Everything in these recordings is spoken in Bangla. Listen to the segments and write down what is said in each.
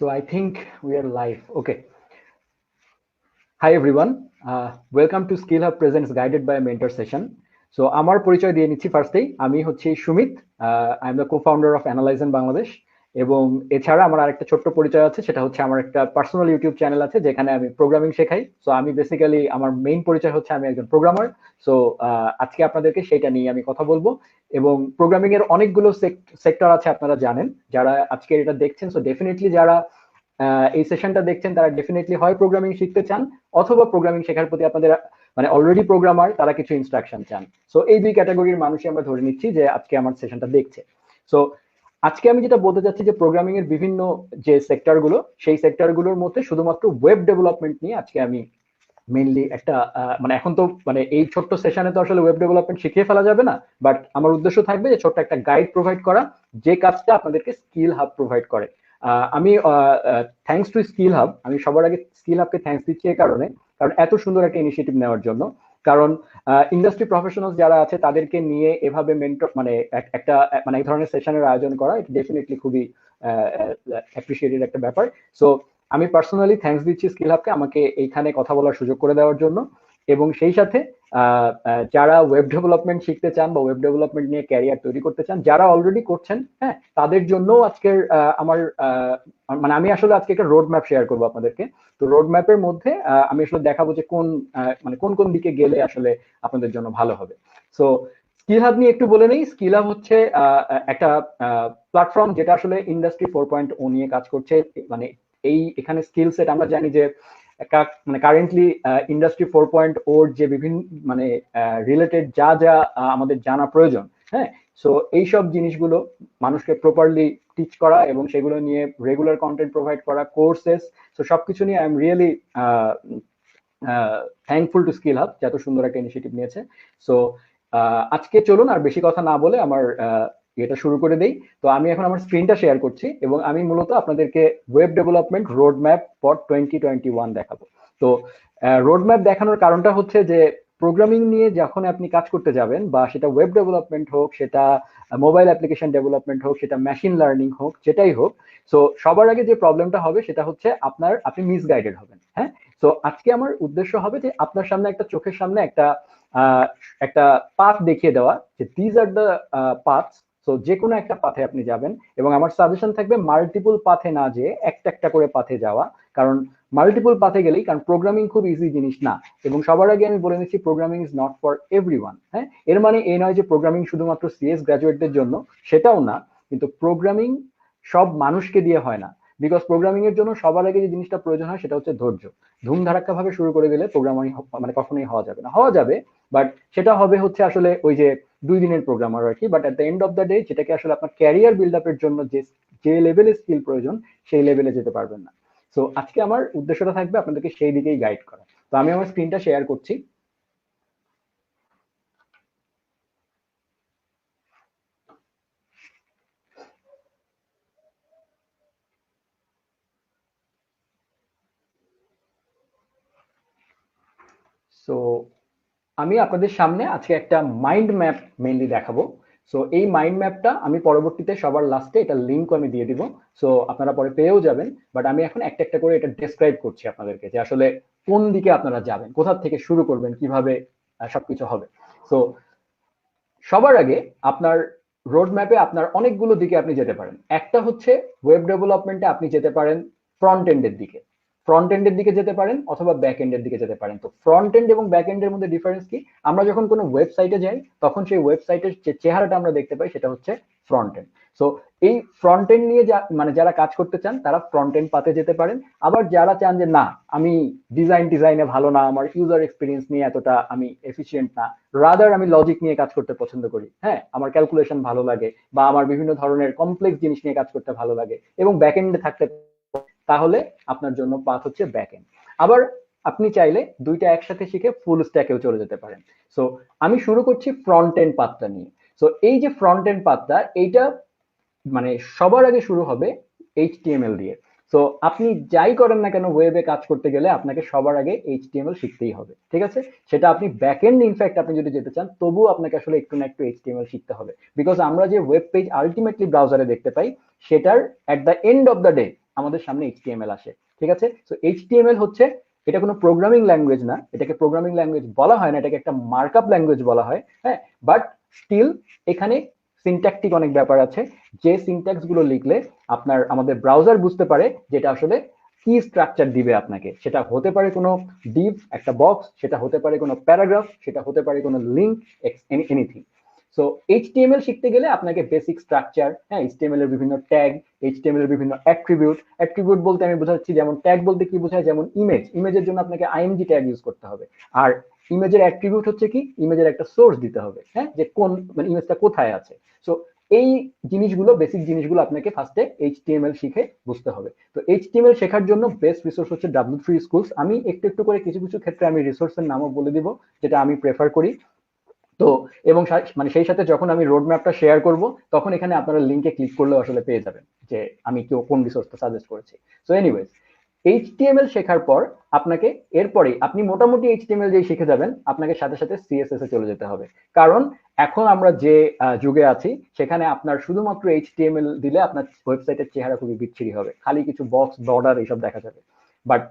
So I think we are live. Okay. Hi everyone. Welcome to Skill Hub Presents Guided by a Mentor session. So আমার পরিচয় দিয়ে নিচ্ছি ফার্স্টেই। আমি হচ্ছি Sumit. I am the co-founder of Analyzen Bangladesh. এবং এছাড়া আমার আরেকটা ছোট্ট পরিচয় আছে, সেটা হচ্ছে আমার একটা পার্সোনাল ইউটিউব চ্যানেল আছে যেখানে আমি প্রোগ্রামিং শেখাই। সো আমি বেসিক্যালি আমার মেইন পরিচয় হচ্ছে আমি একজন প্রোগ্রামার। সো আজকে আপনাদেরকে সেটা নিয়ে আমি কথা বলবো। এবং প্রোগ্রামিং এর অনেকগুলো সেক্টর আছে আপনারা জানেন, যারা আজকে এটা দেখছেন। সো ডেফিনেটলি যারা এই সেশনটা দেখছেন তারা ডেফিনেটলি হয় প্রোগ্রামিং শিখতে চান, অথবা প্রোগ্রামিং শেখার প্রতি আপনাদের মানে অলরেডি প্রোগ্রামার, তারা কিছু ইনস্ট্রাকশন চান। সো এই দুই ক্যাটাগরির মানুষই আমরা ধরে নিচ্ছি যে আজকে আমার সেশনটা দেখছে। সো আজকে আমি যেটা বলতে চাচ্ছি যে প্রোগ্রামিং এর বিভিন্ন যে সেক্টরগুলো, সেই সেক্টরগুলোর মধ্যে শুধুমাত্র ওয়েব ডেভেলপমেন্ট নিয়ে আজকে আমি মেইনলি একটা মানে এখন তো মানে এই ছোট্ট সেশনে তো আসলে ওয়েব ডেভেলপমেন্ট শিখিয়ে ফেলা যাবে না, বাট আমার উদ্দেশ্য থাকবে যে ছোট্ট একটা গাইড প্রোভাইড করা, যে কাজটা আপনাদেরকে স্কিল হাব প্রোভাইড করে। আমি থ্যাঙ্কস টু স্কিল হাব, আমি সবার আগে স্কিল হাবকে থ্যাঙ্কস দিচ্ছি এই কারণে, কারণ এত সুন্দর একটা ইনিশিয়েটিভ নেওয়ার জন্য। কারণ ইন্ডাস্ট্রি প্রফেশনাল যারা আছে তাদেরকে নিয়ে এভাবে মেন্টর মানে একটা মানে এই ধরনের সেশনের আয়োজন করা, এটা ডেফিনেটলি খুবই অ্যাপ্রিসিয়েটেড একটা ব্যাপার। সো আমি পার্সোনালি থ্যাঙ্কস দিচ্ছি স্কিল হাবকে আমাকে এইখানে কথা বলার সুযোগ করে দেওয়ার জন্য। এবং সেই সাথে যারা ওয়েব ডেভেলপমেন্ট শিখতে চান বা ওয়েব ডেভেলপমেন্ট নিয়ে ক্যারিয়ার তৈরি করতে চান, যারা অলরেডি করছেন, হ্যাঁ, তাদের জন্য আজকের আমার মানে আমি আসলে আজকে একটা রোড ম্যাপ শেয়ার করবো আপনাদেরকে। তো রোড ম্যাপের মধ্যে আমি আসলে দেখাবো যে কোন মানে কোন কোন দিকে গেলে আসলে আপনাদের জন্য ভালো হবে। সো স্কিল হাব নিয়ে একটু বলে নেই। স্কিল হাব হচ্ছে একটা প্ল্যাটফর্ম যেটা আসলে ইন্ডাস্ট্রি 4.0 নিয়ে কাজ করছে। মানে এখানে স্কিল সেট আমরা জানি যে মানে কারেন্টলি ইন্ডাস্ট্রি 4.0 যে বিভিন্ন মানে রিলেটেড যা যা আমাদের জানা প্রয়োজন, হ্যাঁ, সো এইসব জিনিসগুলো মানুষকে প্রপারলি টিচ করা এবং সেগুলো নিয়ে রেগুলার কন্টেন্ট প্রোভাইড করা, কোর্সেস, তো সবকিছু নিয়ে I am really thankful to skill hub যে এত সুন্দর একটা ইনিশিয়েটিভ নিয়েছে। সো আজকে চলুন আর বেশি কথা না বলে আমার এটা শুরু করে দেই। তো আমি এখন আমার স্ক্রিনটা শেয়ার করছি এবং আমি মূলত আপনাদেরকে web development road map for 2021 দেখাবো। তো রোড ম্যাপ দেখানোর কারণটা হচ্ছে যে প্রোগ্রামিং নিয়ে যখন আপনি কাজ করতে যাবেন, বা সেটা ওয়েব ডেভেলপমেন্ট হোক, সেটা মোবাইল অ্যাপ্লিকেশন ডেভেলপমেন্ট হোক, সেটা মেশিন লার্নিং হোক, যেটাই হোক, সো সবার আগে যে প্রবলেমটা হবে সেটা হচ্ছে আপনি মিসগাইডেড হবেন। হ্যাঁ, তো আজকে আমার উদ্দেশ্য হবে যে আপনার সামনে একটা চোখের সামনে একটা একটা পাথ দেখিয়ে দেওয়া, যে these are the paths. So যে কোনো একটা পাথে আপনি যাবেন, এবং আমার সাজেশন থাকবে মাল্টিপল পাথে না যেয়ে একটা একটা করে পাথে যাওয়া। কারণ মাল্টিপল পাথে গেলেই, কারণ প্রোগ্রামিং খুব ইজি জিনিস না। এবং সবার আগে আমি বলে নিচ্ছি, programming is not for everyone. হ্যাঁ, এর মানে এই নয় যে প্রোগ্রামিং শুধুমাত্র সিএস গ্রাজুয়েটদের জন্য, সেটাও না। কিন্তু প্রোগ্রামিং সব মানুষকে দিয়ে হয় না। বিকজ প্রোগ্রামিং এর জন্য সবার আগে যে জিনিসটা প্রয়োজন হয় সেটা হচ্ছে ধৈর্য। ধুমধারাক্কা ভাবে শুরু করে দিলে প্রোগ্রামিং মানে কখনোই হওয়া যাবে না। হওয়া যাবে, বাট সেটা হবে হচ্ছে আসলে ওই যে 2 দিনের প্রোগ্রামার আর কি। But at the end of the day, যেটাকে আসলে আপনার ক্যারিয়ার বিল্ড আপের জন্য যে যে লেভেলে স্কিল প্রয়োজন, সেই লেভেলে যেতে পারবেন না। সো আজকে আমার উদ্দেশ্যটা থাকবে আপনাদেরকে সেই দিকেই গাইড করা। তো আমি আমার স্ক্রিনটা শেয়ার করছি। সো আমি আপনাদের সামনে আজকে একটা মাইন্ড ম্যাপ মেইনলি দেখাবো। সো এই মাইন্ড ম্যাপটা আমি পরবর্তীতে সবার লাস্টে এটা লিঙ্ক আমি দিয়ে দিব। সো আপনারা পরে পেয়েও যাবেন। বাট আমি এখন একটা একটা করে এটা ডেসক্রাইব করছি আপনাদেরকে, যে আসলে কোন দিকে আপনারা যাবেন, কোথা থেকে শুরু করবেন, কিভাবে সবকিছু হবে। সো সবার আগে আপনার রোড ম্যাপে আপনার অনেকগুলো দিকে আপনি যেতে পারেন। একটা হচ্ছে ওয়েব ডেভেলপমেন্টে আপনি যেতে পারেন ফ্রন্ট এন্ডের দিকে। ফ্রন্ট এন্ডের দিকে যেতে পারেন অথবা ব্যাক এন্ডের দিকে যেতে পারেন। তো ফ্রন্ট এন্ড এবং ব্যাক এন্ডের মধ্যে ডিফারেন্স কি? আমরা যখন কোনো ওয়েবসাইটে যাই, তখন সেই ওয়েবসাইটের যে চেহারাটা আমরা দেখতে পাই সেটা হচ্ছে ফ্রন্ট এন্ড। সো এই ফ্রন্ট এন্ড নিয়ে মানে যারা কাজ করতে চান তারা ফ্রন্ট এন্ড পাতে যেতে পারেন। আবার যারা চান যে না, আমি ডিজাইনে ভালো না, আমার ইউজার এক্সপিরিয়েন্স নিয়ে এতটা আমি এফিসিয়েন্ট না, রাদার আমি লজিক নিয়ে কাজ করতে পছন্দ করি, হ্যাঁ, আমার ক্যালকুলেশন ভালো লাগে, বা আমার বিভিন্ন ধরনের কমপ্লেক্স জিনিস নিয়ে কাজ করতে ভালো লাগে, এবং ব্যাক এন্ডে থাকতে, তাহলে আপনার জন্য পাথ হচ্ছে ব্যাক এন্ড। আবার আপনি চাইলে দুইটা একসাথে শিখে ফুল স্ট্যাকেও চলে যেতে পারেন। সো আমি শুরু করছি ফ্রন্ট এন্ড পাথটা নিয়ে। সো এই যে ফ্রন্ট এন্ড পাথটা, এইটা মানে সবার আগে শুরু হবে এইচটিএমএল দিয়ে। সো আপনি যাই করেন না কেন, ওয়েবে কাজ করতে গেলে আপনাকে সবার আগে এইচটিএমএল শিখতেই হবে, ঠিক আছে? সেটা আপনি ব্যাকএন্ড ইনফ্যাক্ট আপনি যদি যেতে চান, তবুও আপনাকে আসলে একটু না একটু এইচটিএমএল শিখতে হবে। বিকজ আমরা যে ওয়েব পেজ আলটিমেটলি ব্রাউজারে দেখতে পাই, সেটার এট the end of the day আমাদের সামনে এইচটিএমএল আসে। ঠিক আছে, সো এইচটিএমএল হচ্ছে, এটা কোনো প্রোগ্রামিং ল্যাঙ্গুয়েজ না, এটাকে প্রোগ্রামিং ল্যাঙ্গুয়েজ বলা হয় না, এটাকে একটা মার্কআপ ল্যাঙ্গুয়েজ বলা হয়। হ্যাঁ, বাট স্টিল এখানে সিনট্যাকটিক অনেক ব্যাপার আছে, যে সিনট্যাক্স গুলো লিখলে আপনার আমাদের ব্রাউজার বুঝতে পারে যেটা আসলে কি স্ট্রাকচার দিবে আপনাকে। সেটা হতে পারে কোনো ডিভ, একটা বক্স, সেটা হতে পারে কোনো প্যারাগ্রাফ, সেটা হতে পারে কোনো লিঙ্ক, এনিথিং। সো এইচটিএমএল শিখতে গেলে আপনাকে বেসিক স্ট্রাকচার, হ্যাঁ, এইচটিএমএল এর বিভিন্ন ট্যাগ, এইচটিএমএল এর বিভিন্ন অ্যাট্রিবিউট বলতে আমি বোঝাচ্ছি, যেমন ট্যাগ বলতে কি বোঝায়, যেমন ইমেজের জন্য আপনাকে আইএমজি ট্যাগ ইউজ করতে হবে। আর ইমেজের অ্যাট্রিবিউট হচ্ছে কি, ইমেজের একটা সোর্স দিতে হবে, হ্যাঁ, যে কোন মানে ইমেজটা কোথায় আছে। সো এই জিনিসগুলো, বেসিক জিনিসগুলো আপনাকে ফার্স্টে এইচটিএমএল শিখে বুঝতে হবে। তো এইচটিএমএল শেখার জন্য বেস্ট রিসোর্স হচ্ছে W3 স্কুলস। আমি একটু একটু করে কিছু কিছু ক্ষেত্রে আমি রিসোর্সের নামও বলে দিব, যেটা আমি প্রেফার করি। তো এবং মানে সেই সাথে যখন আমি রোড ম্যাপটা শেয়ার করব, তখন এখানে আপনারা লিঙ্কে ক্লিক করলেও আসলে পেয়ে যাবেন যে আমি কেউ কোন রিসোর্সটা সাজেস্ট করেছি। সো এনিওয়েজ, এইচটিএমএল শেখার পর আপনাকে, এরপরে আপনি মোটামুটি এইচটিএমএল যেই শিখে যাবেন, আপনাকে সাথে সাথে সিএসএস এ চলে যেতে হবে। কারণ এখন আমরা যে যুগে আছি, সেখানে আপনার শুধুমাত্র এইচটিএমএল দিলে আপনার ওয়েবসাইটের চেহারা খুবই বিচ্ছিরি হবে, খালি কিছু বক্স, বর্ডার এইসব দেখা যাবে। বাট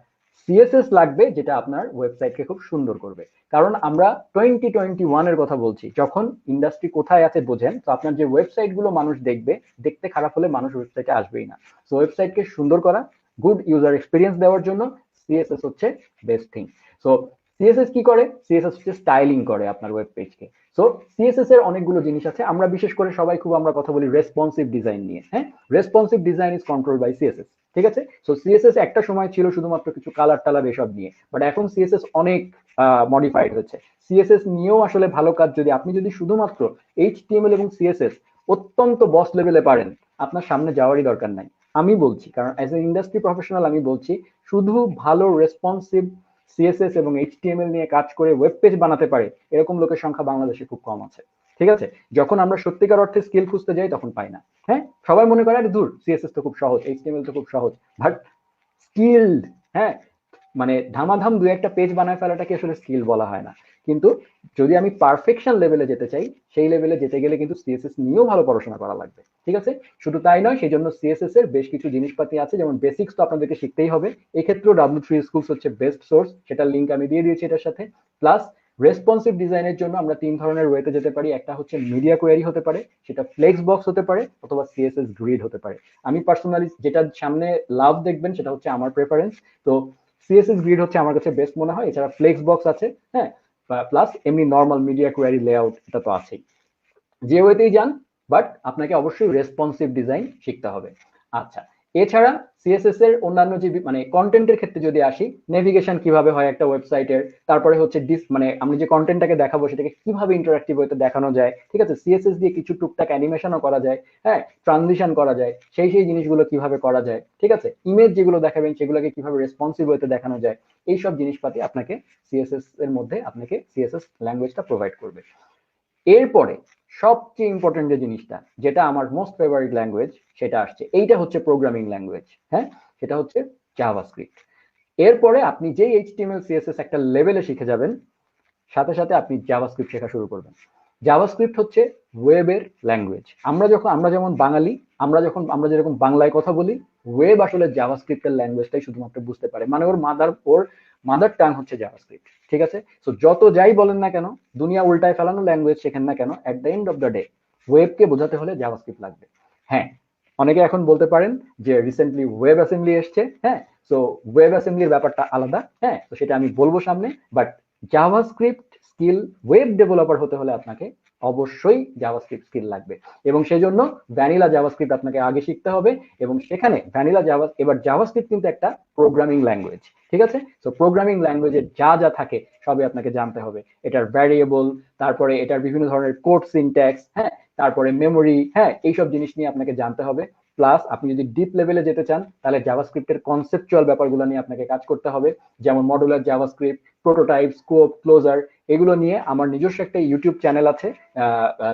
সিএসএস লাগবে, যেটা আপনার ওয়েবসাইটকে খুব সুন্দর করবে। কারণ আমরা 2021 এর কথা বলছি, যখন ইন্ডাস্ট্রি কোথায় আছে বোঝেন, তো আপনার যে ওয়েবসাইট গুলো মানুষ দেখবে, দেখতে খারাপ হলে মানুষ ওয়েবসাইটে আসবেই না। তো ওয়েবসাইটকে সুন্দর করা, গুড ইউজার এক্সপিরিয়েন্স দেওয়ার জন্য সিএসএস হচ্ছে বেস্ট থিং। সো সিএসএস কি করে, সিএসএস হচ্ছে স্টাইলিং করে আপনার ওয়েব পেজকে। সো সিএসএস এর অনেকগুলো জিনিস আছে, আমরা বিশেষ করে সবাই খুব আমরা কথা বলি রেসপন্সিভ ডিজাইন নিয়ে। হ্যাঁ, responsive design is control by CSS. ঠিক আছে, সো সিএসএস একটা সময় ছিল শুধুমাত্র কিছু কালার টালার এসব নিয়ে, বাট এখন সিএসএস অনেক মডিফাইড হচ্ছে। সিএসএস নিয়েও আসলে ভালো কাজ, যদি আপনি যদি শুধুমাত্র এইচটিএমএল এবং সিএসএস অত্যন্ত বস লেভেলে পারেন, আপনার সামনে যাওয়ারই দরকার নাই। আমি বলছি, কারণ অ্যাজ এ ইন্ডাস্ট্রি প্রফেশনাল আমি বলছি, শুধু ভালো রেসপন্সিভ সিএসএস এবং এইচটিএমএল নিয়ে কাজ করে ওয়েব পেজ বানাতে পারে এরকম লোকের সংখ্যা বাংলাদেশে খুব কম আছে। ঠিক আছে, যখন আমরা সত্যিকার অর্থে স্কিল খুঁজতে যাই তখন পাই না। হ্যাঁ, সবাই মনে করে আরে দূর, সিএসএস তো খুব সহজ, এইচটিএমএল তো খুব সহজ, বাট স্কিলড, হ্যাঁ, মানে ধামাধাম দু একটা পেজ বানায় ফেলাটাকে আসলে স্কিল বলা হয় না। কিন্তু যদি আমি পারফেকশন লেভেলে যেতে চাই, সেই লেভেলে যেতে গেলে কিন্তু সিএসএস নিয়েও ভালো পড়াশোনা করা লাগবে। ঠিক আছে, শুধু তাই নয়, সেই জন্য সিএসএস এর বেশ কিছু জিনিসপাতি আছে, যেমন বেসিক্স তো আপনাদেরকে শিখতেই হবে। এক্ষেত্রেও W3 স্কুলস হচ্ছে বেস্ট সোর্স, সেটার লিঙ্ক আমি দিয়ে দিয়েছি এটার সাথে। প্লাস রেসপন্সিভ ডিজাইনের জন্য আমরা 3 ধরনের ওয়েতে যেতে পারি। একটা হচ্ছে মিডিয়া কোয়েরি হতে পারে, সেটা ফ্লেক্স বক্স হতে পারে, অথবা সিএসএস গ্রিড হতে পারে। আমি পার্সোনালি যেটার সামনে লাভ দেখবেন সেটা হচ্ছে আমার প্রেফারেন্স। তো সিএসএস গ্রিড হচ্ছে আমার কাছে বেস্ট মনে হয়। এছাড়া ফ্লেক্স বক্স আছে, হ্যাঁ, প্লাস এমনি নর্মাল মিডিয়া কোয়েরি লেআউট, এটা তো আছেই। যে ওয়েতেই যান, বাট আপনাকে অবশ্যই রেসপন্সিভ ডিজাইন শিখতে হবে। আচ্ছা, এছাড়া সিএসএস এর অন্যান্য যে মানে কন্টেন্টের ক্ষেত্রে যদি আসি, নেভিগেশন কিভাবে হয় একটা ওয়েবসাইটের, তারপরে হচ্ছে মানে আমি যে কন্টেন্টটাকে দেখাবো সেটাকে কিভাবে ইন্টারঅ্যাক্টিভ ওয়েতে দেখানো যায়। ঠিক আছে, সিএসএস দিয়ে কিছু টুকটাক অ্যানিমেশনও করা যায়, হ্যাঁ, ট্রানজিশন করা যায়, সেই জিনিসগুলো কিভাবে করা যায়। ঠিক আছে, ইমেজ যেগুলো দেখাবেন সেগুলোকে কিভাবে রেসপন্সিভ ওয়েতে দেখানো যায়, এইসব জিনিসপাতি আপনাকে সিএসএস এর মধ্যে আপনাকে সিএসএস ল্যাঙ্গুয়েজটা প্রোভাইড করবে। এরপরে সবচেয়ে ইম্পর্টেন্ট যে জিনিসটা, যেটা আমার মোস্ট ফেভারিট ল্যাঙ্গুয়েজ, সেটা আসছে, এইটা হচ্ছে প্রোগ্রামিং ল্যাঙ্গুয়েজ। হ্যাঁ, সেটা হচ্ছে জাভাস্ক্রিপ্ট। এরপরে আপনি যে এইচটিএমএল সিএসএস একটা লেভেলে শিখে যাবেন, সাথে সাথে আপনি জাভাস্ক্রিপ্ট শেখা শুরু করবেন। জাভাস্ক্রিপ্ট হচ্ছে ওয়েবের ল্যাঙ্গুয়েজ। আমরা যেমন বাঙালি, আমরা যেরকম বাংলায় কথা বলি, ওয়েব আসলে জাভাস্ক্রিপ্টের ল্যাঙ্গুয়েজটাই শুধুমাত্র বুঝতে পারে, মানে ওর মাদার টাং হচ্ছে জাভাস্ক্রিপ্ট। ঠিক আছে, তো যত যাই বলেন না কেন, দুনিয়া উল্টায় ফেলানো ল্যাঙ্গুয়েজ শেখেন না কেন, at the end of the day ওয়েবকে বোঝাতে হলে জাভাস্ক্রিপ্ট লাগবে। হ্যাঁ, অনেকে এখন বলতে পারেন যে রিসেন্টলি ওয়েব অ্যাসেম্বলি এসছে, হ্যাঁ, সো ওয়েব অ্যাসেম্বলির ব্যাপারটা আলাদা, হ্যাঁ, তো সেটা আমি বলবো সামনে। But JavaScript skill, web developer হতে হলে আপনাকে অবশ্যই জাভাস্ক্রিপ্ট স্কিল লাগবে, এবং সেজন্য ভ্যানিলা জাভাস্ক্রিপ্ট আপনাকে আগে শিখতে হবে। এবং সেখানে এবার জাভাস্ক্রিপ্ট কিন্তু একটা প্রোগ্রামিং ল্যাঙ্গুয়েজ। ঠিক আছে, তো প্রোগ্রামিং ল্যাঙ্গুয়েজে যা যা থাকে সবই আপনাকে জানতে হবে। এটার ভ্যারিয়েবল, তারপরে এটার বিভিন্ন ধরনের কোড সিনট্যাক্স, হ্যাঁ, তারপরে মেমোরি, হ্যাঁ, এইসব জিনিস নিয়ে আপনাকে জানতে হবে। প্লাস আপনি যদি ডিপ লেভেলে যেতে চান, তাহলে জাভাস্ক্রিপ্টের কনসেপচুয়াল ব্যাপারগুলো নিয়ে আপনাকে কাজ করতে হবে, যেমন modular JavaScript, prototype, scope, closure, এগুলো নিয়ে আমার নিজস্ব একটা ইউটিউব চ্যানেল আছে,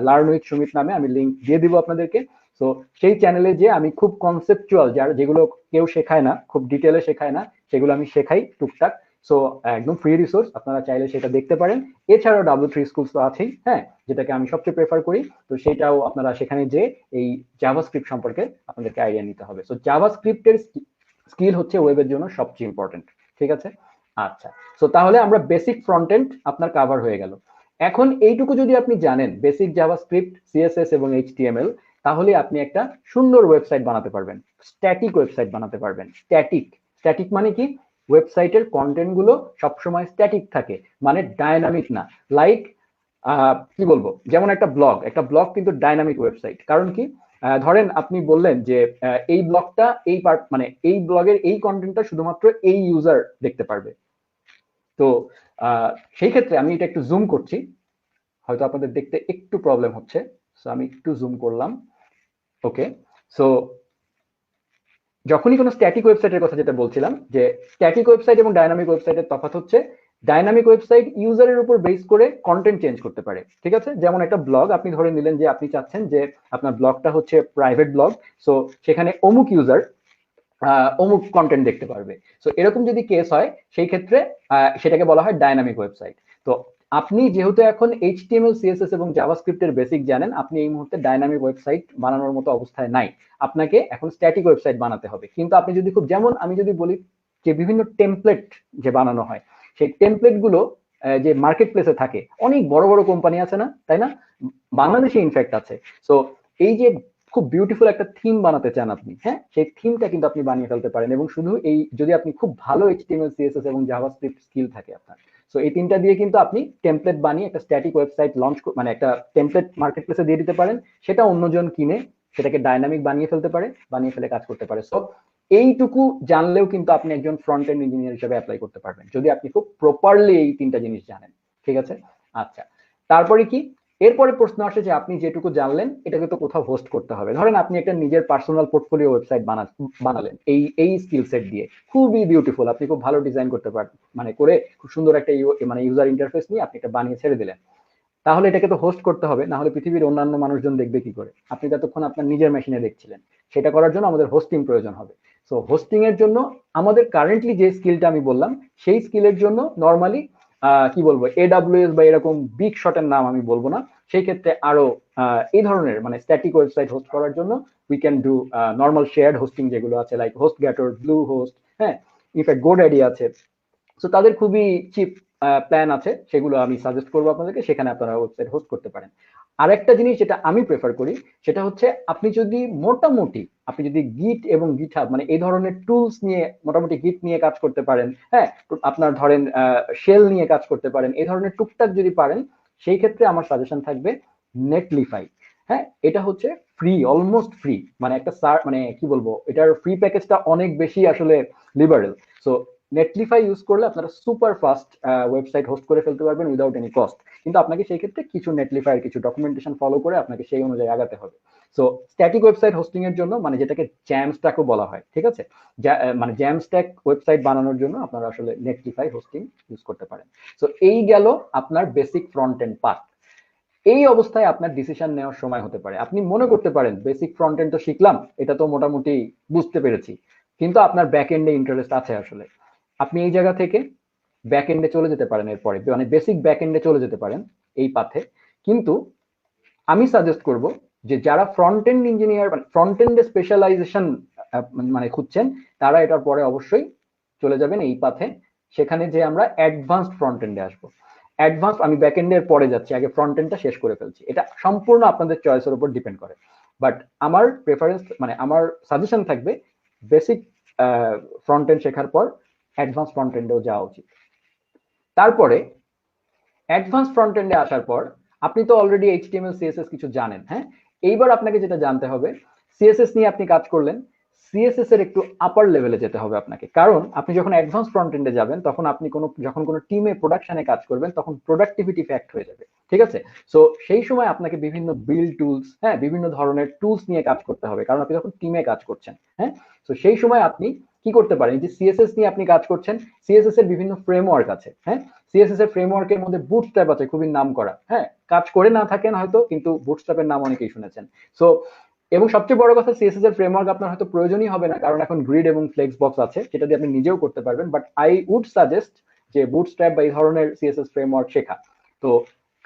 লার্ন উইথ সুমিত নামে, আমি লিঙ্ক দিয়ে দিব আপনাদেরকে। তো সেই চ্যানেলে যে আমি খুব কনসেপচুয়াল, যেগুলো কেউ শেখায় না, খুব ডিটেলে শেখায় না, সেগুলো আমি শেখাই টুকটাক। সো একদম ফ্রি রিসোর্স, আপনারা চাইলে সেটা দেখতে পারেন। এছাড়াও W3 স্কুলস তো আছেই, হ্যাঁ, যেটাকে আমি সবচেয়ে প্রেফার করি। তো সেটাও আপনারা সেখানে যে এই জাভাস্ক্রিপ্ট সম্পর্কে আপনাদেরকে আইডিয়া নিতে হবে। সো জাভাস্ক্রিপ্টের স্কিল হচ্ছে ওয়েবের জন্য সবচেয়ে ইম্পর্টেন্ট, ঠিক আছে? আচ্ছা, সো তাহলে আমরা বেসিক ফ্রন্ট এন্ড আপনার কভার হয়ে গেল। এখন এইটুকু যদি আপনি জানেন বেসিক জাভাস্ক্রিপ্ট, সিএসএস এবং এইচটিএমএল, তাহলে আপনি একটা সুন্দর ওয়েবসাইট বানাতে পারবেন, স্ট্যাটিক ওয়েবসাইট বানাতে পারবেন। স্ট্যাটিক, স্ট্যাটিক মানে কি? ওয়েবসাইটের কন্টেন্ট গুলো সবসময় স্ট্যাটিক থাকে, মানে ডাইনামিক না। লাইক কি বলবো, যেমন একটা ব্লগ কিন্তু ডাইনামিক ওয়েবসাইট। কারণ কি? ধরেন আপনি বললেন যে এই ব্লগটা এই পার্ট, মানে এই ব্লগের এই কন্টেন্টটা শুধুমাত্র এই ইউজার দেখতে পারবে। তো সেই ক্ষেত্রে আমি এটা একটু জুম করছি, হয়তো আপনাদের দেখতে একটু প্রবলেম হচ্ছে, সো আমি একটু জুম করলাম। ওকে, সো যখনই কোনো স্ট্যাটিক ওয়েবসাইটের কথা যেটা বলছিলাম, যে স্ট্যাটিক ওয়েবসাইট এবং ডাইনামিক ওয়েবসাইটের তফাৎ হচ্ছে ডাইনামিক ওয়েবসাইট ইউজারের উপর বেস করে কন্টেন্ট চেঞ্জ করতে পারে, ঠিক আছে? যেমন একটা ব্লগ আপনি ধরে নিলেন যে আপনি চাচ্ছেন যে আপনার ব্লগটা হচ্ছে প্রাইভেট ব্লগ, সো সেখানে অমুক ইউজার অমুক কন্টেন্ট দেখতে পারবে। সো এরকম যদি কেস হয়, সেই ক্ষেত্রে সেটাকে বলা হয় ডাইনামিক ওয়েবসাইট। তো আপনি যেহেতু এখন এইচটিএমএল, সিএসএস এবং জাভাস্ক্রিপ্টের বেসিক জানেন, আপনি এই মুহূর্তে ডাইনামিক ওয়েবসাইট বানানোর মতো অবস্থায় নাই, আপনাকে এখন স্ট্যাটিক ওয়েবসাইট বানাতে হবে। কিন্তু আপনি যদি খুব, যেমন আমি যদি বলি যে বিভিন্ন টেমপ্লেট যে বানানো হয়, সেই টেমপ্লেট গুলো যে মার্কেট প্লেসে থাকে, অনেক বড় বড় কোম্পানি আছে না, তাই না? বাংলাদেশে ইনফ্যাক্ট আছে। সো এই যে খুব বিউটিফুল একটা থিম বানাতে চান আপনি, হ্যাঁ, সেই থিমটা কিন্তু আপনি বানিয়ে ফেলতে পারেন। এবং শুধু এই, যদি আপনি খুব ভালো এইচটিএমএল, সিএসএস এবং জাভাস্ক্রিপ্ট স্কিল থাকে আপনার, সো এই তিনটা দিয়ে কিন্তু আপনি টেমপ্লেট বানিয়ে একটা স্ট্যাটিক ওয়েবসাইট লঞ্চ, মানে একটা টেমপ্লেট মার্কেট প্লেসে দিয়ে দিতে পারেন। সেটা অন্যজন কিনে সেটাকে ডাইনামিক বানিয়ে ফেলতে পারে, বানিয়ে ফেলে কাজ করতে পারে। সো এইটুকু জানলেও কিন্তু আপনি একজন ফ্রন্ট এন্ড ইঞ্জিনিয়ার হিসেবে অ্যাপ্লাই করতে পারবেন, যদি আপনি খুব প্রপারলি এই তিনটা জিনিস জানেন, ঠিক আছে? আচ্ছা, তারপরে কি? এরপরে প্রশ্ন আসে যে আপনি যেটুকু জানলেন এটাকে তো কোথাও হোস্ট করতে হবে। ধরেন আপনি একটা নিজের পার্সোনাল পোর্টফোলিও ওয়েবসাইট বানালেন এই স্কিল সেট দিয়ে, খুবই বিউটিফুল, আপনি খুব ভালো ডিজাইন করতে পারেন, মানে করে খুব সুন্দর একটা মানে ইউজার ইন্টারফেস নিয়ে আপনি এটা বানিয়ে ছেড়ে দিলেন। তাহলে এটাকে তো হোস্ট করতে হবে, না হলে পৃথিবীর অন্যান্য মানুষজন দেখবে কি করে? আপনি ততক্ষণ আপনার নিজের মেশিনে দেখছিলেন, সেটা করার জন্য আমাদের হোস্টিং প্রয়োজন হবে। সো হোস্টিং এর জন্য আমাদের কারেন্টলি যে স্কিলটা আমি বললাম, সেই স্কিলের জন্য নর্মালি কি বলবো, এডাব্লিউএস বা এরকম বিগ শটের নাম আমি বলবো না, সেই ক্ষেত্রে আরো এই ধরনের মানে স্ট্যাটিক ওয়েবসাইট হোস্ট করার জন্য we can do normal shared hosting যেগুলো আছে, লাইক হোস্টগ্যাটর, ব্লু হোস্ট, হ্যাঁ, ইনফ্যাক্ট গোড্যাডি আছে। সো তাদের খুবই চিপ প্ল্যান আছে, সেগুলো আমি সাজেস্ট করবো আপনাদেরকে, সেখানে আপনারা ওয়েবসাইট হোস্ট করতে পারেন। আরেকটা জিনিস যেটা আমি প্রেফার করি, সেটা হচ্ছে আপনি যদি মোটামুটি, আপনি যদি গিট এবং গিটহাব মানে এই ধরনের টুলস নিয়ে, মোটামুটি গিট নিয়ে কাজ করতে পারেন, হ্যাঁ, আপনার ধরেন শেল নিয়ে কাজ করতে পারেন, এই ধরনের টুকটাক যদি পারেন, সেই ক্ষেত্রে আমার সাজেশন থাকবে নেটলিফাই। হ্যাঁ, এটা হচ্ছে ফ্রি, অলমোস্ট ফ্রি, মানে একটা মানে কি বলবো, এটার ফ্রি প্যাকেজটা অনেক বেশি আসলে লিবারেল। সো নেটলিফাই ইউজ করলে আপনারা সুপার ফাস্ট ওয়েবসাইট হোস্ট করে ফেলতে পারবেন উইদাউট এনি কস্ট। কিন্তু আপনাকে সেই ক্ষেত্রে কিছু নেটলিফাইয়ের কিছু ডকুমেন্টেশন ফলো করে আপনাকে সেই অনুযায়ী আগাতে হবে। সো স্ট্যাটিক ওয়েবসাইট হোস্টিং এর জন্য, মানে যেটাকে জ্যামস্ট্যাকও বলা হয়, ঠিক আছে, মানে জ্যামস্ট্যাক ওয়েবসাইট বানানোর জন্য আপনারা আসলে নেটলিফাই হোস্টিং ইউজ করতে পারেন। সো এই গেল আপনার বেসিক ফ্রন্ট এন্ড পার্ট। এই অবস্থায় আপনার ডিসিশন নেওয়ার সময় হতে পারে, আপনি মনে করতে পারেন বেসিক ফ্রন্ট এন্ড তো শিখলাম, এটা তো মোটামুটি বুঝতে পেরেছি, কিন্তু আপনার ব্যাক এন্ডে ইন্টারেস্ট আছে আসলে। আপনি এই জায়গা থেকে ব্যাক এন্ডে চলে যেতে পারেন, এরপরে মানে বেসিক ব্যাক এন্ডে চলে যেতে পারেন এই পাথে। কিন্তু আমি সাজেস্ট করব যে যারা ফ্রন্ট এন্ড ইঞ্জিনিয়ার, মানে ফ্রন্ট এন্ডে স্পেশালাইজেশন মানে খুঁজছেন, তারা এটার পরে অবশ্যই চলে যাবেন এই পাথে, সেখানে যে আমরা অ্যাডভান্সড ফ্রন্ট এন্ডে আসবো। অ্যাডভান্স, আমি ব্যাক এন্ডের পরে যাচ্ছি, আগে ফ্রন্ট এন্ডটা শেষ করে ফেলছি, এটা সম্পূর্ণ আপনাদের চয়েসের উপর ডিপেন্ড করে। বাট আমার প্রেফারেন্স, মানে আমার সাজেশন থাকবে বেসিক ফ্রন্ট এন্ড শেখার পর অ্যাডভান্স ফ্রন্ট এন্ডেও যাওয়া উচিত। তারপরে অ্যাডভান্স ফ্রন্ট এন্ডে আসার পর আপনি তো অলরেডি এইচটিএমএল, সিএসএস কিছু জানেন, হ্যাঁ, এইবার আপনাকে যেটা জানতে হবে, সিএসএস নিয়ে আপনি কাজ করলেন, সিএসএস এর একটু আপার লেভেলে যেতে হবে আপনাকে। কারণ আপনি যখন অ্যাডভান্স ফ্রন্ট এন্ডে যাবেন, তখন আপনি যখন কোনো টিমে প্রোডাকশনে কাজ করবেন, তখন প্রোডাক্টিভিটি ফ্যাক্ট হয়ে যাবে, ঠিক আছে? সো সেই সময় আপনাকে বিভিন্ন বিল্ড টুলস, হ্যাঁ, বিভিন্ন ধরনের টুলস নিয়ে কাজ করতে হবে, কারণ আপনি যখন টিমে কাজ করছেন, হ্যাঁ। তো সেই সময় আপনি কি করতে পারেন, যে সিএসএস নিয়ে আপনি কাজ করছেন, সিএসএস এর বিভিন্ন ফ্রেমওয়ার্ক আছে, হ্যাঁ, সিএসএস এর ফ্রেমওয়ার্কের মধ্যে বুটস্ট্র্যাপ আছে, খুবই নাম করা, হ্যাঁ, কাজ করে না থাকেন হয়তো, কিন্তু বুটস্ট্র্যাপের নাম অনেকেই শুনেছেন। সো এবং সবচেয়ে বড় কথা, সিএসএস এর ফ্রেমওয়ার্ক আপনার হয়তো প্রয়োজনই হবে না, কারণ এখন গ্রিড এবং ফ্লেক্স বক্স আছে, যেটা দিয়ে আপনি নিজেও করতে পারবেন। বাট আই উড সাজেস্ট যে বুটস্ট্র্যাপ বা এই ধরনের সিএসএস ফ্রেমওয়ার্ক শেখা। তো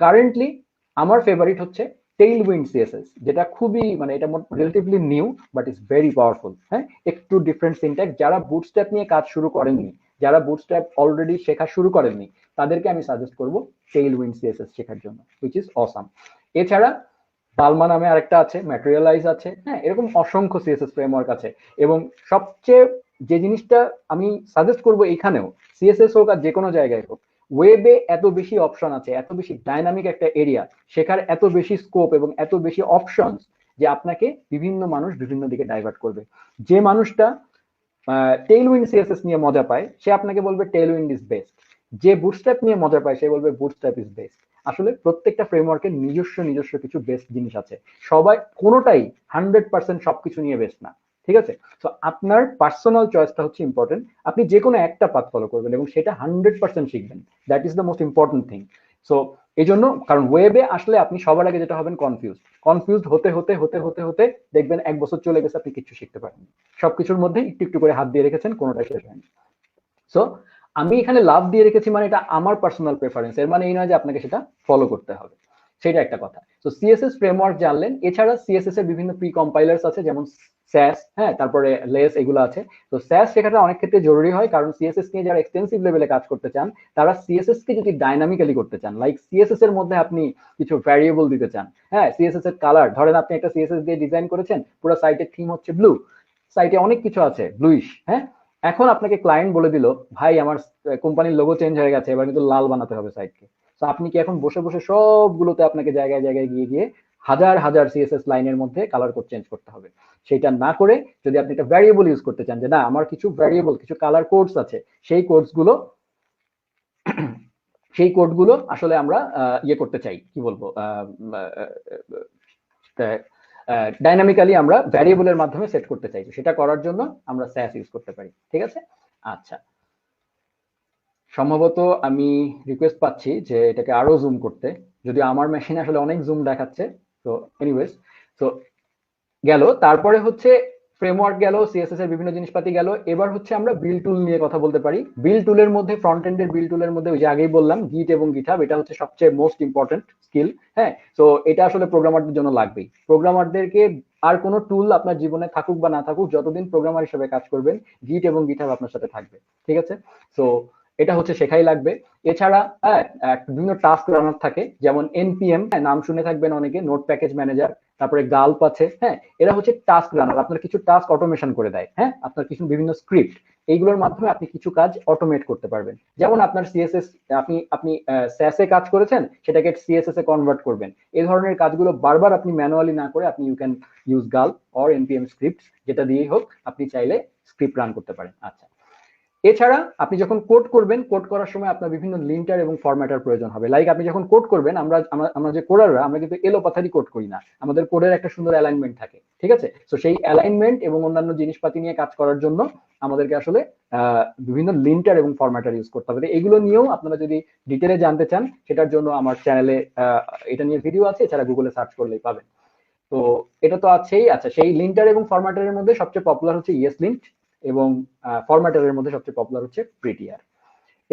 কারেন্টলি আমার ফেভারিট হচ্ছে টেইলউইন্ড সিএসএস, যেটা খুবই মানে এটা relatively new but is very powerful. হ্যাঁ, একটু ডিফারেন্ট সিনট্যাক্স। যারা বুটস্ট্র্যাপ নিয়ে কাজ শুরু করেননি, যারা বুটস্ট্র্যাপ অলরেডি শেখা শুরু করেননি, তাদেরকে আমি সাজেস্ট করব টেইলউইন্ড সিএসএস শেখার জন্য, হুইচ ইজ অসাম। এছাড়া বালমা নামে আরেকটা আছে, ম্যাটেরিয়ালাইজ আছে, হ্যাঁ, এরকম অসংখ্য সিএসএস ফ্রেমওয়ার্ক আছে। এবং সবচেয়ে যে জিনিসটা আমি সাজেস্ট করব এখানেও, সিএসএস হোক আর যে কোনো জায়গায় হোক, ওয়েবে এত বেশি অপশন আছে, এত বেশি ডাইনামিক একটা এরিয়া, শেখার এত বেশি স্কোপ এবং এত বেশি অপশন, যে আপনাকে বিভিন্ন মানুষ বিভিন্ন দিকে ডাইভার্ট করবে। যে মানুষটা টেইলউইন্ড সিএসএস নিয়ে মজা পায়, সে আপনাকে বলবে টেইলউইন্ড ইজ বেস্ট। যে বুটস্ট্র্যাপ নিয়ে মজা পায়, সে বলবে বুটস্ট্র্যাপ ইজ বেস্ট। আসলে প্রত্যেকটা ফ্রেমওয়ার্কের নিজস্ব নিজস্ব কিছু বেস্ট জিনিস আছে। সবাই কোনোটাই 100% সবকিছু নিয়ে বেস্ট না, ঠিক আছে? তো আপনার পার্সোনাল চয়েসটা হচ্ছে ইম্পর্টেন্ট। আপনি যে কোনো একটা পাথ ফলো করবেন এবং সেটা 100% শিখবেন, that is the most important thing. So এই জন্য, কারণ ওয়েবে আসলে আপনি সবার আগে যেটা হবেন কনফিউজড হতে হতে হতে হতে হতে দেখবেন 1 বছর চলে গেছে, আপনি কিছু শিখতে পারেন। সবকিছুর মধ্যে একটু একটু করে হাত দিয়ে রেখেছেন, কোনোটা শেষ হয়নি। সো আমি এখানে লাভ দিয়ে রেখেছি, মানে এটা আমার পার্সোনাল প্রেফারেন্স, এর মানে এই নয় যে আপনাকে সেটা ফলো করতে হবে, সেটা একটা কথা। তো সিএসএস ফ্রেমওয়ার্ক জানলেন। এছাড়া সিএসএস এর বিভিন্ন প্রি কম্পাইলার্স আছে, যেমন স্যাস, হ্যাঁ, তারপরে লেস, এগুলো আছে। তো স্যাস শেখাটা অনেক ক্ষেত্রে জরুরি হয়, কারণ সিএসএস নিয়ে যারা এক্সটেন্সিভ লেভেলে কাজ করতে চান, তারা সিএসএস কে যদি ডাইনামিক্যালি করতে চান, লাইক সিএসএস এর মধ্যে আপনি কিছু ভ্যারিয়েবল দিতে চান, হ্যাঁ, সিএসএস এর কালার, ধরেন আপনি একটা সিএসএস দিয়ে ডিজাইন করেছেন, পুরো সাইটের থিম হচ্ছে ব্লু, সাইটে অনেক কিছু আছে ব্লুইশ, হ্যাঁ, এখন আপনাকে ক্লায়েন্ট বলে দিল, ভাই আমার কোম্পানির লোগো চেঞ্জ হয়ে গেছে, এবার কিন্তু লাল বানাতে হবে সাইটকে। তো আপনি কি এখন বসে বসে সবগুলোতে আপনাকে জায়গায় জায়গায় গিয়ে গিয়ে হাজার হাজার সিএসএস লাইনের মধ্যে কালার কোড চেঞ্জ করতে হবে? সেটা না করে যদি আপনি একটা ভ্যারিয়েবল ইউজ করতে চান, যে না আমার কিছু ভ্যারিয়েবল, কিছু কালার কোডস আছে, সেই কোডসগুলো সেই কোডগুলো আসলে আমরা ইয়ে করতে চাই, কি বলবো, ডাইনামিক্যালি আমরা ভ্যারিয়েবলের মাধ্যমে সেট করতে চাই, সেটা করার জন্য আমরা স্যাস ইউজ করতে পারি, ঠিক আছে? আচ্ছা, সম্ভবত আমি রিকোয়েস্ট পাচ্ছি যে এটাকে আরো জুম করতে, যদি আমার মেশিনে আসলে অনেক জুম দেখাচ্ছে। তো এনিওয়েজ, তো গেল, তারপরে হচ্ছে ফ্রেমওয়ার্ক গেল, সিএসএস এর বিভিন্ন জিনিসপাতি গেল। এবার হচ্ছে আমরা বিল্ড টুল নিয়ে কথা বলতে পারি। বিল্ড টুলের মধ্যে, ফ্রন্ট এন্ডের বিল্ড টুলের মধ্যে, ওই যে আগেই বললাম, গিট এবং গিটহাব, এটা হচ্ছে সবচেয়ে মোস্ট ইম্পর্টেন্ট স্কিল। হ্যাঁ, তো এটা আসলে প্রোগ্রামারদের জন্য লাগবেই। প্রোগ্রামারদেরকে আর কোনো টুল আপনার জীবনে থাকুক বা না থাকুক, যতদিন প্রোগ্রামার হিসেবে কাজ করবেন, গিট এবং গিটহাব আপনার সাথে থাকবে, ঠিক আছে? তো এটা হচ্ছে শেখাই লাগবে। এছাড়া হ্যাঁ, বিভিন্ন টাস্ক রানার থাকে, যেমন এনপিএম, নাম শুনে থাকবেন অনেকে, নোট প্যাকেজ ম্যানেজার, তারপরে গাল্প আছে, হ্যাঁ, এরা হচ্ছে টাস্ক রানার, আপনার কিছু টাস্ক অটোমেশন করে দেয়। হ্যাঁ, আপনার কিছু বিভিন্ন স্ক্রিপ্ট, এইগুলোর মাধ্যমে আপনি কিছু কাজ অটোমেট করতে পারবেন। যেমন আপনার সিএসএস, আপনি আপনি স্যাসে কাজ করেছেন, সেটাকে সিএসএস এ কনভার্ট করবেন। এই ধরনের কাজগুলো বারবার আপনি ম্যানুয়ালি না করে, আপনি you can use gulp or NPM script, যেটা দিয়েই হোক আপনি চাইলে স্ক্রিপ্ট রান করতে পারেন। আচ্ছা, এছাড়া আপনি যখন কোড করবেন, কোড করার সময় আপনার বিভিন্ন লিন্টার এবং ফরম্যাটার প্রয়োজন হবে। লাইক আপনি যখন কোড করবেন, আমরা যে কোডাররা, আমরা কিন্তু এলোপাথারি কোড করি না, আমাদের কোডের একটা সুন্দর অ্যালাইনমেন্ট থাকে, ঠিক আছে? তো সেই অ্যালাইনমেন্ট এবং অন্যান্য জিনিসপাতি নিয়ে কাজ করার জন্য আমাদেরকে আসলে বিভিন্ন লিন্টার এবং ফরম্যাটার ইউজ করতে হবে। এগুলো নিয়েও আপনারা যদি ডিটেলে জানতে চান, সেটার জন্য আমার চ্যানেলে এটা নিয়ে ভিডিও আছে, এছাড়া গুগলে সার্চ করলেই পাবেন। তো এটা তো আছেই। আচ্ছা, সেই লিন্টার এবং ফরম্যাটারের মধ্যে সবচেয়ে পপুলার হচ্ছে ইএসলিন্ট, এবং ফরম্যাটারের মধ্যে সবচেয়ে পপুলার হচ্ছে প্রিটিয়ার।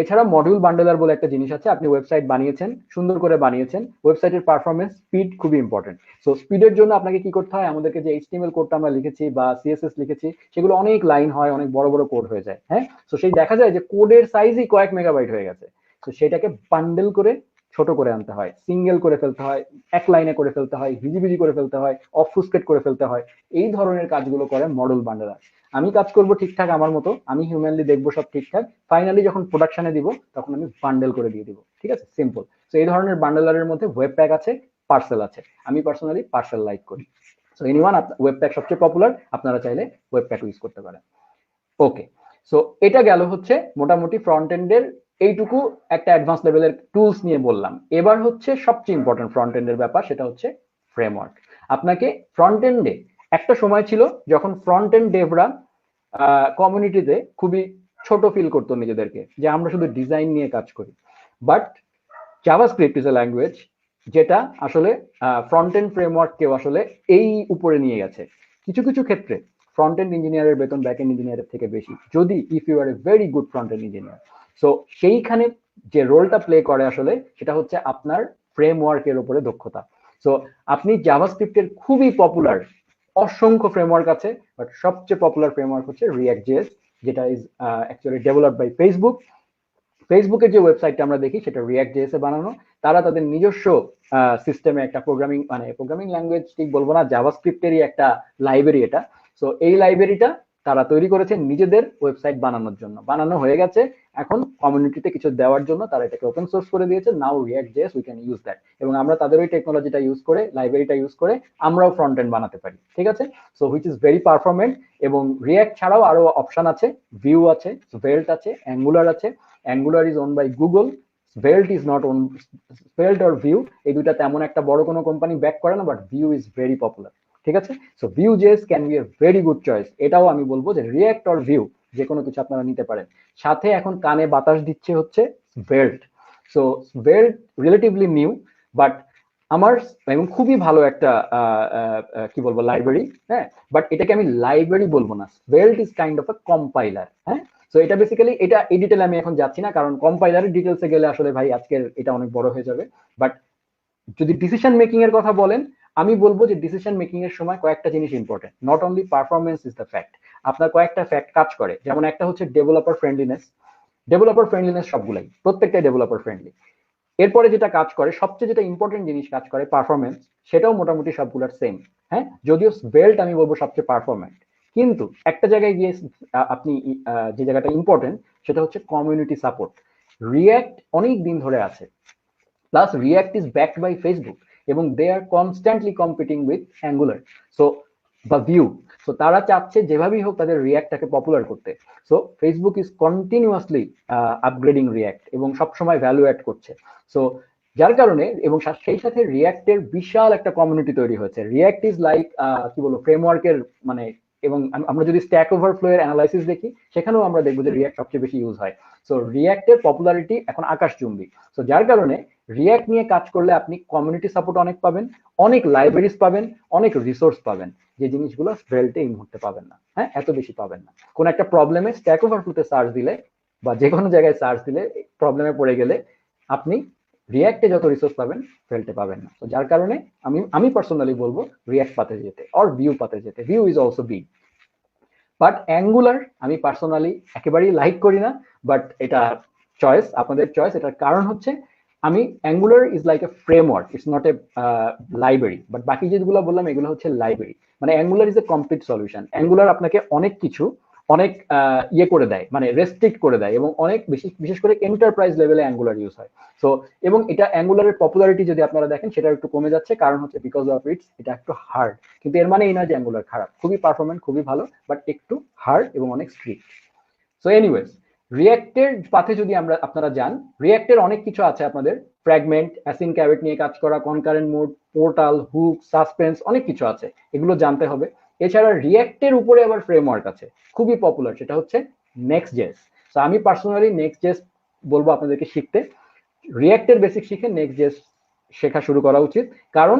এছাড়া মডিউল বান্ডেলার বলে একটা জিনিস আছে, আপনি ওয়েবসাইট বানিয়েছেন, সুন্দর করে বানিয়েছেন, ওয়েবসাইটের পারফরমেন্স, স্পিড খুবই ইম্পর্টেন্ট। সো স্পিডের জন্য আপনাকে কি করতে হয়, আমাদেরকে যে এইচটিএমএল কোডটা আমরা লিখেছি বা সিএসএস লিখেছি, সেগুলো অনেক লাইন হয়, অনেক বড় বড় কোড হয়ে যায়। হ্যাঁ, তো সেই দেখা যায় যে কোডের সাইজই কয়েক মেগাবাইট হয়ে গেছে। তো সেটাকে বান্ডেল করে ছোট করে আনতে হয়, সিঙ্গেল করে ফেলতে হয়, এক লাইনে করে ফেলতে হয়, ভিজিবিজি করে ফেলতে হয়, অফুস্কেট করে ফেলতে হয়। এই ধরনের কাজগুলো করে মডেল বান্ডেলার। আমি কাজ করব ঠিকঠাক আমার মতো, আমি হিউম্যানলি দেখবো সব ঠিকঠাক, ফাইনালি যখন প্রোডাকশনে দিব তখন আমি বান্ডেল করে দিয়ে দিব, ঠিক আছে? সিম্পল। তো এই ধরনের বান্ডেলারের মধ্যে ওয়েব প্যাক আছে, পার্সেল আছে। আমি পার্সোনালি পার্সেল লাইক করি। সো এনিওয়ান, ওয়েব প্যাক সবচেয়ে পপুলার, আপনারা চাইলে ওয়েব প্যাক ইউজ করতে পারেন। ওকে, সো এটা গেল হচ্ছে মোটামুটি ফ্রন্ট এন্ডের এইটুকু একটা অ্যাডভান্স লেভেলের টুলস নিয়ে বললাম। এবার হচ্ছে সবচেয়ে ইম্পর্টেন্ট ফ্রন্ট এন্ডের ব্যাপার, সেটা হচ্ছে ফ্রেমওয়ার্ক। আপনাকে ফ্রন্ট এন্ডে, একটা সময় ছিল যখন ফ্রন্ট এন্ড ডেভরা কমিউনিটিতে খুবই ছোট ফিল করতো নিজেদেরকে, যে আমরা শুধু ডিজাইন নিয়ে কাজ করি। But JavaScript is a language যেটা আসলে ফ্রন্ট এন্ড ফ্রেমওয়ার্ককেও আসলে এই উপরে নিয়ে গেছে। কিছু কিছু ক্ষেত্রে ফ্রন্ট এন্ড ইঞ্জিনিয়ারের বেতন ব্যাক এন্ড ইঞ্জিনিয়ারের থেকে বেশি, যদি if you are a very good front end engineer. So সেইখানে যে রোলটা প্লে করে আসলে, সেটা হচ্ছে আপনার ফ্রেমওয়ার্কের উপরে দক্ষতা। সো আপনি জাভাস্ক্রিপ্টের খুবই পপুলার অসংখ্য ফ্রেমওয়ার্ক আছে, বাট সবচেয়ে পপুলার ফ্রেমওয়ার্ক হচ্ছে রিঅ্যাক্ট জেএস, যেটা is actually developed by Facebook. ফেসবুকের যে ওয়েবসাইটটা আমরা দেখি সেটা রিঅ্যাক্ট জেএস এ বানানো। তারা তাদের নিজস্ব সিস্টেমে একটা প্রোগ্রামিং ল্যাঙ্গুয়েজ ঠিক বলবো না, জাভাস্ক্রিপ্টেরই একটা লাইব্রেরি এটা। সো এই লাইব্রেরিটা তারা তৈরি করেছে নিজেদের ওয়েবসাইট বানানোর জন্য, বানানো হয়ে গেছে, এখন কমিউনিটিতে কিছু দেওয়ার জন্য তারা এটাকে ওপেন সোর্স করে দিয়েছে। Now React JS we can use that, এবং আমরা তাদের ওই টেকনোলজিটা ইউজ করে, লাইব্রেরিটা ইউজ করে আমরাও ফ্রন্ট এন্ড বানাতে পারি, ঠিক আছে। So which is very performant. এবং রিঅ্যাক্ট ছাড়াও আরো অপশন আছে, ভিউ আছে, ভেল্ট আছে, অ্যাঙ্গুলার আছে। Angular is owned by Google, Svelte is not on, Svelte or Vue এই দুইটা তেমন একটা বড় কোনো কোম্পানি ব্যাক করে না, but Vue is very popular, ঠিক আছে। So Vue.js can be a very good choice. এটাও আমি বলবো যে রিঅ্যাক্ট অর ভিউ যে কোনো কিছু আপনারা নিতে পারেন। সাথে এখন কানে বাতাস দিচ্ছে হচ্ছে Svelte। So Svelte relatively new, but আমার এবং খুবই ভালো একটা কি বলবো লাইব্রেরি, হ্যাঁ, বাট এটাকে আমি লাইব্রেরি বলবো না। Svelte is kind of a compiler, হ্যাঁ। সো এটা বেসিক্যালি, এটা এই ডিটেলে আমি এখন যাচ্ছি না, কারণ কম্পাইলারের ডিটেলসে গেলে আসলে ভাই আজকের এটা অনেক বড় হয়ে যাবে। বাট যদি ডিসিশন মেকিং এর কথা বলেন, আমি বলবো যে ডিসিশন মেকিং এর সময় কয়েকটা জিনিস important. Not only performance is the fact, আপনার কয়েকটা ফ্যাক্ট কাজ করে। যেমন একটা হচ্ছে ডেভেলপার ফ্রেন্ডলিনেস। ডেভেলপার ফ্রেন্ডলিনেস সবগুলাই, প্রত্যেকটাই ডেভেলপার ফ্রেন্ডলি। এরপরে যেটা কাজ করে, সবচেয়ে যেটা ইম্পর্টেন্ট জিনিস কাজ করে, পারফরমেন্স, সেটাও মোটামুটি সবগুলোর সেম, হ্যাঁ। যদিও বেল্ট আমি বলবো সবচেয়ে পারফরমেন্ট, কিন্তু একটা জায়গায় গিয়ে আপনি যে জায়গাটা ইম্পর্টেন্ট সেটা হচ্ছে কমিউনিটি সাপোর্ট। রিঅ্যাক্ট অনেক দিন ধরে আছে, plus React is backed by Facebook, এবং they are constantly competing with Angular, so বা ভিউ। সো তারা চাচ্ছে যেভাবেই হোক তাদের রিঅ্যাক্টটাকে পপুলার করতে। So Facebook is continuously upgrading React এবং সবসময় ভ্যালু অ্যাড করছে। সো যার কারণে, এবং সেই সাথে রিঅ্যাক্টের বিশাল একটা কমিউনিটি তৈরি হয়েছে। রিঅ্যাক্ট ইজ লাইক কি বলবো ফ্রেমওয়ার্কের মানে, এবং আমরা যদি স্ট্যাক ওভারফ্লো এর অ্যানালাইসিস দেখি সেখানেও আমরা দেখবো যে রিঅ্যাক্ট সবচেয়ে বেশি ইউজ হয়। সো রিঅ্যাক্টের পপুলারিটি এখন আকাশচুম্বী। সো যার কারণে রিঅ্যাক্ট নিয়ে কাজ করলে আপনি কমিউনিটি সাপোর্ট অনেক পাবেন, অনেক লাইব্রেরিজ পাবেন, অনেক রিসোর্স পাবেন, যে জিনিসগুলো স্ভেল্টে এই মুহূর্তে পাবেন না, হ্যাঁ, এত বেশি পাবেন না। কোন একটা প্রবলেমে স্ট্যাক ওভারফ্লোতে সার্চ দিলে বা যে কোনো জায়গায় সার্চ দিলে প্রবলেমে পড়ে গেলে আপনি রিঅ্যাক্টে যত রিসোর্স পাবেন স্ভেল্টে পাবেন না। তো যার কারণে আমি পার্সোনালি বলবো রিঅ্যাক্ট পাতে যেতে, অর ভিউ পাতে যেতে। View is also big, but angular আমি পার্সোনালি একেবারেই লাইক করি না, বাট এটা চয়েস, আপনাদের চয়েস। এটার কারণ হচ্ছে আমি angular is like a framework, it's not a library, but বাকি যেগুলো বললাম এগুলো হচ্ছে লাইব্রেরি। মানে angular is a complete solution. Angular আপনাকে অনেক কিছু অনেক ইয়ে করে দেয়, মানে রেস্ট্রিক্ট করে দেয়, এবং অনেক বিশেষ করে এন্টারপ্রাইজ লেভেলে অ্যাঙ্গুলার ইউজ হয়। সো এবং এটা অ্যাঙ্গুলারের পপুলারিটি যদি আপনারা দেখেন সেটা একটু কমে যাচ্ছে, কারণ হচ্ছে বিকজ অফ ইটস, এটা একটু হার্ড। কিন্তু এর মানে এই নয় যে অ্যাঙ্গুলার খারাপ, খুবই পারফরমেন্ট, খুবই ভালো, বাট একটু হার্ড এবং অনেক স্ট্রিক্ট। সো এনিওয়েজ, রিঅ্যাক্টের পাথে যদি আপনারা যান, রিঅ্যাক্টের অনেক কিছু আছে আপনাদের। ফ্র্যাগমেন্ট, অ্যাসিন ক্যারেট নিয়ে কাজ করা, concurrent mode, portal, hook, suspense, অনেক কিছু আছে, এগুলো জানতে হবে। এছাড়া রিঅ্যাক্টের উপরে আবার ফ্রেমওয়ার্ক আছে খুবই পপুলার, সেটা হচ্ছে নেক্সট.জেএস। সো আমি পার্সোনালি নেক্সট.জেএস বলবো আপনাদেরকে শিখতে। রিঅ্যাক্টের বেসিক শিখে নেক্সট.জেএস শেখা শুরু করা উচিত, কারণ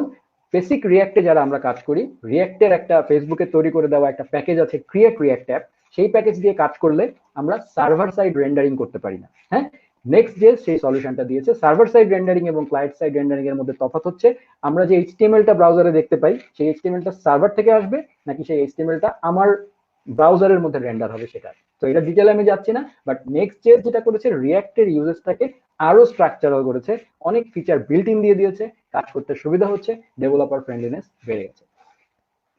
বেসিক রিঅ্যাক্টে যারা আমরা কাজ করি, রিঅ্যাক্টের একটা ফেসবুকে তৈরি করে দেওয়া একটা প্যাকেজ আছে, ক্রিয়েট রিঅ্যাক্ট অ্যাপ, সেই প্যাকেজ দিয়ে কাজ করলে আমরা সার্ভার সাইড রেন্ডারিং করতে পারি না, হ্যাঁ। নেক্সট.জেএস সেই সলিউশনটা দিয়েছে। সার্ভার সাইড রেন্ডারিং এবং ক্লায়েন্ট সাইড রেন্ডারিং এর মধ্যে তফাৎ হচ্ছে আমরা যে এইচটিএমএলটা ব্রাউজারে দেখতে পাই, সেই এইচটিএমএলটা সার্ভার থেকে আসবে নাকি সেই এইচটিএমএলটা আমার ব্রাউজারের মধ্যে রেন্ডার হবে সেটা। তো এটা ডিটেলে আমি যাচ্ছি না, বাট নেক্সট.জেএস যেটা করেছে, রিঅ্যাক্টের ইউজেসটাকে আরো স্ট্রাকচারাল করেছে, অনেক ফিচার বিল্ট ইন দিয়ে দিয়েছে, কাজ করতে সুবিধা হচ্ছে, ডেভেলপার ফ্রেন্ডলিনেস বেড়ে গেছে।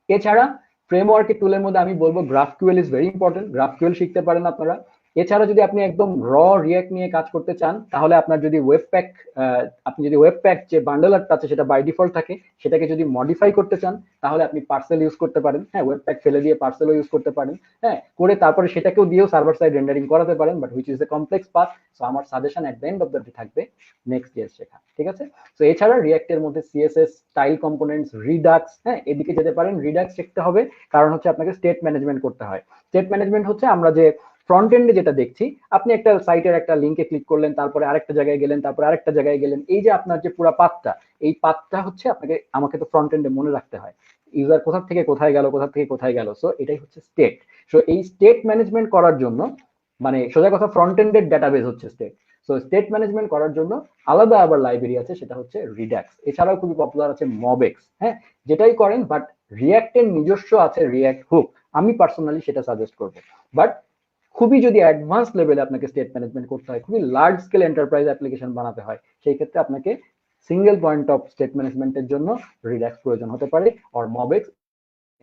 এছাড়া ফ্রেমওয়ার্ক টুলের মধ্যে আমি বলবো GraphQL is very important, GraphQL শিখতে পারেন আপনারা। এছাড়া যদি আপনি একদম রিঅ্যাক্ট নিয়ে কাজ করতে চান, তাহলে আপনার যদি আপনি যদি ওয়েবপ্যাক যে বান্ডেলারটা আছে সেটা বাই ডিফল্ট থাকে, সেটাকে যদি মডিফাই করতে চান তাহলে আপনি পার্সেল ইউজ করতে পারেন, হ্যাঁ, ওয়েবপ্যাক ফেলে দিয়ে পার্সেলও ইউজ করতে পারেন, হ্যাঁ, করে তারপরে সেটাকেও দিয়েও সার্ভার সাইড রেন্ডারিং করাতে পারেন, but which is a complex path. So আমার suggestion at the end of the day থাকবে নেক্সট.জেএস শেখা, ঠিক আছে। তো এছাড়া রিঅ্যাক্টের মধ্যে সিএসএস, স্টাইল কম্পোনেন্টস, রিডাক্স, হ্যাঁ, এদিকে যেতে পারেন। রিডাক্স শিখতে হবে, কারণ হচ্ছে আপনাকে স্টেট ম্যানেজমেন্ট করতে হয়। স্টেট ম্যানেজমেন্ট হচ্ছে আমরা যে ফ্রন্ট এন্ডে যেটা দেখছি, আপনি একটা সাইটের একটা লিঙ্কে ক্লিক করলেন, তারপরে আরেকটা জায়গায় গেলেন, তারপরে আরেকটা জায়গায় গেলেন, এই যে আপনার যে পুরো পাথটা, এই পাথটা হচ্ছে আমাকে তো ফ্রন্ট এন্ডে মনে রাখতে হয় ইউজার কোথা থেকে কোথায় গেল, কোথা থেকে কোথায় গেল। সো এটাই হচ্ছে স্টেট। সো এই স্টেট ম্যানেজমেন্ট করার জন্য, মানে সোজা কথা, ফ্রন্ট এন্ডের ডেটাবেস হচ্ছে স্টেট। সো স্টেট ম্যানেজমেন্ট করার জন্য আলাদা আবার লাইব্রেরি আছে, সেটা হচ্ছে রিডাক্স। এছাড়াও খুবই পপুলার আছে মবেক্স, হ্যাঁ, যেটাই করেন, বাট রিয়াক্টের নিজস্ব আছে রিয়াক্ট হুক, আমি পার্সোনালি সেটা সাজেস্ট করবো। বাট খুবই যদি অ্যাডভান্স লেভেলে আপনাকে স্টেট ম্যানেজমেন্ট করতে হয়, খুবই লার্জ স্কেল এন্টারপ্রাইজ অ্যাপ্লিকেশন বানাতে হয়, সেই ক্ষেত্রে আপনাকে সিঙ্গেল পয়েন্ট অফ স্টেট ম্যানেজমেন্টের জন্য রিডাক্স প্রয়োজন হতে পারে, আর মবেক্স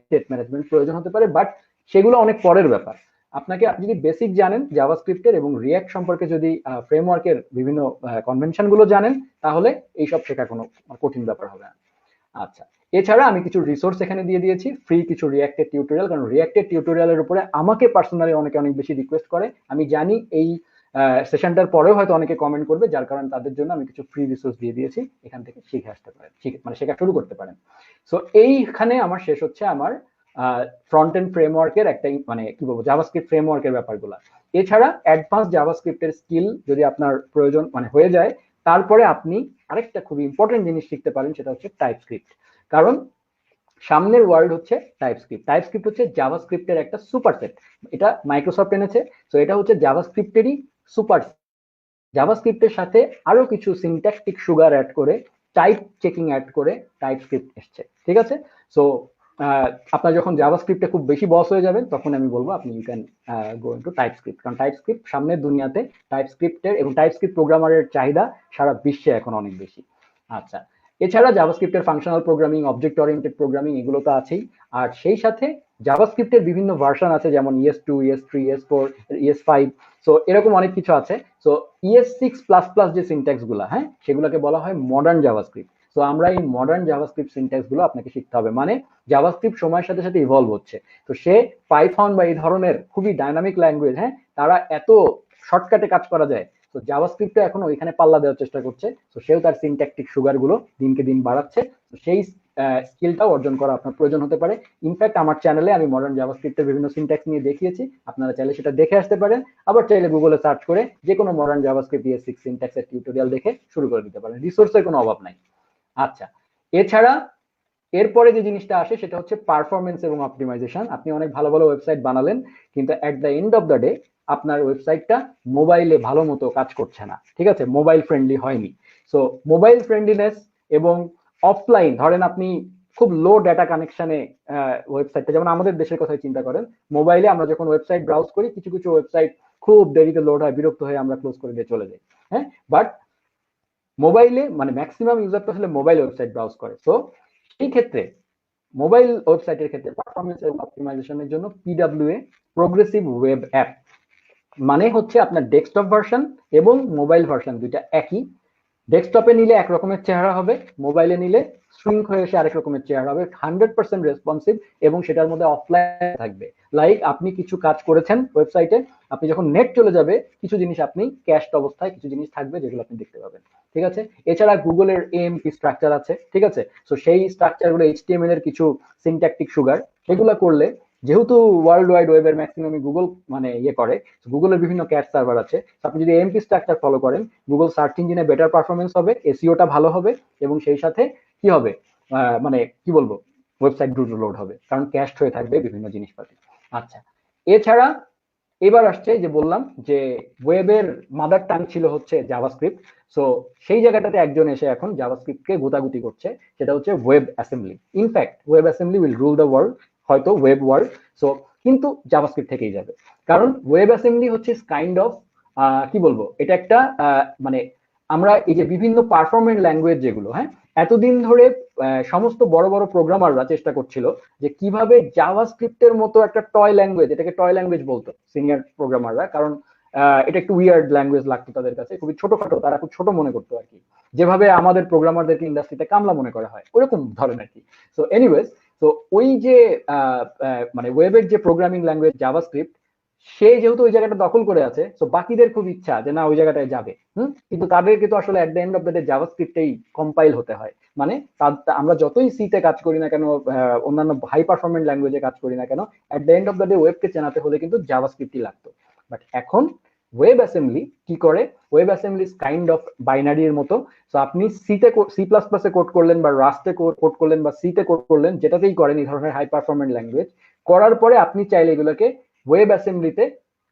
স্টেট ম্যানেজমেন্ট প্রয়োজন হতে পারে, বাট সেগুলো অনেক পরের ব্যাপার। আপনাকে, আপনি যদি বেসিক জানেন জাভাস্ক্রিপ্টের এবং রিয়াক্ট সম্পর্কে, যদি ফ্রেমওয়ার্কের বিভিন্ন কনভেনশন গুলো জানেন, তাহলে এইসব শেখা কোনো কঠিন ব্যাপার হবে না। আচ্ছা, এছাড়া আমি কিছু রিসোর্স এখানে দিয়ে দিয়েছি, ফ্রি কিছু রিয়াক্টের টিউটোরিয়াল, কারণ রিয়াক্টের টিউটোরিয়ালের উপরে আমাকে পার্সোনালি অনেক বেশি রিকোয়েস্ট করে। আমি জানি এই সেশনটার পরেও হয়তো অনেকে কমেন্ট করবে, যার কারণে তাদের জন্য আমি কিছু ফ্রি রিসোর্স দিয়ে দিয়েছি, এখান থেকে শিখে আসতে পারেন, মানে শেখা শুরু করতে পারেন। সো এইখানে আমার শেষ হচ্ছে আমার ফ্রন্ট এন্ড ফ্রেমওয়ার্কের একটা, মানে কি বলবো, জাভাস্ক্রিপ্ট ফ্রেমওয়ার্কের ব্যাপারগুলো। এছাড়া অ্যাডভান্স জাভাস্ক্রিপ্টের স্কিল যদি আপনার প্রয়োজন মানে হয়ে যায়, তারপরে আপনি আরেকটা খুব ইম্পর্টেন্ট জিনিস শিখতে পারেন, সেটা হচ্ছে টাইপস্ক্রিপ্ট। কারণ সামনের ওয়ার্ল্ড হচ্ছে টাইপস্ক্রিপ্ট। টাইপস্ক্রিপ্ট হচ্ছে জাভাস্ক্রিপ্টের একটা সুপারসেট, এটা মাইক্রোসফট এনেছে। তো এটা হচ্ছে জাভাস্ক্রিপ্টেরই সুপার, জাভাস্ক্রিপ্টের সাথে আরো কিছু সিনট্যাকটিক সুগার অ্যাড করে, টাইপ চেকিং অ্যাড করে টাইপস্ক্রিপ্ট এসছে, ঠিক আছে? সো আপনার যখন জাভাস্ক্রিপ্টে খুব বেশি বস হয়ে যাবেন, তখন আমি বলবো আপনি you can go into TypeScript, কারণ টাইপস্ক্রিপ্ট সামনের দুনিয়াতে টাইপস্ক্রিপ্টের এবং টাইপস্ক্রিপ্ট প্রোগ্রামারের চাহিদা সারা বিশ্বে এখন অনেক বেশি। আচ্ছা, এছাড়া জাভাস্ক্রিপ্টের functional programming, object oriented programming, এগুলো তো আছেই। আর সেই সাথে জাভাস্ক্রিপ্টের বিভিন্ন ভার্সন আছে, যেমন ES2, ES3, ES4, ES5, so এরকম অনেক কিছু আছে। সো ES6++ যে সিনট্যাক্স গুলা, হ্যাঁ, সেগুলোকে বলা হয় মডার্ন জাভাস্ক্রিপ্ট। তো আমরা এই মডার্ন জাভাস্ক্রিপ্ট সিনট্যাক্স গুলো আপনাকে শিখতে হবে, মানে জাভাস্ক্রিপ্ট সময়ের সাথে সাথে ইভলভ হচ্ছে। তো সে পাইথন বা এই ধরনের খুবই ডাইনামিক ল্যাঙ্গুয়েজ, হ্যাঁ, তারা এত শর্টকাটে কাজ করা যায়, তো জাভাস্ক্রিপ্ট এখন ওইখানে পাল্লা দেওয়ার চেষ্টা করছে। তো সেও তার সিনট্যাকটিক সুগার গুলো দিনকে দিন বাড়াচ্ছে। তো সেই স্কিলটাও অর্জন করা আপনার প্রয়োজন হতে পারে। ইনফ্যাক্ট আমার চ্যানেলে আমি মডার্ন জাভাস্ক্রিপ্টের বিভিন্ন সিনট্যাক্স নিয়ে দেখিয়েছি, আপনারা চাইলে সেটা দেখে আসতে পারেন। আবার চাইলে গুগলে সার্চ করে যে কোনো মডার্ন জাভাস্ক্রিপ্ট ES6 সিনট্যাক্সের টিউটোরিয়াল দেখে শুরু করে দিতে পারেন, রিসোর্সের কোনো অভাব নাই। আচ্ছা, এছাড়া এরপরে যে জিনিসটা আসে সেটা হচ্ছে পারফরমেন্স এবং অপটিমাইজেশন। আপনি অনেক ভালো ভালো ওয়েবসাইট বানালেন, কিন্তু এট the end of the day আপনার ওয়েবসাইটটা মোবাইলে ভালো মতো কাজ করছে না, ঠিক আছে, মোবাইল ফ্রেন্ডলি হয়নি। সো মোবাইল ফ্রেন্ডলিনেস এবং অফলাইন, ধরেন আপনি খুব লো ডাটা কানেকশনে ওয়েবসাইটটা, যেমন আমাদের দেশের কথাই চিন্তা করেন, মোবাইলে আমরা যখন ওয়েবসাইট ব্রাউজ করি, কিছু কিছু ওয়েবসাইট খুব দেরিতে লোড হয়, বিরক্ত হয়ে আমরা ক্লোজ করে দিয়ে চলে যাই, হ্যাঁ। বাট মোবাইলে মানে ম্যাক্সিমাম ইউজার তো আসলে মোবাইল ওয়েবসাইট ব্রাউজ করে। সো এই ক্ষেত্রে মোবাইল ওয়েবসাইটের ক্ষেত্রে পারফরমেন্স এবং অপটিমাইজেশনের জন্য PWA, প্রোগ্রেসিভ ওয়েব অ্যাপ, মানে হচ্ছে আপনার ডেস্কটপ ভার্সন এবং মোবাইল ভার্সন দুইটা একই। ডেস্কটপে নিলে এক রকমের চেহারা হবে, মোবাইলে নিলে শ্রিঙ্ক হয়ে এসে আরেক রকমের চেহারা হবে, 100% রেসপন্সিভ, এবং সেটার মধ্যে অফলাইন থাকবে। লাইক আপনি কিছু কাজ করেছেন ওয়েবসাইটে, আপনি যখন নেট চলে যাবে, কিছু জিনিস আপনি ক্যাশড অবস্থায়, কিছু জিনিস থাকবে যেগুলো আপনি দেখতে পাবেন, ঠিক আছে? এছাড়া গুগলের AMP স্ট্রাকচার আছে, ঠিক আছে? সো সেই স্ট্রাকচারগুলো, HTML এর কিছু সিনট্যাকটিক সুগার, এগুলো করলে, যেহেতু ওয়ার্ল্ড ওয়াইড ওয়েবের ম্যাক্সিমাম গুগল মানে করে, গুগলের বিভিন্ন ক্যাশ সার্ভার আছে, আপনি যদি AMP স্ট্রাকচার ফলো করেন, গুগল সার্চ ইঞ্জিনে বেটার পারফরমেন্স হবে, এসইওটা ভালো হবে, এবং সেই সাথে কি হবে, মানে কি বলবো, ওয়েবসাইট দ্রুত লোড হবে, কারণ ক্যাশড হয়ে থাকবে বিভিন্ন জিনিসপাতি। আচ্ছা, এছাড়া এবার আসছে যে বললাম যে ওয়েবের মাদার টাং ছিল হচ্ছে জাভাস্ক্রিপ্ট। সো সেই জায়গাটাতে একজন এসে এখন জাভাস্ক্রিপ্টকে গোতাগুতি করছে, সেটা হচ্ছে web assembly. In fact web assembly will rule the world, হয়তো ওয়েব ওয়ার্ল্ড। সো কিন্তু জাভাস্ক্রিপ্ট থেকেই যাবে, কারণ ওয়েব অ্যাসেম্বলি হচ্ছে কাইন্ড অফ কি বলবো, এটা একটা মানে আমরা এই যে বিভিন্ন পারফরমেন্ট ল্যাঙ্গুয়েজ যেগুলো, হ্যাঁ, এতদিন ধরে সমস্ত বড় বড় প্রোগ্রামাররা চেষ্টা করছিল যে কিভাবে জাভাস্ক্রিপ্টের মতো একটা টয় ল্যাঙ্গুয়েজ, এটাকে টয় ল্যাঙ্গুয়েজ বলতো সিনিয়র প্রোগ্রামাররা, কারণ এটা একটু উইয়ার্ড ল্যাঙ্গুয়েজ লাগতো তাদের কাছে, খুবই ছোটখাটো, তারা খুব ছোট মনে করতো আর কি, যেভাবে আমাদের প্রোগ্রামারদেরকে ইন্ডাস্ট্রিতে কামলা মনে করা হয়, ওরকম ধরেন আর কি। সো এনিওয়েজ, তো ওই যে মানে ওয়েবের যে প্রোগ্রামিং ল্যাঙ্গুয়েজ জাভাস্ক্রিপ্ট, সে যেহেতু ওই জায়গাটা দখল করে আছে, তো বাকিদের খুব ইচ্ছা যে না ওই জায়গাটায় যাবে, কিন্তু তাদেরকে তো আসলে at the end of the day জাভাস্ক্রিপ্টেই কম্পাইল হতে হয়। মানে আমরা যতই সিতে কাজ করি না কেন, অন্যান্য হাই পারফরমেন্ট ল্যাঙ্গুয়েজে কাজ করি না কেন, at the end of the day ওয়েবকে চেনাতে হলে কিন্তু জাভাস্ক্রিপ্টই লাগতো। বাট এখন ওয়েব অ্যাসেম্বলি কি করে, ওয়েব অ্যাসেম্বলি কাইন্ড অফ বাইনারির মতো। তো আপনি C++ কোড করলেন, বা রাস্টে কোড করলেন, বা সিতে কোড করলেন, যেটাতেই করেন এই ধরনের হাই পারফরমেন্ট ল্যাঙ্গুয়েজ, করার পরে আপনি চাইলে এগুলোকে ওয়েব অ্যাসেম্বলিতে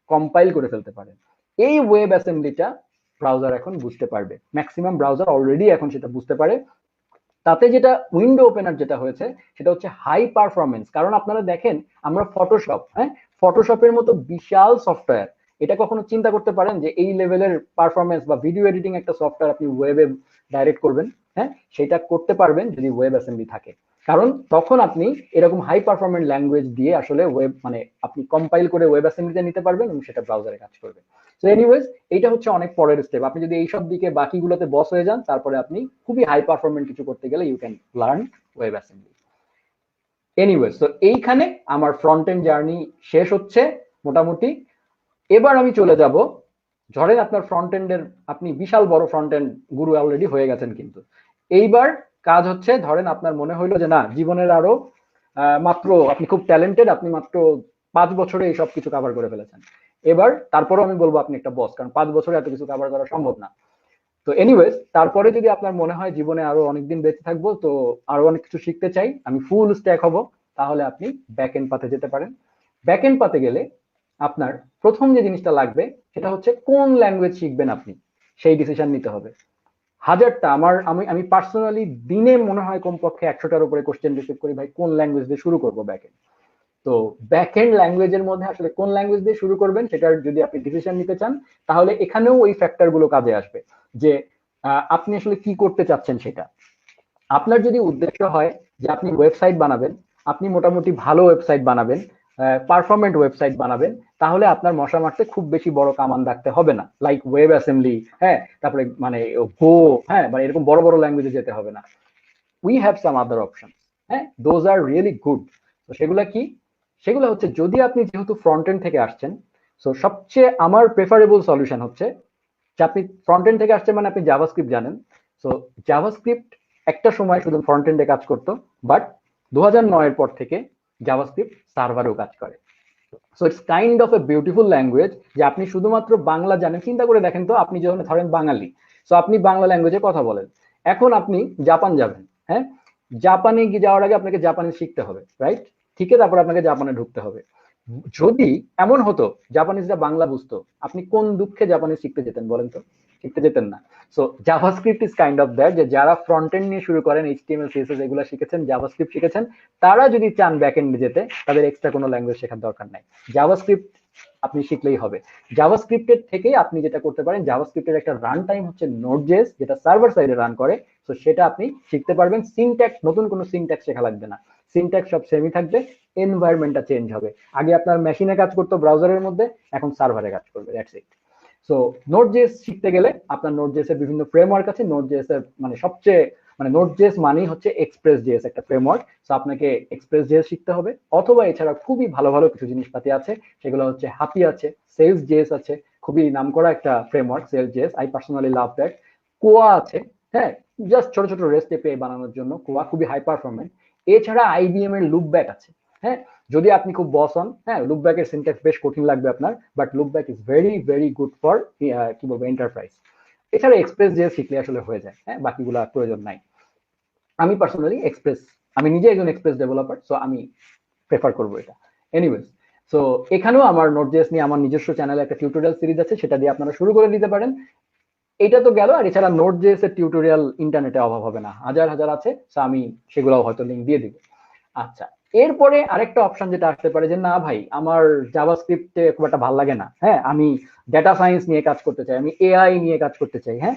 কম্পাইল করে ফেলতে পারেন। এই ওয়েব অ্যাসেম্বলিটা ব্রাউজার এখন বুঝতে পারবে, ম্যাক্সিমাম ব্রাউজার অলরেডি এখন সেটা বুঝতে পারে। তাতে যেটা উইন্ডো ওপেনার যেটা হয়েছে সেটা হচ্ছে হাই পারফরমেন্স। কারণ আপনারা দেখেন আমরা ফটোশপ, হ্যাঁ, ফটোশপের মতো বিশাল সফটওয়্যার, এটা কখনো চিন্তা করতে পারেন যে এই লেভেলের পারফরমেন্স বা ভিডিও এডিটিং একটা সফটওয়্যার আপনি ওয়েবে ডাইরেক্ট করবেন? হ্যাঁ, সেটা করতে পারবেন যদি ওয়েব অ্যাসেম্বলি থাকে। কারণ তখন আপনি এরকম হাই পারফরমেন্ট ল্যাঙ্গুয়েজ দিয়ে আসলে ওয়েব মানে আপনি কম্পাইল করে ওয়েব অ্যাসেম্বলিতে নিতে পারবেন এবং সেটা ব্রাউজারে কাজ করবে। সো এনিওয়েজ, এইটা হচ্ছে অনেক পরের স্টেপ। আপনি যদি এইসব দিকে বাকিগুলোতে বস হয়ে যান, তারপরে আপনি খুবই হাই পারফরমেন্ট কিছু করতে গেলে you can learn web assembly. Anyways, তো এইখানে আমার ফ্রন্ট এন্ড জার্নি শেষ হচ্ছে মোটামুটি। এবার আমি চলে যাব, ধরেন আপনার ফ্রন্ট এন্ডের আপনি বিশাল বড় ফ্রন্ট এন্ড গুরু অলরেডি হয়ে গেছেন, কিন্তু এইবার কাজ হচ্ছে, ধরেন আপনার মনে হইলো যে না, জীবনের আরো মাত্র আপনি খুব ট্যালেন্টেড, আপনি মাত্র 5 বছরে এই সব কিছু কভার করে ফেলেছেন। এবার তারপরেও আমি বলবো আপনি একটা বস, কারণ 5 বছরে এত কিছু কভার করা সম্ভব না। তো এনিওয়েজ, তারপরে যদি আপনার মনে হয় জীবনে আরো অনেকদিন বেঁচে থাকবো, তো আরো অনেক কিছু শিখতে চাই, আমি ফুল স্ট্যাক হব, তাহলে আপনি ব্যাক এন্ড পাতে যেতে পারেন। ব্যাক এন্ড পাতে গেলে আপনার প্রথম যে জিনিসটা লাগবে সেটা হচ্ছে কোন ল্যাঙ্গুয়েজ শিখবেন আপনি, সেই ডিসিশন নিতে হবে। হাজারটা আমি পার্সোনালি দিনে মনে হয় কমপক্ষে 100টার উপরে কোশ্চেন রিসিভ করি, ভাই কোন ল্যাঙ্গুয়েজ দিয়ে শুরু করবো ব্যাক এন্ড। তো ব্যাক এন্ড ল্যাঙ্গুয়েজের মধ্যে আসলে কোন ল্যাঙ্গুয়েজ দিয়ে শুরু করবেন সেটার যদি আপনি ডিসিশন নিতে চান, তাহলে এখানেও ওই ফ্যাক্টর গুলো কাজে আসবে যে আপনি আসলে কি করতে চাচ্ছেন সেটা। আপনার যদি উদ্দেশ্য হয় যে আপনি ওয়েবসাইট বানাবেন, আপনি মোটামুটি ভালো ওয়েবসাইট বানাবেন, পারফরমেন্ট ওয়েবসাইট বানাবেন, তাহলে আপনার মশা মারতে খুব বেশি বড় কামান রাখতে হবে না, লাইক ওয়েব অ্যাসেম্বলি, হ্যাঁ, তারপরে মানে গো, হ্যাঁ, মানে এরকম বড় বড় ল্যাঙ্গুয়েজে যেতে হবে না। We have some other option, হ্যাঁ, দোজ আর রিয়েলি গুড। তো সেগুলা কি? সেগুলো হচ্ছে, যদি আপনি যেহেতু ফ্রন্ট এন্ড থেকে আসছেন, সো সবচেয়ে আমার প্রেফারেবল সলিউশন হচ্ছে যে আপনি ফ্রন্ট এন্ড থেকে আসছেন মানে আপনি জাভাস্ক্রিপ্ট জানেন। সো জাভাস্ক্রিপ্ট একটা সময় শুধু ফ্রন্ট এন্ডে কাজ করতো, বাট 2009-এর পর থেকে জাভাস্ক্রিপ্ট সার্ভারেও কাজ করে। So it's kind of a beautiful language যে আপনি শুধুমাত্র বাংলা জানেন। চিন্তা করে দেখেন তো, আপনি যখন ধরেন বাঙালি, সো আপনি বাংলা ল্যাঙ্গুয়েজে কথা বলেন, এখন আপনি জাপান যাবেন, হ্যাঁ, জাপানে গিয়ে যাওয়ার আগে আপনাকে জাপানিজ শিখতে হবে, রাইট? ঠিক আছে, তারপর আপনাকে জাপানে ঢুকতে হবে। যদি এমন হতো জাপানিজরা বাংলা বুঝতো, আপনি কোন দুঃখে জাপানিজ শিখতে যেতেন বলেন তো? শিখতে যেতেন না। So JavaScript is kind of that, যে যারা ফ্রন্ট এন্ড নিয়ে শুরু করেন, এইচটিএমএল সিএসএস এগুলো শিখেছেন, জাভাস্ক্রিপ্ট শিখেছেন, তারা যদি চান ব্যাক এন্ডে যেতে, তাদের এক্সট্রা কোনো ল্যাঙ্গুয়েজ শেখার দরকার নাই, জাভাস্ক্রিপ্ট আপনি শিখলেই হবে। জাভাস্ক্রিপ্টের থেকে আপনি যেটা করতে পারেন, জাভাস্ক্রিপ্টের একটা রান টাইম হচ্ছে নোড.জেএস, যেটা সার্ভার সাইডে রান করে। তো সেটা আপনি শিখতে পারবেন। সিনট্যাক্স, নতুন কোনো সিনট্যাক্স শেখা লাগবে না, সিনট্যাক্স সব সেমই থাকবে, এনভায়রনমেন্টটা চেঞ্জ হবে। আগে আপনার মেশিনে কাজ করতো ব্রাউজারের মধ্যে, এখন সার্ভারে কাজ করবে, দ্যাটস ইট। সো নোড.জেএস শিখতে গেলে আপনার নোড.জেএস এর বিভিন্ন ফ্রেমওয়ার্ক আছে। নোড.জেএস এর মানে সবচেয়ে মানে নোড.জেএস মানেই হচ্ছে এক্সপ্রেস.জেএস একটা ফ্রেমওয়ার্ক। সো আপনাকে এক্সপ্রেস.জেএস শিখতে হবে, অথবা এছাড়া খুবই ভালো ভালো কিছু জিনিসপাতি আছে, সেগুলো হচ্ছে হাপি আছে, সেলস.জেএস আছে, খুবই নামকরা একটা framework Sails JS, I personally love that. Koa আছে, হ্যাঁ, জাস্ট ছোট ছোট রেস্ট এপিআই বানানোর জন্য কোয়া খুবই হাই পারফরমেন্ট। এছাড়া আইবিএম এর লুপব্যাক আছে, হ্যাঁ, যদি আপনি খুব বস হন, হ্যাঁ, লুপব্যাকের সিনট্যাক্স বেশ কঠিন লাগবে আপনার, but loopback is very very good for কি বলবো এন্টারপ্রাইজ। এছাড়া এক্সপ্রেস.জেএস শিখলে আসলে হয়ে যায়, হ্যাঁ, বাকিগুলো প্রয়োজন নাই। আমি পার্সোনালি এক্সপ্রেস, আমি নিজে একজন এক্সপ্রেস ডেভেলপার, সো আমি প্রেফার করবো এটা। এনিওয়েজ, সো এখানেও আমার নোড.জেএস নিয়ে আমার নিজস্ব চ্যানেলে একটা টিউটোরিয়াল সিরিজ আছে, সেটা দিয়ে আপনারা শুরু করে দিতে পারেন। এটা তো গেল। আর এছাড়া নোড.জেএস এর টিউটোরিয়াল ইন্টারনেটে অভাব হবে না, হাজার হাজার আছে, সো আমি সেগুলোও হয়তো লিঙ্ক দিয়ে দিব। আচ্ছা, এরপরে আরেকটা অপশন যেটা আসতে পারে যে না ভাই, আমার জাভাস্ক্রিপ্টে খুব একটা ভালো লাগে না, হ্যাঁ, আমি ডেটা সায়েন্স নিয়ে কাজ করতে চাই, আমি এআই নিয়ে কাজ করতে চাই, হ্যাঁ,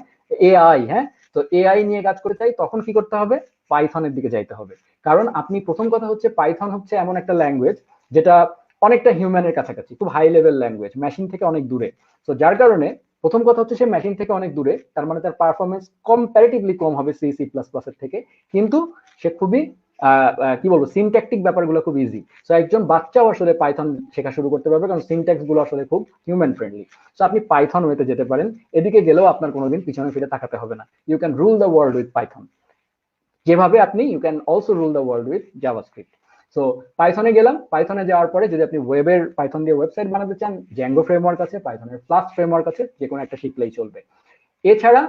এআই, হ্যাঁ, তো এআই নিয়ে কাজ করতে চাই, তখন কি করতে হবে? পাইথনের দিকে যাইতে হবে। কারণ আপনি প্রথম কথা হচ্ছে, পাইথন হচ্ছে এমন একটা ল্যাঙ্গুয়েজ যেটা অনেকটা হিউম্যানের কাছাকাছি, খুব হাই লেভেল ল্যাঙ্গুয়েজ, মেশিন থেকে অনেক দূরে। তো যার কারণে প্রথম কথা হচ্ছে সে মেশিন থেকে অনেক দূরে, তার মানে তার পারফরমেন্স কম্পারেটিভলি কম হবে সি সি প্লাস প্লাস এর থেকে, কিন্তু সে খুবই কি বলবো, সিনট্যাকটিক ব্যাপারগুলো খুব ইজি। সো একজন বাচ্চাও আসলে পাইথন শেখা শুরু করতে পারবে, কারণ সিনট্যাক্স গুলো আসলে খুব হিউম্যান ফ্রেন্ডলি। সো আপনি পাইথন ওয়েতে যেতে পারেন, এদিকে গেলেও আপনার কোনোদিন পিছনে ফিরে তাকাতে হবে না। You can rule the world with Python, যেভাবে আপনি you can also rule the world with JavaScript. So পাইথনে গেলাম, পাইথনে যাওয়ার পরে যদি আপনি ওয়েবের পাইথন দিয়ে ওয়েবসাইট বানাতে চান, জ্যাঙ্গো ফ্রেমওয়ার্ক আছে, পাইথনের প্লাস ফ্রেমওয়ার্ক আছে, যে কোনো একটা শিখলেই চলবে। এছাড়া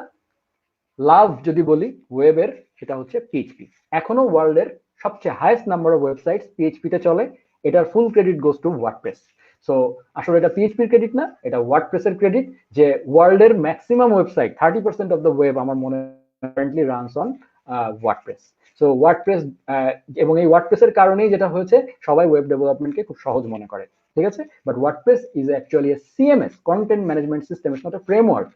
লাভ যদি বলি ওয়েবের, সেটা হচ্ছে পিএইচপি। এখনো ওয়ার্ল্ডের সবচেয়ে highest number of websites PHP তে চলে। এটার ফুল credit goes to WordPress. So আসলে এটা পিএইচপির ক্রেডিট না, এটা ওয়ার্ডপ্রেসের ক্রেডিট, যে ওয়ার্ল্ডের maximum website 30% of the web আমার মনে currently runs on WordPress. So WordPress, এবং এই ওয়ার্ডপ্রেসের কারণেই যেটা হয়েছে সবাই ওয়েব ডেভেলপমেন্টকে খুব সহজ মনে করে, ঠিক আছে। But WordPress is actually A CMS, content management system, it's not a framework.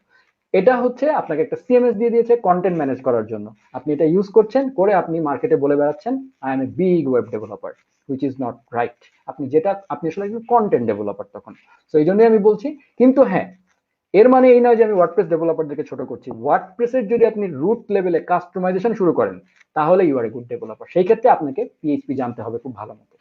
এটা হচ্ছে আপনাকে একটা সিএমএস দিয়ে দিয়েছে কন্টেন্ট ম্যানেজ করার জন্য, আপনি এটা ইউজ করছেন, করে আপনি মার্কেটে বলে বেড়াচ্ছেন I M a big web developer, which is not right. আপনি আসলে একজন কন্টেন্ট ডেভেলপার তখন। সো এই জন্যই আমি বলছি। কিন্তু হ্যাঁ, এর মানে এই নয় যে আমি ওয়ার্ডপ্রেস ডেভেলপারদেরকে ছোট করছি। ওয়ার্ডপ্রেসের যদি আপনি রুট লেভেলে কাস্টমাইজেশন শুরু করেন, তাহলে you are a good developer. সেই ক্ষেত্রে আপনাকে পিএইচপি জানতে হবে খুব ভালো মতো।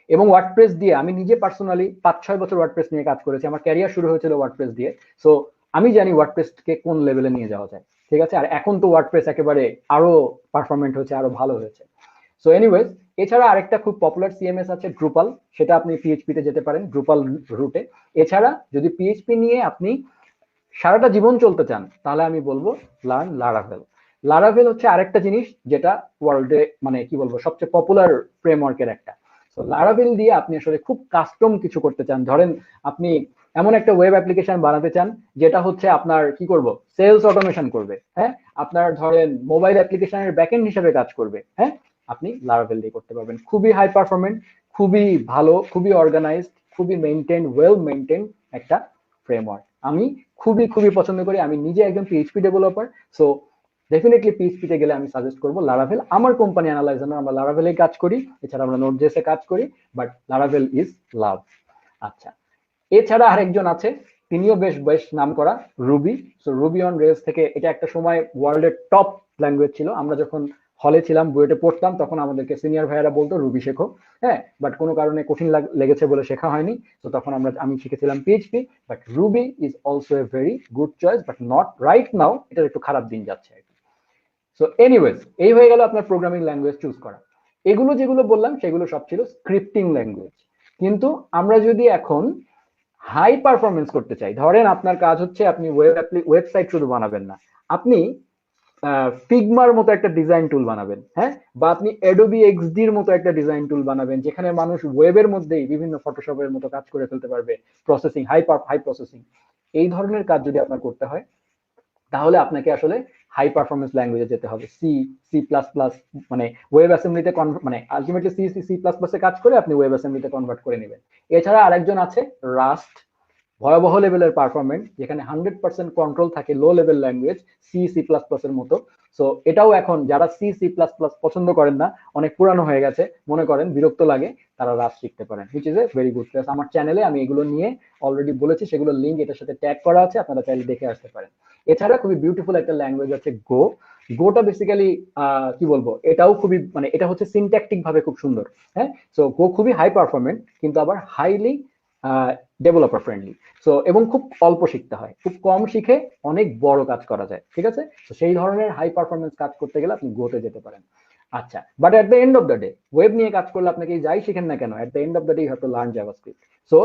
এবং ওয়ার্ডপ্রেস দিয়ে আমি নিজে পার্সোনালি 5-6 বছর ওয়ার্ডপ্রেস নিয়ে কাজ করেছি, আমার ক্যারিয়ার শুরু হয়েছিল ওয়ার্ডপ্রেস দিয়ে। সো আমি জানি ওয়ার্ডপ্রেসকে কোন লেভেলে নিয়ে যাওয়া যায়, ঠিক আছে। আর এখন তো ওয়ার্ডপ্রেস একেবারে আরো পারফরমেন্ট হচ্ছে, আরো ভালো হয়েছে। সো এনিওয়েজ, এছাড়া আরেকটা খুব পপুলার সিএমএস আছে ড্রুপাল, সেটা আপনি পিএইচপি তে যেতে পারেন ড্রুপাল রুটে। এছাড়া যদি পিএইচপি নিয়ে আপনি সারাটা জীবন চলতে চান, তাহলে আমি বলবো লার্ন লারাভেল। লারাভেল হচ্ছে আরেকটা জিনিস যেটা ওয়ার্ল্ডে মানে কি বলবো সবচেয়ে পপুলার ফ্রেমওয়ার্কের একটা। তো লারাভেল দিয়ে আপনি আসলে খুব কাস্টম কিছু করতে চান, ধরেন আপনি এমন একটা ওয়েব অ্যাপ্লিকেশন বানাতে চান যেটা হচ্ছে আপনার কি করব সেলস অটোমেশন করবে, হ্যাঁ, আপনার ধরেন মোবাইল অ্যাপ্লিকেশনের ব্যাকএন্ড হিসেবে কাজ করবে, হ্যাঁ, আপনি লারাভেল দিয়ে করতে পারবেন। খুবই হাই পারফরমেন্ট, খুবই ভালো, খুবই অর্গানাইজড, খুবই মেইনটেইন, ওয়েল মেইনটেইন একটা ফ্রেমওয়ার্ক। আমি খুবই খুবই পছন্দ করি, আমি নিজে একজন PHP developer. So definitely PHP তে গেলে আমি সাজেস্ট করবো লারাভেল। আমার কোম্পানি অ্যানালাইজার আমরা লারাভেলে কাজ করি, এছাড়া আমরা নোডজেস এ কাজ করি, বাট লারাভেল ইজ লাভ। আচ্ছা, এছাড়া আরেকজন আছে, তিনিও বেশ বেশ নাম করা, Ruby. So Ruby on rails থেকে, এটা একটা সময় ওয়ার্ল্ডের টপ ল্যাঙ্গুয়েজ ছিল। আমরা যখন হলে ছিলাম, বুয়েটে পড়তাম, তখন আমাদেরকে সিনিয়র ভাইয়েরা বলতো রুবি শেখো, হ্যাঁ, বাট কোনো কারণে কঠিন লেগেছে বলে শেখা হয়নি। তো তখন আমি শিখেছিলাম PHP. But Ruby is also a very good choice, but not right now, এটার একটু খারাপ দিন যাচ্ছে। সো এনিওয়েজ, এই হয়ে গেল আপনার প্রোগ্রামিং ল্যাঙ্গুয়েজ চুজ করা। এগুলো যেগুলো বললাম সেগুলো সব ছিল স্ক্রিপ্টিং ল্যাঙ্গুয়েজ। কিন্তু আমরা যদি এখন হাই পারফরমেন্স করতে চাই, ধরেন আপনার কাজ হচ্ছে আপনি ওয়েবসাইট শুধু বানাবেন না, আপনি ফিগমার মতো একটা ডিজাইন টুল বানাবেন, হ্যাঁ, বা আপনি অ্যাডোবি এক্সডির মতো একটা ডিজাইন টুল বানাবেন, যেখানে মানুষ ওয়েবের মধ্যেই বিভিন্ন ফটোশপের মতো কাজ করে ফেলতে পারবে, প্রসেসিং হাই প্রসেসিং। এই ধরনের কাজ যদি আপনার করতে হয়, তাহলে আপনাকে আসলে হাই পারফরমেন্স ল্যাঙ্গুয়েজে যেতে হবে। সি প্লাস প্লাস, মানে ওয়েব অ্যাসেম্বলিতে মানে আলটিমেটলি সি প্লাস প্লাসে কাজ করে আপনি ওয়েব অ্যাসেম্বলিতে কনভার্ট করে নেবেন। এছাড়া আরেকজন আছে রাস্ট, ভয়াবহ লেভেলের পারফরমেন্ট, যেখানে 100% কন্ট্রোল থাকে, low level language, C plus plus এর মতো। সো এটাও এখন যারা সি প্লাস প্লাস পছন্দ করেন না, অনেক পুরানো হয়ে গেছে মনে করেন, বিরক্ত লাগে, তারা রাস্ট শিখতে পারেন, which is a very good choice. আমার চ্যানেলে আমি এগুলো নিয়ে অলরেডি বলেছি, সেগুলোর লিঙ্ক এটার সাথে ট্যাগ করা আছে, আপনারা চাইলে দেখে আসতে পারেন। এছাড়া খুবই বিউটিফুল একটা ল্যাঙ্গুয়েজ আছে গো। গোটা বেসিক্যালি কি বলবো, এটাও খুবই মানে এটা হচ্ছে সিনট্যাকটিক ভাবে খুব সুন্দর, হ্যাঁ। সো গো খুবই হাই পারফরমেন্ট, কিন্তু আবার হাইলি ডেভেলপার ফ্রেন্ডলি। সো এবং খুব অল্প শিখতে হয়, খুব কম শিখে অনেক বড় কাজ করা যায়, ঠিক আছে। তো সেই ধরনের হাই পারফরমেন্স কাজ করতে গেলে আপনি গোতে যেতে পারেন। আচ্ছা, but at the end of the day, web নিয়ে কাজ করলে আপনাকে যাই শিখেন না কেন, at the end of the day you have to learn JavaScript. So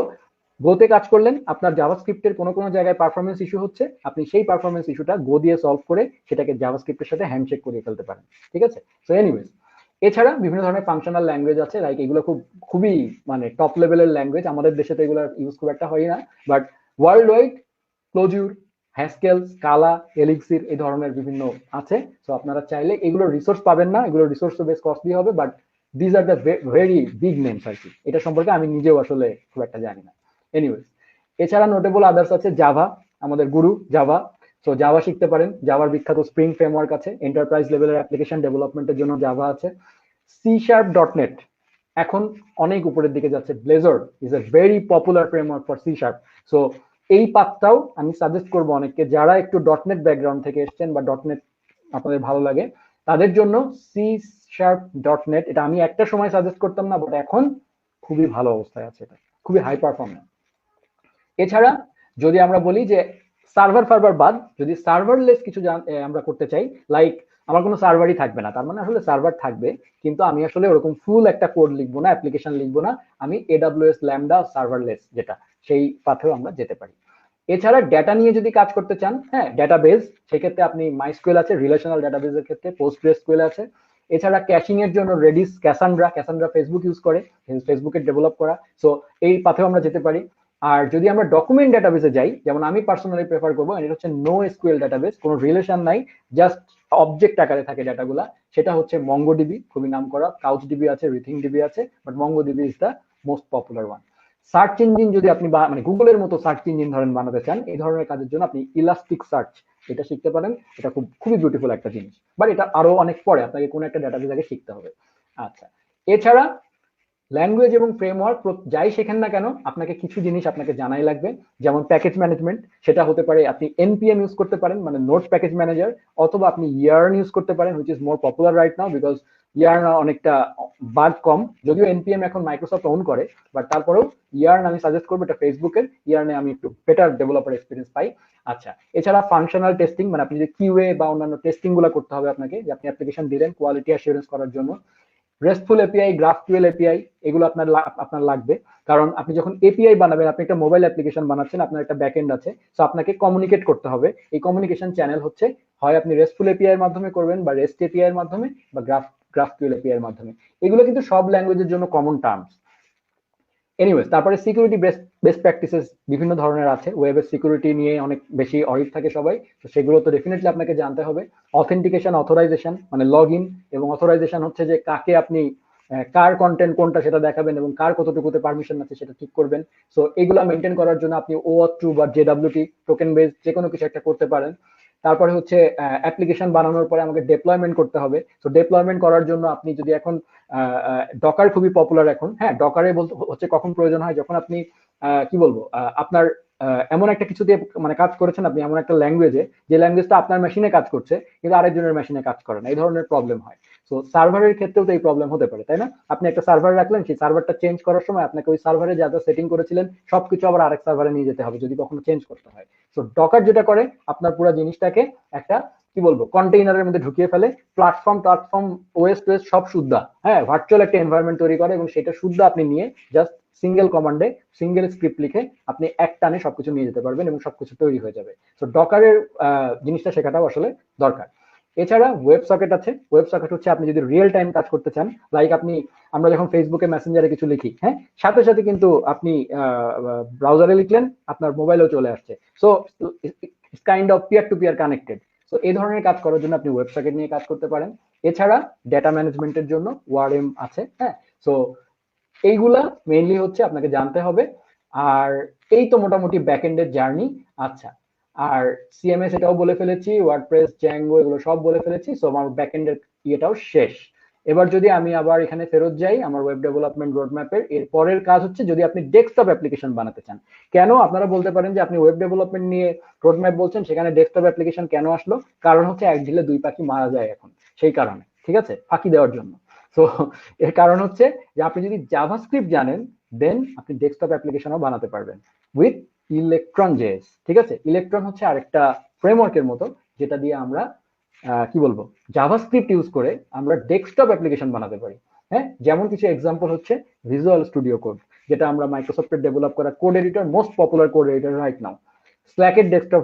গোতে কাজ করলেন, আপনার জাভাস্ক্রিপ্টের কোনো কোনো জায়গায় পারফরমেন্স ইস্যু হচ্ছে, আপনি সেই পারফরমেন্স ইস্যুটা গো দিয়ে সলভ করে সেটাকে জাভাস্ক্রিপ্টের সাথে হ্যান্ডশেক করিয়ে ফেলতে পারেন, ঠিক আছে। সো এনিওয়েজ, এছাড়া বিভিন্ন ধরনের ফাংশনাল ল্যাঙ্গুয়েজ আছে, লাইক এগুলো খুবই মানে টপ লেভেলের ল্যাঙ্গুয়েজ, আমাদের দেশে তো এগুলো ইউজ খুব একটা হয় না, বাট ওয়ার্ল্ড ওয়াইড ক্লোজিউর, হ্যাসকেল, স্কালা, এলিক্সির, এই ধরনের বিভিন্ন আছে। সো আপনারা চাইলে এগুলো রিসোর্স পাবেন না, এগুলো রিসোর্স তো বেশ কস্টলি হবে, but these are the very big names আর কি। এটা সম্পর্কে আমি নিজেও আসলে খুব একটা জানি না। এনিওয়েজ, এছাড়া নোটেবল আদার্স আছে জাভা, আমাদের গুরু জাভা। সো জাভা শিখতে পারেন, জাভার বিখ্যাত স্প্রিং ফ্রেমওয়ার্ক আছে, এন্টারপ্রাইজ লেভেলের অ্যাপ্লিকেশন ডেভেলপমেন্টের জন্য জাভা আছে। C#.NET এখন অনেক উপরের দিকে যাচ্ছে, blazer is a very popular framework for C#। So এই পাথটাও আমি সাজেস্ট করবো অনেককে, যারা একটু ডটনেট ব্যাকগ্রাউন্ড থেকে এসছেন বা ডটনেট আপনাদের ভালো লাগে, তাদের জন্য C#.NET, এটা আমি একটা সময় সাজেস্ট করতাম না, বাট এখন খুবই ভালো অবস্থায় আছে, এটা খুবই হাই পারফরমেন্স। এছাড়া যদি আমরা বলি যে সার্ভার বাদ, যদি সার্ভারলেস কিছু আমরা করতে চাই, লাইক আমার কোনো সার্ভারই থাকবে না, তার মানে আসলে সার্ভার থাকবে, কিন্তু আমি আসলে ওরকম ফুল একটা কোড লিখবো না, অ্যাপ্লিকেশন লিখবো না, আমি AWS ল্যামডা সার্ভারলেস যেটা, সেই পাথেও আমরা যেতে পারি। এছাড়া ডেটা নিয়ে যদি কাজ করতে চান, হ্যাঁ, ডেটাবেস, সেক্ষেত্রে আপনি মাইস্কুয়েল আছে, রিলেশনাল ডেটাবেসের ক্ষেত্রে পোস্টগ্রেসকুয়েল আছে। এছাড়া ক্যাশিং এর জন্য রেডিস, ক্যাসান্ড্রা ফেসবুক ইউজ করে, ফেসবুকে ডেভেলপ করা। সো এই পাথেও আমরা যেতে পারি। আর যদি আমরা ডকুমেন্ট ডাটাবেসে যাই, যেমন আমি পার্সোনালি প্রেফার করবো, এটা হচ্ছে নো এসকিউএল ডাটাবেস, কোনো রিলেশন নাই, জাস্ট অবজেক্ট আকারে থাকে ডাটাগুলা, সেটা হচ্ছে মঙ্গোডিবি, খুবই নাম করা। কাউচ ডিবি আছে, রিথিং ডিবি আছে, but MongoDB is the most popular one. Search engine যদি আপনি মানে গুগলের মতো সার্চ ইঞ্জিন ধরেন বানাতে চান, এই ধরনের কাজের জন্য আপনি ইলাস্টিক সার্চ এটা শিখতে পারেন। এটা খুবই বিউটিফুল একটা জিনিস, বাট এটা আরো অনেক পরে, আপনাকে কোনো একটা ডাটাবেস আগে শিখতে হবে। আচ্ছা, এছাড়া ল্যাঙ্গুয়েজ এবং ফ্রেমওয়ার্ক যাই শেখেন না কেন, আপনাকে কিছু জিনিস আপনাকে জানাই লাগবে। যেমন প্যাকেজ ম্যানেজমেন্ট, সেটা হতে পারে আপনি এনপিএম ইউজ করতে পারেন, মানে নোট প্যাকেজ ম্যানেজার, অথবা আপনি ইয়ার্ন ইউজ করতে পারেন, which is more popular right now, because yarn অনেকটা বাগ কম, যদিও এনপিএম এখন মাইক্রোসফট ওন করে, বাট তারপরেও ইয়ার্ন আমি সাজেস্ট করবো, এটা ফেসবুকের। ইয়ার্নে আমি একটু বেটার ডেভেলপার এক্সপিরিয়েন্স পাই। আচ্ছা, এছাড়া ফাংশনাল টেস্টিং, মানে আপনি যে কিউএ বা অন্যান্য টেস্টিং গুলো করতে হবে আপনাকে, যে আপনি অ্যাপ্লিকেশন দিলেন কোয়ালিটি অ্যাসুরেন্স করার জন্য। রেস্টফুল এপিআই, গ্রাফকিউএল এপিআই, এগুলো আপনার লাগবে, কারণ আপনি যখন এপিআই বানাবেন, আপনি একটা মোবাইল অ্যাপ্লিকেশন বানাচ্ছেন, আপনার একটা ব্যাকএন্ড আছে, সো আপনাকে কমিউনিকেট করতে হবে। এই কমিউনিকেশন চ্যানেল হচ্ছে হয় আপনি রেস্টফুল এপিআই এর মাধ্যমে করবেন, বা রেস্ট এপিআই এর মাধ্যমে, বা গ্রাফকিউএল এপিআই এর মাধ্যমে। এগুলো কিন্তু সব ল্যাঙ্গুয়েজের জন্য কমন টার্মস। এনিওয়েজ, তারপরে সিকিউরিটি বেস্ট প্র্যাকটিসেস বিভিন্ন ধরনের আছে। ওয়েবের সিকিউরিটি নিয়ে অনেক বেশি অরিড থাকে সবাই, তো সেগুলো তো ডেফিনেটলি আপনাকে জানতে হবে। অথেন্টিকেশন, অথরাইজেশন, মানে লগ ইন, এবং অথরাইজেশন হচ্ছে যে কাকে আপনি কার কন্টেন্ট কোনটা সেটা দেখাবেন, এবং কার কতটুকুতে পারমিশন আছে সেটা ঠিক করবেন। সো এগুলো মেনটেন করার জন্য আপনি OAuth 2 বা JWT টোকেন বেস যে কোনো কিছু একটা করতে পারেন। তারপরে হচ্ছে অ্যাপ্লিকেশন বানানোর পরে আমাকে ডেপ্লয়মেন্ট করতে হবে। তো ডেপ্লয়মেন্ট করার জন্য আপনি যদি এখন ডকার খুবই পপুলার এখন, হ্যাঁ, ডকারে বলতে হচ্ছে কখন প্রয়োজন হয়, যখন আপনি কি বলবো, আপনার এমন একটা কিছু দিয়ে মানে কাজ করেছেন আপনি, এমন একটা ল্যাঙ্গুয়েজে, যে ল্যাঙ্গুয়েজটা আপনার মেশিনে কাজ করছে কিন্তু আরেকজনের মেশিনে কাজ করে না, এই ধরনের প্রবলেম হয়। তো সার্ভারের ক্ষেত্রেও তো এই প্রবলেম হতে পারে, তাই না? আপনি একটা সার্ভার রাখলেন, সেই সার্ভারটা চেঞ্জ করার সময় আপনাকে ওই সার্ভারে যা যা সেটিং করেছিলেন সবকিছু আবার আরেক সার্ভারে নিয়ে যেতে হবে যদি কখনো চেঞ্জ করতে হয়। তো ডকার যেটা করে, আপনার পুরো জিনিসটাকে একটা কি বলবো কন্টেইনারের মধ্যে ঢুকিয়ে ফেলে, প্ল্যাটফর্ম ওএস টোএস সব শুদ্ধা, হ্যাঁ, ভার্চুয়াল একটা এনভায়রনমেন্ট তৈরি করে, এবং সেটা শুদ্ধ আপনি নিয়ে জাস্ট সিঙ্গেল কমান্ডে, সিঙ্গেল স্ক্রিপ্ট লিখে আপনি এক টানে সবকিছু নিয়ে যেতে পারবেন, এবং সবকিছু তৈরি হয়ে যাবে। তো ডকারের জিনিসটা শেখাটাও আসলে দরকার। এছাড়া ওয়েব সকেট আছে। ওয়েব সকেট হচ্ছে আপনি যদি রিয়েল টাইম কাজ করতে চান, লাইক আমরা যখন ফেসবুকে মেসেঞ্জারে কিছু লিখি, হ্যাঁ, সাথে সাথে কিন্তু আপনি ব্রাউজারে লিখলেন, আপনার মোবাইলেও চলে আসছে। So it's kind of peer to peer connected. তো এই ধরনের কাজ করার জন্য আপনি ওয়েব সকেট নিয়ে কাজ করতে পারেন। এছাড়া ডেটা ম্যানেজমেন্টের জন্য ওয়ারএম আছে, হ্যাঁ। সো এইগুলা মেইনলি হচ্ছে আপনাকে জানতে হবে। আর এই তো মোটামুটি ব্যাকএন্ডের জার্নি। আচ্ছা, আর সিএমএস এটাও বলে ফেলেছি, ওয়ার্ডপ্রেস, জ্যাঙ্গো, এগুলো সব বলে ফেলেছি। সো আমার ব্যাকএন্ডের ইয়েটাও শেষ। এবার যদি আমি আবার এখানে ফেরত যাই আমার ওয়েব ডেভেলপমেন্ট রোডম্যাপের, এর পরের কাজ হচ্ছে যদি আপনি ডেস্কটপ অ্যাপ্লিকেশন বানাতে চান। কেন আপনারা বলতে পারেন যে আপনি ওয়েব ডেভেলপমেন্ট নিয়ে রোডম্যাপ বলছেন, সেখানে ডেস্কটপ অ্যাপ্লিকেশন কেন আসলো? কারণ হচ্ছে এক ঢিলে দুই পাখি মারা যায় এখন, সেই কারণে, ঠিক আছে, ফাঁকি দেওয়ার জন্য। তো এর কারণ হচ্ছে যে আপনি যদি জাভাস্ক্রিপ্ট জানেন, দেন আপনি ডেস্কটপ অ্যাপ্লিকেশনও বানাতে পারবেন উইথ ইলেকট্রন জেএস। ঠিক আছে, ইলেকট্রন হচ্ছে আরেকটা ফ্রেমওয়ার্কের মতো, যেটা দিয়ে আমরা কি বলবো জাভাস্ক্রিপ্ট ইউজ করে আমরা ডেস্কটপ অ্যাপ্লিকেশন বানাতে পারি। হ্যাঁ, যেমন কিছু এক্সাম্পল হচ্ছে ভিজুয়াল স্টুডিও কোড, যেটা আমরা মাইক্রোসফটের ডেভেলপ করা code editor, most popular code editor right now. স্ল্যাকের ডেস্কটপ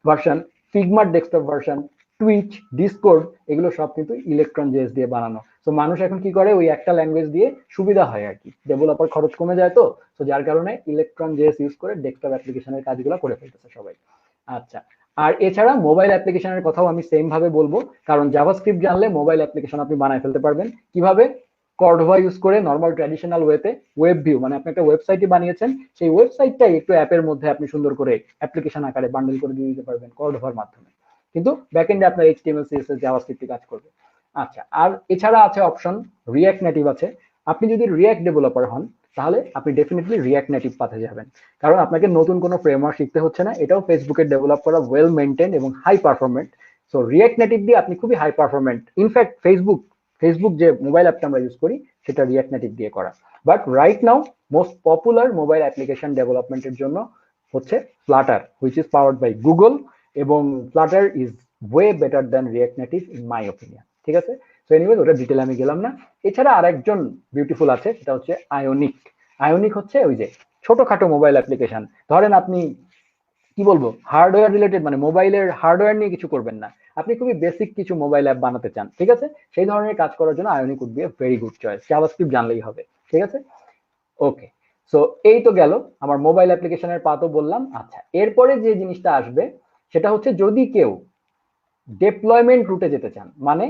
ভার্সন, ফিগমার ডেস্কটপ ভার্সন, টুইচ, ডিসকর্ড, এগুলো সব কিন্তু ইলেকট্রন জেএস দিয়ে বানানো। তো মানুষ এখন কি করে, ওই একটা ল্যাঙ্গুয়েজ দিয়ে সুবিধা হয় আর কি, ডেভেলপার খরচ কমে যায়, তো যার কারণে ইলেকট্রন জেএস ইউজ করে ডেস্কটপ অ্যাপ্লিকেশনের কাজগুলো করে ফেলতেছে সবাই। আচ্ছা, আর এছাড়া মোবাইল অ্যাপ্লিকেশনের কথাও আমি সেম ভাবে বলবো, কারণ জাভাস্ক্রিপ্ট জানলে মোবাইল অ্যাপ্লিকেশন আপনি বানায় ফেলতে পারবেন। কিভাবে? কর্ডোভা ইউজ করে নর্মাল ট্র্যাডিশনাল ওয়েতে ওয়েব ভিউ, মানে আপনি একটা ওয়েবসাইটই বানিয়েছেন, সেই ওয়েবসাইটটাই একটু অ্যাপের মধ্যে আপনি সুন্দর করে অ্যাপ্লিকেশন আকারে বান্ডেল করে দিয়ে দিতে পারবেন কর্ডোভার মাধ্যমে, কিন্তু ব্যাকএন্ডে আপনার এইচটিএমএল সিএসএস জাভাস্ক্রিপ্টে কাজ করবে। আচ্ছা, আর এছাড়া আছে অপশন রিঅ্যাক্ট নেটিভ আছে। আপনি যদি রিঅ্যাক্ট ডেভেলপার হন, তাহলে আপনি ডেফিনেটলি রিঅ্যাক্ট নেটিভ পাথে যাবেন, কারণ আপনাকে নতুন কোনো ফ্রেমওয়ার্ক শিখতে হচ্ছে না, এটাও ফেসবুকের ডেভেলপ করা, ওয়েল মেইনটেইন এবং high performant. So React Native দিয়ে আপনি খুবই হাই পারফরমেন্ট, ইনফ্যাক্ট ফেসবুক যে মোবাইল অ্যাপটা আমরা ইউজ করি সেটা রিঅ্যাক্ট নেটিভ দিয়ে করা। But right now most popular mobile application ডেভেলপমেন্টের জন্য হচ্ছে Flutter, which is powered by Google, এবং Flutter is way better than React Native in my opinion. ঠিক আছে, সো এনিওয়েজ ওটা ডিটেলে আমি গেলাম না। এছাড়া আরেকজন বিউটিফুল আছে, সেটা হচ্ছে আয়োনিক। আয়োনিক হচ্ছে ওই যে ছোটখাটো মোবাইল অ্যাপ্লিকেশন। ধরেন আপনি কি বলবো হার্ডওয়্যার রিলেটেড, মানে মোবাইলের হার্ডওয়্যার নিয়ে কিছু করবেন না, আপনি খুবই বেসিক কিছু মোবাইল অ্যাপ বানাতে চান, ঠিক আছে, সেই ধরনের কাজ করার জন্য Ionic would be a very good choice. JavaScript জানলেই হবে, ঠিক আছে। ওকে, সো এই তো গেল আমার মোবাইল অ্যাপ্লিকেশনের পাতও বললাম। আচ্ছা, এরপরে যে জিনিসটা আসবে সেটা হচ্ছে যদি কেউ ডেপ্লয়মেন্ট রুটে যেতে চান, মানে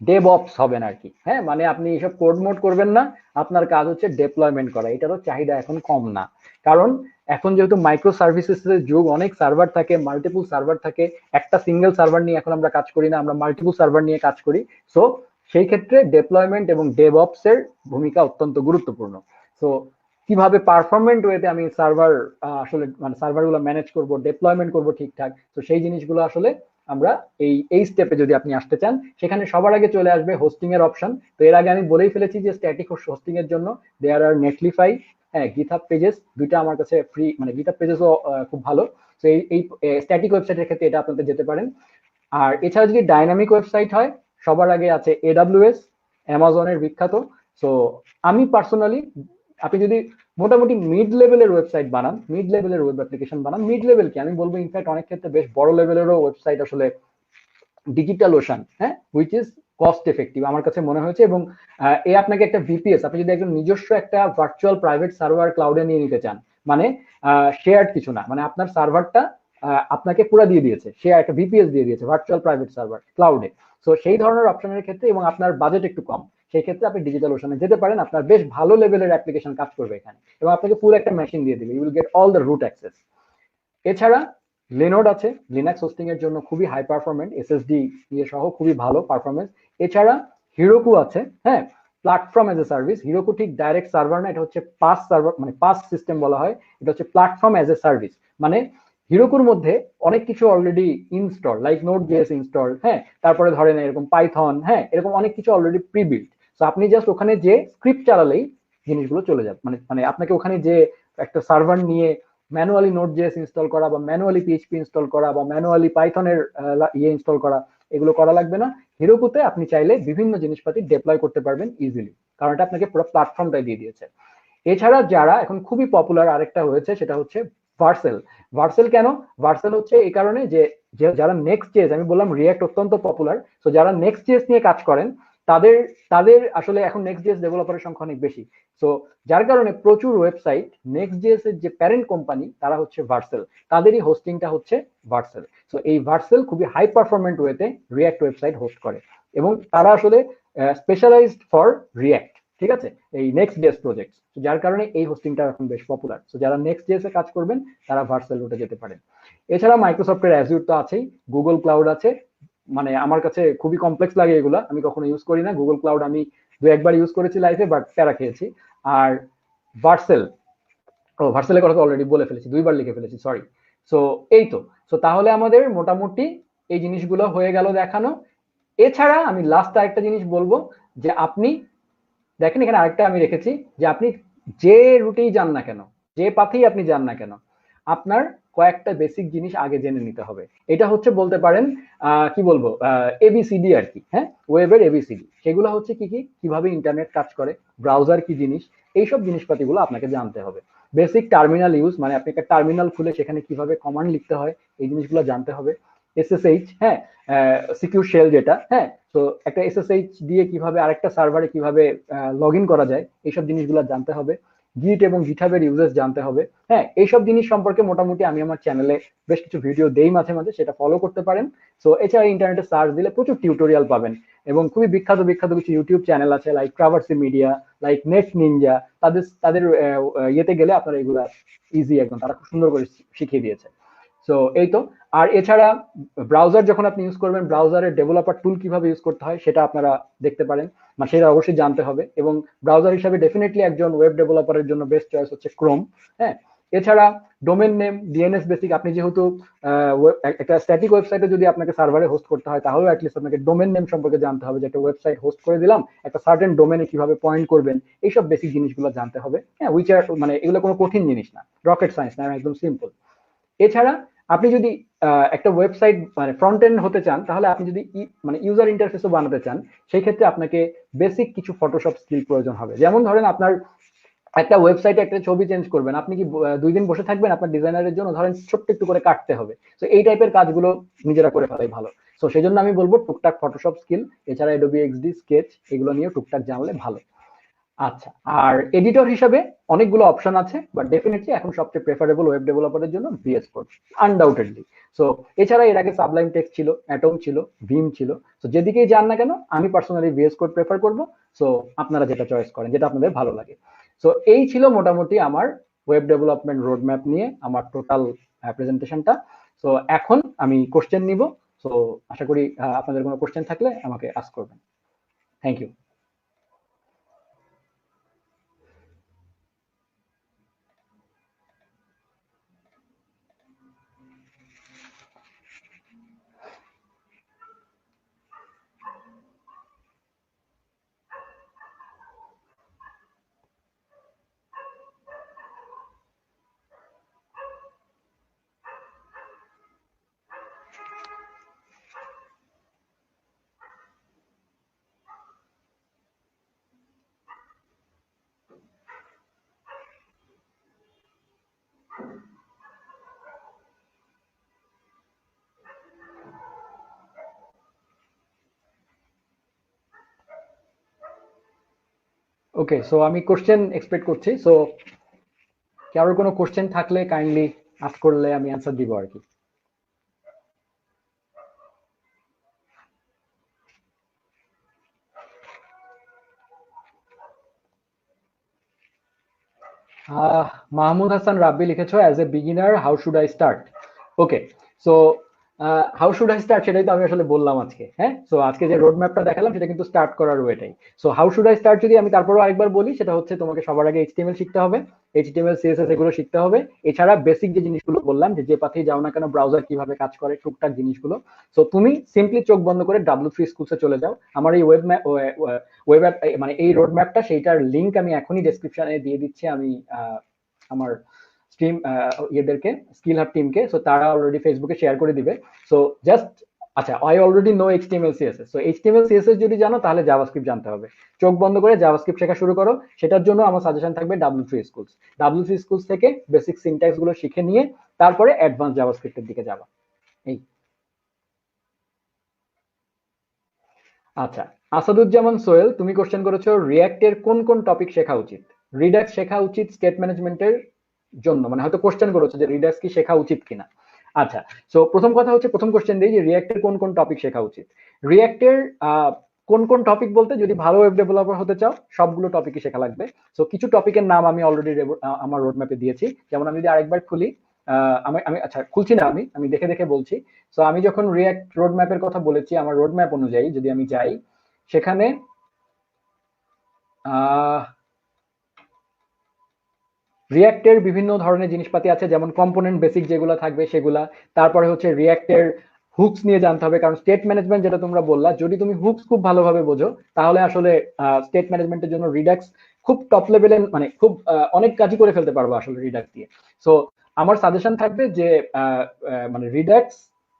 ডেভঅপস হবেন আর কি, হ্যাঁ, মানে আপনি এসব কোড মোড করবেন না, আপনার কাজ হচ্ছে ডেপ্লয়মেন্ট করা। এটারও চাহিদা এখন কম না, কারণ এখন যেহেতু মাইক্রো সার্ভিসেসের যুগ, অনেক সার্ভার থাকে, মাল্টিপল সার্ভার থাকে, একটা সিঙ্গেল সার্ভার নিয়ে এখন আমরা কাজ করি না, আমরা মাল্টিপল সার্ভার নিয়ে কাজ করি। সো সেই ক্ষেত্রে ডেপ্লয়মেন্ট এবং ডেভঅপস এর ভূমিকা অত্যন্ত গুরুত্বপূর্ণ। সো কিভাবে পারফরমেন্ট ওয়েতে আমি সার্ভার আসলে মানে সার্ভারগুলো ম্যানেজ করব, ডেপ্লয়মেন্ট করব ঠিকঠাক, তো সেই জিনিসগুলো আসলে আমরা এই স্টেপে যদি আপনি আসতে চান, সেখানে সবার আগে চলে আসবে হোস্টিং এর অপশন। তো এর আগে আমি বলেই ফেলেছি যে স্ট্যাটিক হোস্টিং এর জন্য দেয়ার আর নেটলিফাই, হ্যাঁ, গিটহাব পেজেস, দুইটা আমার কাছে ফ্রি, মানে গিটহাব পেজেসও খুব ভালো। তো এই স্ট্যাটিক ওয়েবসাইটের ক্ষেত্রে এটা আপনাদের যেতে পারেন। আর এছাড়া যদি ডাইনামিক ওয়েবসাইট হয়, সবার আগে আছে এডাব্লিউএস, অ্যামাজনের বিখ্যাত। সো আমি পার্সোনালি, আপনি যদি মোটামুটি মিড লেভেলের ওয়েবসাইট বানান, মিড লেভেলের ওয়েব অ্যাপ্লিকেশন বানান, মিড লেভেল কি আমি বলবো, ইনফ্যাক্ট অনেক ক্ষেত্রে বেশ বড় লেভেলেরও ওয়েবসাইট আসলে ডিজিটাল ওশান, হ্যাঁ, হুইচ ইজ কস্ট এফেক্টিভ আমার কাছে মনে হয়েছে। এবং এ আপনাকে একটা ভিপিএস, আপনি যদি একজন নিজস্ব একটা ভার্চুয়াল প্রাইভেট সার্ভার ক্লাউডে নিয়ে নিতে চান, মানে শেয়ার্ড কিছু না, মানে আপনার সার্ভারটা আপনাকে পুরো দিয়ে দিয়েছে, সে একটা ভিপিএস দিয়ে দিয়েছে ভার্চুয়াল প্রাইভেট সার্ভার ক্লাউডে। সো সেই ধরনের অপশনের ক্ষেত্রে এবং আপনার বাজেট একটু কম, সেই ক্ষেত্রে আপনি ডিজিটাল ওশানে যেতে পারেন, আপনার বেশ ভালো লেভেলের অ্যাপ্লিকেশন কাজ করবে এখানে, এবং আপনাকে পুরো একটা মেশিন দিয়ে দিবে, you will get all the root access. এছাড়া লিনোড আছে লিনাক্স হোস্টিং এর জন্য, খুবই হাই পারফরমেন্ট, এসএসডি ইয়ে সহ খুবই ভালো পারফরমেন্স। এছাড়া হিরোকু আছে, হ্যাঁ, প্ল্যাটফর্ম এজ এ সার্ভিস। হিরোকু ঠিক ডাইরেক্ট সার্ভার না, এটা হচ্ছে পাস সার্ভার, মানে পাস সিস্টেম বলা হয়, এটা হচ্ছে প্ল্যাটফর্ম এজ এ সার্ভিস। মানে হিরোকুর মধ্যে অনেক কিছু already install, like node JS install, হ্যাঁ, তারপরে ধরেন এরকম পাইথন, হ্যাঁ, এরকম অনেক কিছু অলরেডি প্রি বিল্ড। তো আপনি জাস্ট ওখানে যে স্ক্রিপ্ট চালালেই জিনিসগুলো চলে যাবে, মানে আপনাকে ওখানে যে একটা সার্ভার নিয়ে ম্যানুয়ালি নোড জেএস ইনস্টল করা বা ম্যানুয়ালি পিএইচপি ইনস্টল করা বা ম্যানুয়ালি পাইথনের ইয়ে ইনস্টল করা, এগুলো করা লাগবে না। হিরোকুতে আপনি চাইলে বিভিন্ন জিনিসপাতি ডিপ্লয় করতে পারবেন ইজিলি, কারণ এটা আপনাকে পুরো প্ল্যাটফর্মটাই দিয়ে দিয়েছে। এছাড়া যারা এখন খুবই পপুলার আরেকটা হয়েছে, সেটা হচ্ছে ভার্সেল। ভার্সেল কেন? ভার্সেল হচ্ছে এই কারণে যে যারা নেক্সট জেএস, আমি বললাম রিয়াক্ট অত্যন্ত পপুলার, তো যারা নেক্সট জেএস নিয়ে কাজ করেন তাদের তাদের আসলে এখন নেক্সট জেএস ডেভেলপারের সংখ্যা অনেক বেশি। সো যার কারণে প্রচুর ওয়েবসাইট, নেক্সট জেএস এর যে প্যারেন্ট কোম্পানি তারা হচ্ছে ভার্সেল, তাদেরই হোস্টিংটা হচ্ছে ভার্সেল। সো এই ভার্সেল খুবই হাই পারফরমেন্ট ওয়েতে রিয়াক্ট ওয়েবসাইট হোস্ট করে, এবং তারা আসলে স্পেশালাইজড ফর রিয়াক্ট, ঠিক আছে, এই নেক্সট জেএস প্রজেক্ট, যার কারণে এই হোস্টিংটা এখন বেশ পপুলার। সো যারা নেক্সট জেএস এ কাজ করবেন তারা ভার্সেল রুটে যেতে পারেন। এছাড়া মাইক্রোসফটের অ্যাজুর তো আছেই, গুগল ক্লাউড আছে, মানে আমার কাছে খুবই কমপ্লেক্স লাগে এগুলো, আমি কখনো ইউজ করি না গুগল ক্লাউড, আমি দু একবার ইউজ করেছি লাইফে, বাট প্যারা খেয়েছি। আর ভার্সেল, ও ভার্সেলের কথা তো অলরেডি বলে ফেলেছি, দুইবার লিখে ফেলেছি, সরি। সো এই তো, সো তাহলে আমাদের মোটামুটি এই জিনিসগুলো হয়ে গেল দেখানো। এছাড়া আমি লাস্ট আরেকটা জিনিস বলবো, যে আপনি দেখেন এখানে আরেকটা আমি রেখেছি, যে আপনি যে রুটেই যান না কেন, যে পাথেই আপনি যান না কেন, আপনার কয়েকটা বেসিক জিনিস আগে জেনে নিতে হবে। এটা হচ্ছে বলতে পারেন কি বলবো, এবিসিডি আর কি, হ্যাঁ, ওয়েবের এবিসিডি। সেগুলো হচ্ছে কি কি, কিভাবে ইন্টারনেট কাজ করে, ব্রাউজার কি জিনিস, এইসব জিনিসপাতিগুলো আপনাকে জানতে হবে। বেসিক টার্মিনাল ইউজ, মানে আপনি একটা টার্মিনাল খুলে সেখানে কিভাবে কমান্ড লিখতে হয়, এই জিনিসগুলো জানতে হবে। এসএসএইচ, হ্যাঁ, সিকিউর শেল যেটা, হ্যাঁ, তো একটা এসএসএইচ দিয়ে কিভাবে আরেকটা সার্ভারে কিভাবে লগ ইন করা যায়, এইসব জিনিসগুলো জানতে হবে। গিট এবং গিটহাবের ইউজেস জানতে হবে, হ্যাঁ, এইসব জিনিস সম্পর্কে মোটামুটি আমি আমার চ্যানেলে বেশ কিছু ভিডিও দেই মাঝে মাঝে, সেটা ফলো করতে পারেন। সো এছাড়া ইন্টারনেটে সার্চ দিলে প্রচুর টিউটোরিয়াল পাবেন, এবং খুবই বিখ্যাত বিখ্যাত কিছু ইউটিউব চ্যানেল আছে, like Traversy Media, like Net Ninja, তাদের তাদের ইয়েতে গেলে আপনারা এগুলা ইজি, একদম তারা খুব সুন্দর করে শিখিয়ে দিয়েছে। সো এই তো। আর এছাড়া ব্রাউজার যখন আপনি ইউজ করবেন, ব্রাউজারের ডেভেলপার টুল কিভাবে ইউজ করতে হয় সেটা আপনারা দেখতে পারেন, মানে সেটা অবশ্যই জানতে হবে। এবং ব্রাউজার হিসাবে ডেফিনেটলি একজন ওয়েব ডেভেলপারের জন্য বেস্ট চয়েস হচ্ছে ক্রোম, হ্যাঁ। এছাড়া ডোমেন নেম, ডিএনএস বেসিক, আপনি যেহেতু একটা স্ট্যাটিক ওয়েবসাইটে যদি আপনাকে সার্ভারে হোস্ট করতে হয়, তাহলে অ্যাটলিস্ট আপনাকে ডোমেন নেম সম্পর্কে জানতে হবে, যে একটা ওয়েবসাইট হোস্ট করে দিলাম, একটা সার্টেন ডোমেনে কিভাবে পয়েন্ট করবেন, এইসব বেসিক জিনিসগুলো জানতে হবে, হ্যাঁ, উইচ আর মানে এগুলো কোনো কঠিন জিনিস না, রকেট সায়েন্স না, একদম সিম্পল। এছাড়া আপনি যদি একটা ওয়েবসাইট মানে ফ্রন্ট এন্ড হতে চান, তাহলে আপনি যদি মানে ইউজার ইন্টারফেসও বানাতে চান, সেই ক্ষেত্রে আপনাকে বেসিক কিছু ফটোশপ স্কিল প্রয়োজন হবে। যেমন ধরেন আপনার একটা ওয়েবসাইটে একটা ছবি চেঞ্জ করবেন, আপনি কি 2 দিন বসে থাকবেন আপনার ডিজাইনারের জন্য? ধরেন ছোট্ট একটু করে কাটতে হবে। তো এই টাইপের কাজগুলো নিজেরা করে ফেলাই ভালো। তো সেই জন্য আমি বলবো টুকটাক ফটোশপ স্কিল, এছাড়া Adobe XD, Sketch এগুলো নিয়ে টুকটাক জানলে ভালো। আচ্ছা, আর এডিটর হিসাবে অনেকগুলো অপশন আছে, বাট ডেফিনেটলি এখন সবচেয়ে প্রেফারেবল ওয়েব ডেভেলপারের জন্য VS কোড, আনডাউটেডলি। সো এছাড়া এর আগে সাবলাইম টেক্সট ছিল, অ্যাটম ছিল, ভিম ছিল। তো যেদিকেই যান না কেন, আমি পার্সোনালি VS কোড প্রেফার করব। সো আপনারা যেটা চয়েস করেন, যেটা আপনাদের ভালো লাগে। সো এই ছিল মোটামুটি আমার ওয়েব ডেভেলপমেন্ট রোড ম্যাপ নিয়ে আমার টোটাল প্রেজেন্টেশনটা। সো এখন আমি কোশ্চেন নিব। সো আশা করি আপনাদের কোনো কোশ্চেন থাকলে আমাকে আস্ক করবেন। Thank you. ওকে, সো আমি কোশ্চেন এক্সপেক্ট করছি। সো কারোর কোনো কোশ্চেন থাকলে কাইন্ডলি আস্ক করলে আমি অ্যান্সার দিব আর কি। মাহমুদ হাসান রাব্বি লিখেছো, as a beginner how should I start? Okay, so how should I start সেটাই তো আমি আসলে বললাম আজকে। হ্যাঁ, সো আজকে যে রোড ম্যাপটা দেখালাম সেটা কিন্তু স্টার্ট করার ওয়েটাই। So how should I start যদি আমি তারপরও আরেকবার বলি, সেটা হচ্ছে তোমাকে সবার আগে HTML শিখতে হবে, HTML CSS এগুলো শিখতে হবে। এছাড়া বেসিক যে জিনিসগুলো বললাম, যে পাথেই যাও না কেন ব্রাউজার কিভাবে কাজ করে, টুকটাক জিনিসগুলো। সো তুমি সিম্পলি চোখ বন্ধ করে W3 স্কুলসে চলে যাও। আমার এই ওয়েব অ্যাপ, মানে এই রোড ম্যাপটা, সেইটার লিংক আমি এখনই ডেসক্রিপশনে দিয়ে দিচ্ছি। আমি আমার স্ট্রিম ইয়েদেরকে, স্কিল হাব টিমকে। সো তারা অলরেডি ফেসবুকে শেয়ার করে দিবে। সো জাস্ট, আচ্ছা, I already no HTML CSS। So HTML CSS যদি জানো তাহলে জাভাস্ক্রিপ্ট জানতে হবে। চোখ বন্ধ করে জাভাস্ক্রিপ্ট শেখা শুরু করো। সেটার জন্য আমার সাজেশন থাকবে W3 স্কুলস। W3 স্কুলস থেকে বেসিক সিনট্যাক্স গুলো শিখে নিয়ে তারপরে অ্যাডভান্স জাভাস্ক্রিপ্টের দিকে যাবা। এই, আচ্ছা, আসাদুজ্জামান সোহেল, তুমি কোশ্চেন করেছো রিয়্যাক্টের কোন কোন টপিক শেখা উচিত? রিডাক্স শেখা উচিত স্টেট ম্যানেজমেন্টের জন্য, মানে হয়তো কোশ্চেন করেছো যে রিডাক্স কি শেখা উচিত কিনা। আচ্ছা, সো প্রথম কথা হচ্ছে, প্রথম কোশ্চেন দিই যে রিয়্যাক্টের কোন কোন টপিক শেখা উচিত। রিয়্যাক্টের কোন কোন টপিক বলতে, যদি ভালো ওয়েব ডেভেলপার হতে চাও সবগুলো টপিকই শেখা লাগবে। সো কিছু টপিকের নাম আমি অলরেডি আমার রোড ম্যাপে দিয়েছি। যেমন আমি যদি আরেকবার খুলি, আমি আমি আচ্ছা খুলছি না, আমি আমি দেখে দেখে বলছি। সো আমি যখন রিয়্যাক্ট রোড ম্যাপের কথা বলেছি, আমার রোড ম্যাপ অনুযায়ী যদি আমি যাই, সেখানে রিয়্যাক্টের বিভিন্ন ধরনের জিনিসপাতি আছে, যেমন কম্পোনেন্ট বেসিক যেগুলো থাকবে সেগুলা। তারপরে হচ্ছে রিয়্যাক্টের হুকস নিয়ে জানতে হবে, কারণ স্টেট ম্যানেজমেন্ট যেটা তোমরা বললা, যদি তুমি হুকস খুব ভালোভাবে বোঝো তাহলে আসলে স্টেট ম্যানেজমেন্টের জন্য রিডাক্স খুব টপ লেভেলে, মানে খুব অনেক কাজই করে ফেলতে পারবো আসলে রিডাক্স দিয়ে। সো আমার সাজেশন থাকবে যে মানে রিডাক্স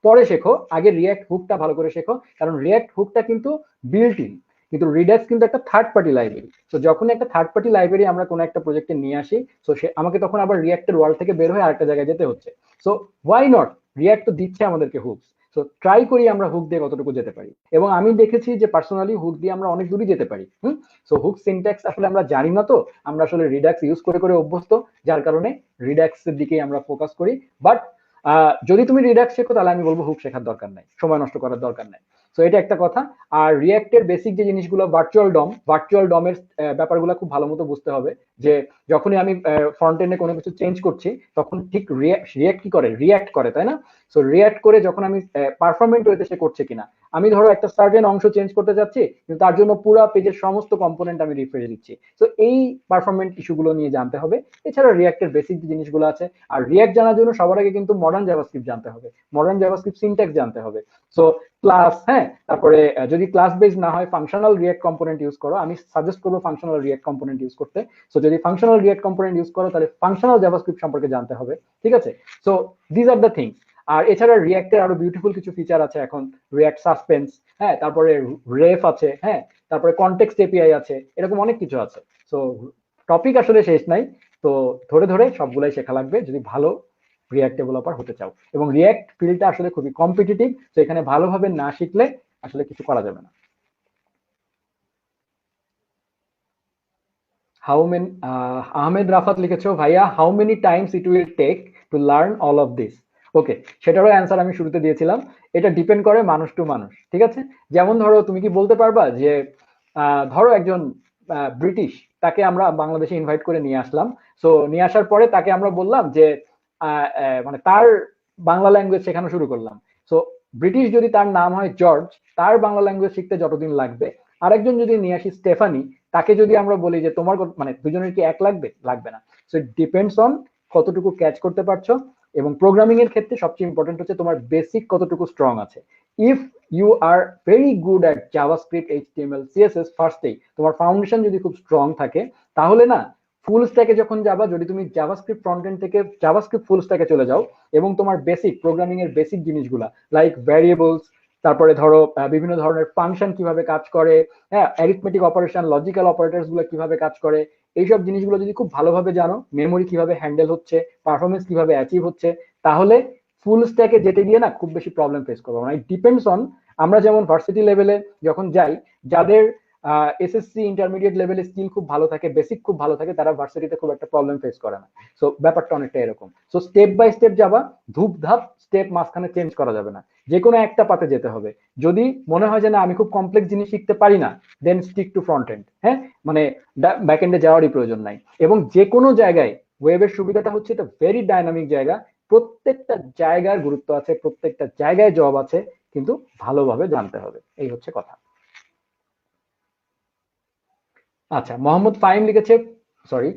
পরে শেখো, আগে রিয়্যাক্ট হুকটা ভালো করে শেখো, কারণ রিয়্যাক্ট হুকটা কিন্তু বিল্ট ইন, কিন্তু রিডাক্স কিন্তু একটা থার্ড পার্টি লাইব্রেরি। তো যখন একটা থার্ড পার্টি লাইব্রেরি আমরা কোনো একটা প্রজেক্টে নিয়ে আসি, তো সে আমাকে তখন আবার রিয়্যাক্টের ওয়ার্ল্ড থেকে বের হয়ে আরেকটা জায়গায় যেতে হচ্ছে। সো ওয়াই নট, রিয়্যাক্ট তো দিচ্ছে আমাদেরকে হুকস। সো ট্রাই করি আমরা হুক দিয়ে কতটুকু যেতে পারি, এবং আমি দেখেছি যে পার্সোনালি হুক দিয়ে আমরা অনেক দূরই যেতে পারি। সো হুক সিনট্যাক্স আসলে আমরা জানি না, তো আমরা আসলে রিডাক্স ইউজ করে করে অভ্যস্ত, যার কারণে রিডাক্সের দিকেই আমরা ফোকাস করি। বাট যদি তুমি রিডাক্স শেখো তাহলে আমি বলবো হুক শেখার দরকার নাই, সময় নষ্ট করার দরকার নাই। সো এটা একটা কথা। আর রিয়্যাক্টের বেসিক যে জিনিসগুলো, ভার্চুয়াল ডমের ব্যাপারগুলো খুব ভালো মতো বুঝতে হবে। যে যখনই আমি ফ্রন্ট এন্ডে কোনো কিছু চেঞ্জ করছি, তখন ঠিক রিয়্যাক্ট কি করে, রিয়্যাক্ট করে, তাই না? সো রিয়্যাক্ট করে যখন আমি পারফরমেন্ট ওয়েতে সে করছে কিনা। আমি ধরো একটা সার্টেন অংশ চেঞ্জ করতে যাচ্ছি, কিন্তু তার জন্য পুরো পেজের সমস্ত কম্পোনেন্ট আমি রিফ্রেশ দিচ্ছি। তো এই পারফরমেন্ট ইস্যুগুলো নিয়ে জানতে হবে। এছাড়া রিয়্যাক্টের বেসিক যে জিনিসগুলো আছে, আর রিয়্যাক্ট জানার জন্য সবার আগে কিন্তু মডার্ন জাভাস্ক্রিপ্ট জানতে হবে, মডার্ন জাভাস্ক্রিপ্ট সিনট্যাক্স জানতে হবে। সো ক্লাস, হ্যাঁ, তারপরে যদি ক্লাস বেস না হয় ফাংশনাল রিয়্যাক্ট কম্পোনেন্ট ইউজ করো, আমি সাজেস্ট করবো ফাংশনাল রিয়্যাক্ট কম্পোনেন্ট ইউজ করতে। সো যদি ফাংশনাল রিয়্যাক্ট কম্পোনেন্ট ইউজ করো তাহলে ফাংশনাল জাভাস্ক্রিপ্ট সম্পর্কে জানতে হবে। ঠিক আছে, so this are the things. আর এছাড়া রিয়্যাক্টের আরো বিউটিফুল কিছু ফিচার আছে এখন, রিয়্যাক্ট সাসপেন্স, হ্যাঁ, তারপরে রেফ আছে, হ্যাঁ, তারপরে কনটেক্সট এপিআই আছে, এরকম অনেক কিছু আছে। সো টপিক আসলে শেষ নাই, তো ধরে ধরে সবগুলাই শেখা লাগবে যদি ভালো রিয়াক্ট ডেভেলপার হতে চাও। এবং রিয়াক্ট ফিল্ডটা আসলে খুবই কম্পিটিটিভ, তো এখানে ভালোভাবে না শিখলে আসলে কিছু করা যাবে না। হাউ মেনি, আহমেদ রাফাত লিখেছো ভাইয়া, how many times it will take to learn all of this? Okay, সেটারও অ্যান্সার আমি শুরুতে দিয়েছিলাম। এটা ডিপেন্ড করে মানুষ টু মানুষ, ঠিক আছে? যেমন ধরো তুমি কি বলতে পারবা যে ধরো একজন ব্রিটিশ, তাকে আমরা বাংলাদেশে ইনভাইট করে নিয়ে আসলাম। সো নিয়ে আসার পরে তাকে আমরা বললাম যে মানে তার বাংলা ল্যাঙ্গুয়েজ শেখানো শুরু করলাম। সো ব্রিটিশ যদি তার নাম হয় জর্জ, তার বাংলা ল্যাঙ্গুয়েজ শিখতে যতদিন লাগবে, আরেকজন যদি নিয়ে আসি স্টেফানি, তাকে যদি আমরা বলি যে তোমার মানে দুজনের কি এক লাগবে? লাগবে না। সো ইট ডিপেন্ডস অন কতটুকু ক্যাচ করতে পারছো। এবং প্রোগ্রামিং এর ক্ষেত্রে সবচেয়ে ইম্পর্টেন্ট হচ্ছে তোমার বেসিক কতটুকু স্ট্রং আছে। If you are very good at JavaScript, HTML, CSS ফার্স্টেই, তোমার ফাউন্ডেশন যদি খুব স্ট্রং থাকে, তাহলে না ফুল স্ট্যাকে যখন যাবা, যদি তুমি জাভাস্ক্রিপ্ট ফ্রন্ট এন্ড থেকে জাভাস্ক্রিপ্ট ফুল স্ট্যাকে চলে যাও এবং তোমার বেসিক প্রোগ্রামিং এর বেসিক জিনিসগুলা লাইক ভ্যারিয়েবলস, তারপরে ধরো বিভিন্ন ধরনের ফাংশন কিভাবে কাজ করে, হ্যাঁ, অ্যারিথমেটিক অপারেশন, লজিক্যাল অপারেটরস গুলো কিভাবে কাজ করে, এইসব জিনিসগুলো যদি খুব ভালোভাবে জানো, মেমোরি কিভাবে হ্যান্ডেল হচ্ছে, পারফরমেন্স কিভাবে অ্যাচিভ হচ্ছে, তাহলে ফুল স্ট্যাকে যেতে গিয়ে না খুব বেশি প্রবলেম ফেস করবো না। ইট ডিপেন্ডস অন, আমরা যেমন ভার্সিটি লেভেলে যখন যাই, যাদের এসএসসি ইন্টারমিডিয়েট লেভেলে স্কিল খুব ভালো থাকে, বেসিক খুব ভালো থাকে, তারা ভার্সিটিতে খুব একটা প্রবলেম ফেস করে না। সো ব্যাপারটা অনেকটা এরকম। সো স্টেপ বাই স্টেপ যাবা, ধূপ ধাপ স্টেপ মাঝখানে চেঞ্জ করা যাবে না, যে কোনো একটা পাতে যেতে হবে। যদি মনে হয় যে না আমি খুব কমপ্লেক্স জিনিস শিখতে পারি না, দেন স্টিক টু ফ্রন্ট এন্ড, হ্যাঁ, মানে ব্যাক এন্ডে যাওয়ারই প্রয়োজন নাই। এবং যে কোনো জায়গায় ওয়েবের সুবিধাটা হচ্ছে এটা ভেরি ডাইনামিক জায়গা, প্রত্যেকটা জায়গার গুরুত্ব আছে, প্রত্যেকটা জায়গায় জব আছে, কিন্তু ভালোভাবে জানতে হবে, এই হচ্ছে কথা। আচ্ছা, মোহাম্মদ ফাহিম লিখেছে, সরি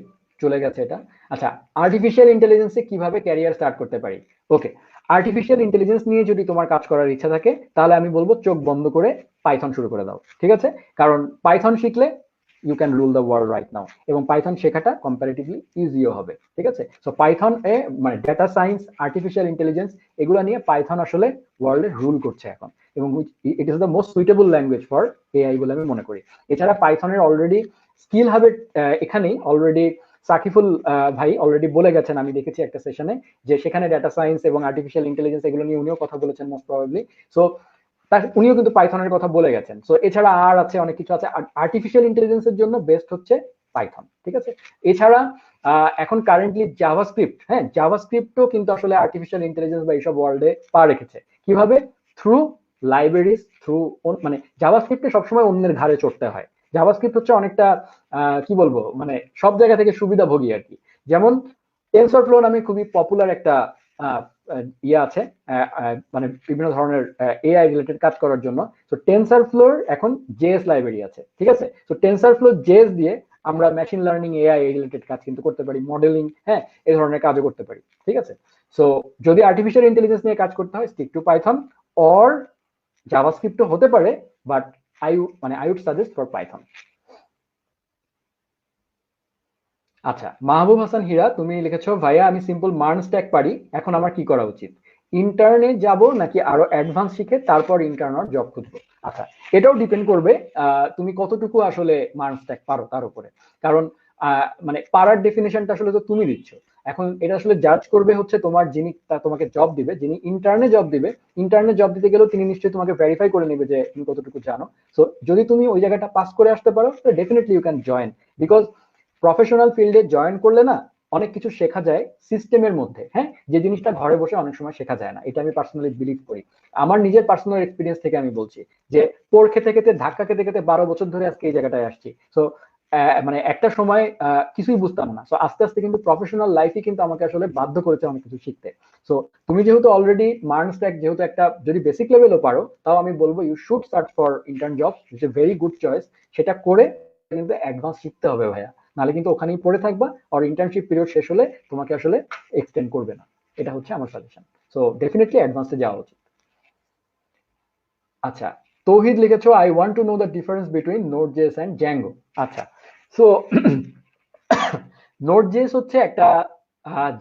চলে গেছে এটা। আচ্ছা, আর্টিফিশিয়াল ইন্টেলিজেন্সে কিভাবে ক্যারিয়ার স্টার্ট করতে পারি? ওকে, আর্টিফিশিয়াল ইন্টেলিজেন্স নিয়ে যদি তোমার কাজ করার ইচ্ছা থাকে, তাহলে আমি বলবো চোখ বন্ধ করে পাইথন শুরু করে দাও, ঠিক আছে? কারণ পাইথন শিখলে you can rule the world right now, এবং পাইথন শেখাটা কম্পারেটিভলি ইজিও হবে, ঠিক আছে? সো পাইথন এ মানে ডেটা সায়েন্স, আর্টিফিশিয়াল ইন্টেলিজেন্স, এগুলো নিয়ে পাইথন আসলে ওয়ার্ল্ডে রুল করছে এখন, এবং it is the most suitable language for AI বলে আমি মনে করি। এছাড়া পাইথনের অলরেডি স্কিল হবে এখানেই অলরেডি সাকিফুল ভাই অলরেডি বলে গেছেন, আমি দেখেছি একটা সেশনে, যে সেখানে ডেটা সায়েন্স এবং আর্টিফিশিয়াল ইন্টেলিজেন্স এগুলো নিয়ে উনিও কথা বলেছেন মোস্ট প্রবাবলি। সো উনিও কিন্তু পাইথনের কথা বলে গেছেন। সো এছাড়া আর আছে, অনেক কিছু আছে। আর্টিফিশিয়াল ইন্টেলিজেন্সের জন্য বেস্ট হচ্ছে পাইথন, ঠিক আছে? এছাড়া এখন কারেন্টলি জাভাস্ক্রিপ্ট, হ্যাঁ, জাভাস্ক্রিপ্টও কিন্তু আসলে আর্টিফিশিয়াল ইন্টেলিজেন্স বা এইসব ওয়ার্ল্ডে পা রেখেছে। কিভাবে? থ্রু লাইব্রেরিজ, থ্রু, মানে জাভাস্ক্রিপ্টে সবসময় অন্যের ঘাড়ে চড়তে হয়। জাভাস্ক্রিপ্ট হচ্ছে অনেকটা কি বলবো, মানে সব জায়গা থেকে সুবিধাভোগী আর কি। যেমন টেনসর ফ্লো নামে খুবই পপুলার একটা ইয়ে আছে, মানে বিভিন্ন ধরনের এআই রিলেটেড কাজ করার জন্য। তো টেনসর ফ্লোর এখন জেএস লাইব্রেরি আছে, ঠিক আছে? তো টেনসর ফ্লো জেএস দিয়ে আমরা মেশিন লার্নিং, এআই রিলেটেড কাজ কিন্তু করতে পারি, মডেলিং, হ্যাঁ, এই ধরনের কাজও করতে পারি, ঠিক আছে? সো যদি আর্টিফিশিয়াল ইন্টেলিজেন্স নিয়ে কাজ করতে হয়, স্টিক টু পাইথন, অর জাভাস্ক্রিপ্টও হতে পারে, but I would suggest for Python. আচ্ছা, মাহবুব হাসান হীরা তুমি লিখেছো, ভাইয়া আমি সিম্পল মার্ন স্ট্যাক পারি, এখন আমার কি করা উচিত? ইন্টার্নে যাব নাকি আরো অ্যাডভান্স শিখে তারপর ইন্টার্নাল জব খুঁজবো? আচ্ছা, এটাও ডিপেন্ড করবে তুমি কতটুকু আসলে মার্ন স্ট্যাক পারো তার উপরে। কারণ মানে পারার ডেফিনেশনটা আসলে তো তুমি দিচ্ছ। এখন এটা আসলে জাজ করবে হচ্ছে তোমার যিনি তোমাকে জব দিবে, যিনি ইন্টার্নে জব দিবে। ইন্টার্নে জব দিতে গেলেও তিনি নিশ্চয়ই তোমাকে ভেরিফাই করে নেবে যে তুমি কতটুকু জানো। সো যদি তুমি ওই জায়গাটা পাস করে আসতে পারো, definitely you can join. Because professional ফিল্ডে জয়েন করলে না অনেক কিছু শেখা যায় সিস্টেমের মধ্যে, হ্যাঁ, যে জিনিসটা ঘরে বসে অনেক সময় শেখা যায় না, এটা আমি পার্সোনালি বিলিভ করি। আমার নিজের পার্সোনাল এক্সপিরিয়েন্স থেকে আমি বলছি যে পোর খেতে খেতে, ধাক্কা খেতে খেতে 12 বছর ধরে আজকে এই জায়গাটায় আসছি। সো মানে একটা সময় কিছুই বুঝতাম না। সো আস্তে আস্তে কিন্তু প্রফেশনাল লাইফই কিন্তু আমাকে আসলে বাধ্য করেছে অনেক কিছু শিখতে। সো তুমি যেহেতু অলরেডি মার্ন স্ট্যাক যেহেতু একটা যদি বেসিক লেভেলও পারো, তাও আমি বলবো you should search for intern job, it's a very good choice. সেটা করে কিন্তু অ্যাডভান্স শিখতে হবে ভাইয়া, নাহলে কিন্তু ওখানেই পড়ে থাকবা, আর ইন্টার্নশিপ পিরিয়ড শেষ হলে তোমাকে আসলে এক্সটেন্ড করবে না। এটা হচ্ছে আমার সাজেশন। সো ডেফিনেটলি অ্যাডভান্সে যাওয়া উচিত। আচ্ছা, তৌহিদ লিখেছো, I want to know the difference between Node JS and Django. আচ্ছা, সো নোড জেএস হচ্ছে একটা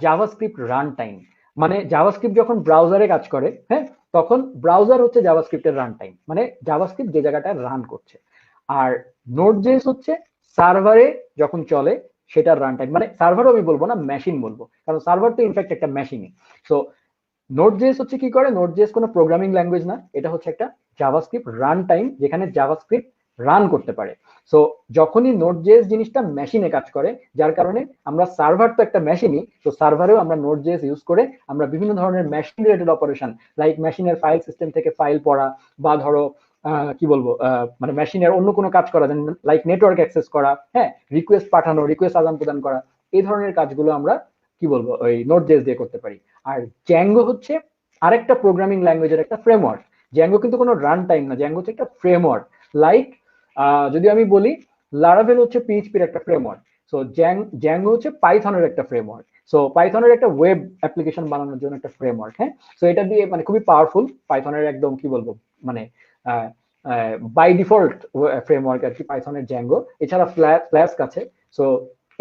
জাভাস্ক্রিপ্ট রান টাইম। মানে জাভাস্ক্রিপ্ট যখন ব্রাউজারে কাজ করে, হ্যাঁ, তখন ব্রাউজার হচ্ছে জাভাস্ক্রিপ্টের রান টাইম, মানে জাভাস্ক্রিপ্ট যে জায়গাটায় রান করছে। আর নোড জেএস হচ্ছে সার্ভারে যখন চলে, সেটার রান টাইম, মানে সার্ভারও আমি বলবো না, মেশিন বলবো, কারণ সার্ভার তো ইনফ্যাক্ট একটা মেশিনই। সো নোড.জেএস হচ্ছে কি করে, নোড.জেএস কোনো প্রোগ্রামিং ল্যাঙ্গুয়েজ না, এটা হচ্ছে একটা জাভাস্ক্রিপ্ট রান টাইম, যেখানে জাভাস্ক্রিপ্ট রান করতে পারে। সো যখনই নোড.জেএস জিনিসটা মেশিনে কাজ করে, যার কারণে আমরা সার্ভার তো একটা মেশিনই, তো সার্ভারেও আমরা নোড.জেএস ইউজ করে আমরা বিভিন্ন ধরনের মেশিন রিলেটেড অপারেশন, লাইক মেশিনের ফাইল সিস্টেম থেকে ফাইল পড়া, বা ধরো কি বলবো, মানে মেশিনের অন্য কোনো কাজ করা, লাইক নেটওয়ার্ক অ্যাক্সেস করা, হ্যাঁ, রিকোয়েস্ট পাঠানো, রিকোয়েস্ট আদান প্রদান করা, এই ধরনের কাজগুলো আমরা কি বলবো ওই নোড.জেএস দিয়ে করতে পারি। আর জ্যাঙ্গো হচ্ছে আরেকটা প্রোগ্রামিং ল্যাঙ্গুয়েজের একটা ফ্রেমওয়ার্ক। জ্যাঙ্গো কিন্তু কোনো রান টাইম না, জ্যাঙ্গো হচ্ছে একটা ফ্রেমওয়ার্ক। লাইক যদি আমি বলি, লারাভেল হচ্ছে পিএইচপির একটা ফ্রেমওয়ার্ক, সো জ্যাঙ্গো হচ্ছে পাইথনের একটা ফ্রেমওয়ার্ক। সো পাইথনের একটা ওয়েব অ্যাপ্লিকেশন বানানোর জন্য একটা ফ্রেমওয়ার্ক, হ্যাঁ। সো এটা দিয়ে মানে খুবই পাওয়ারফুল, পাইথনের একদম কি বলবো মানে বাই ডিফল্ট ফ্রেমওয়ার্ক আর কি পাইথনের জ্যাঙ্গো। এছাড়া ফ্লাস্ক আছে। সো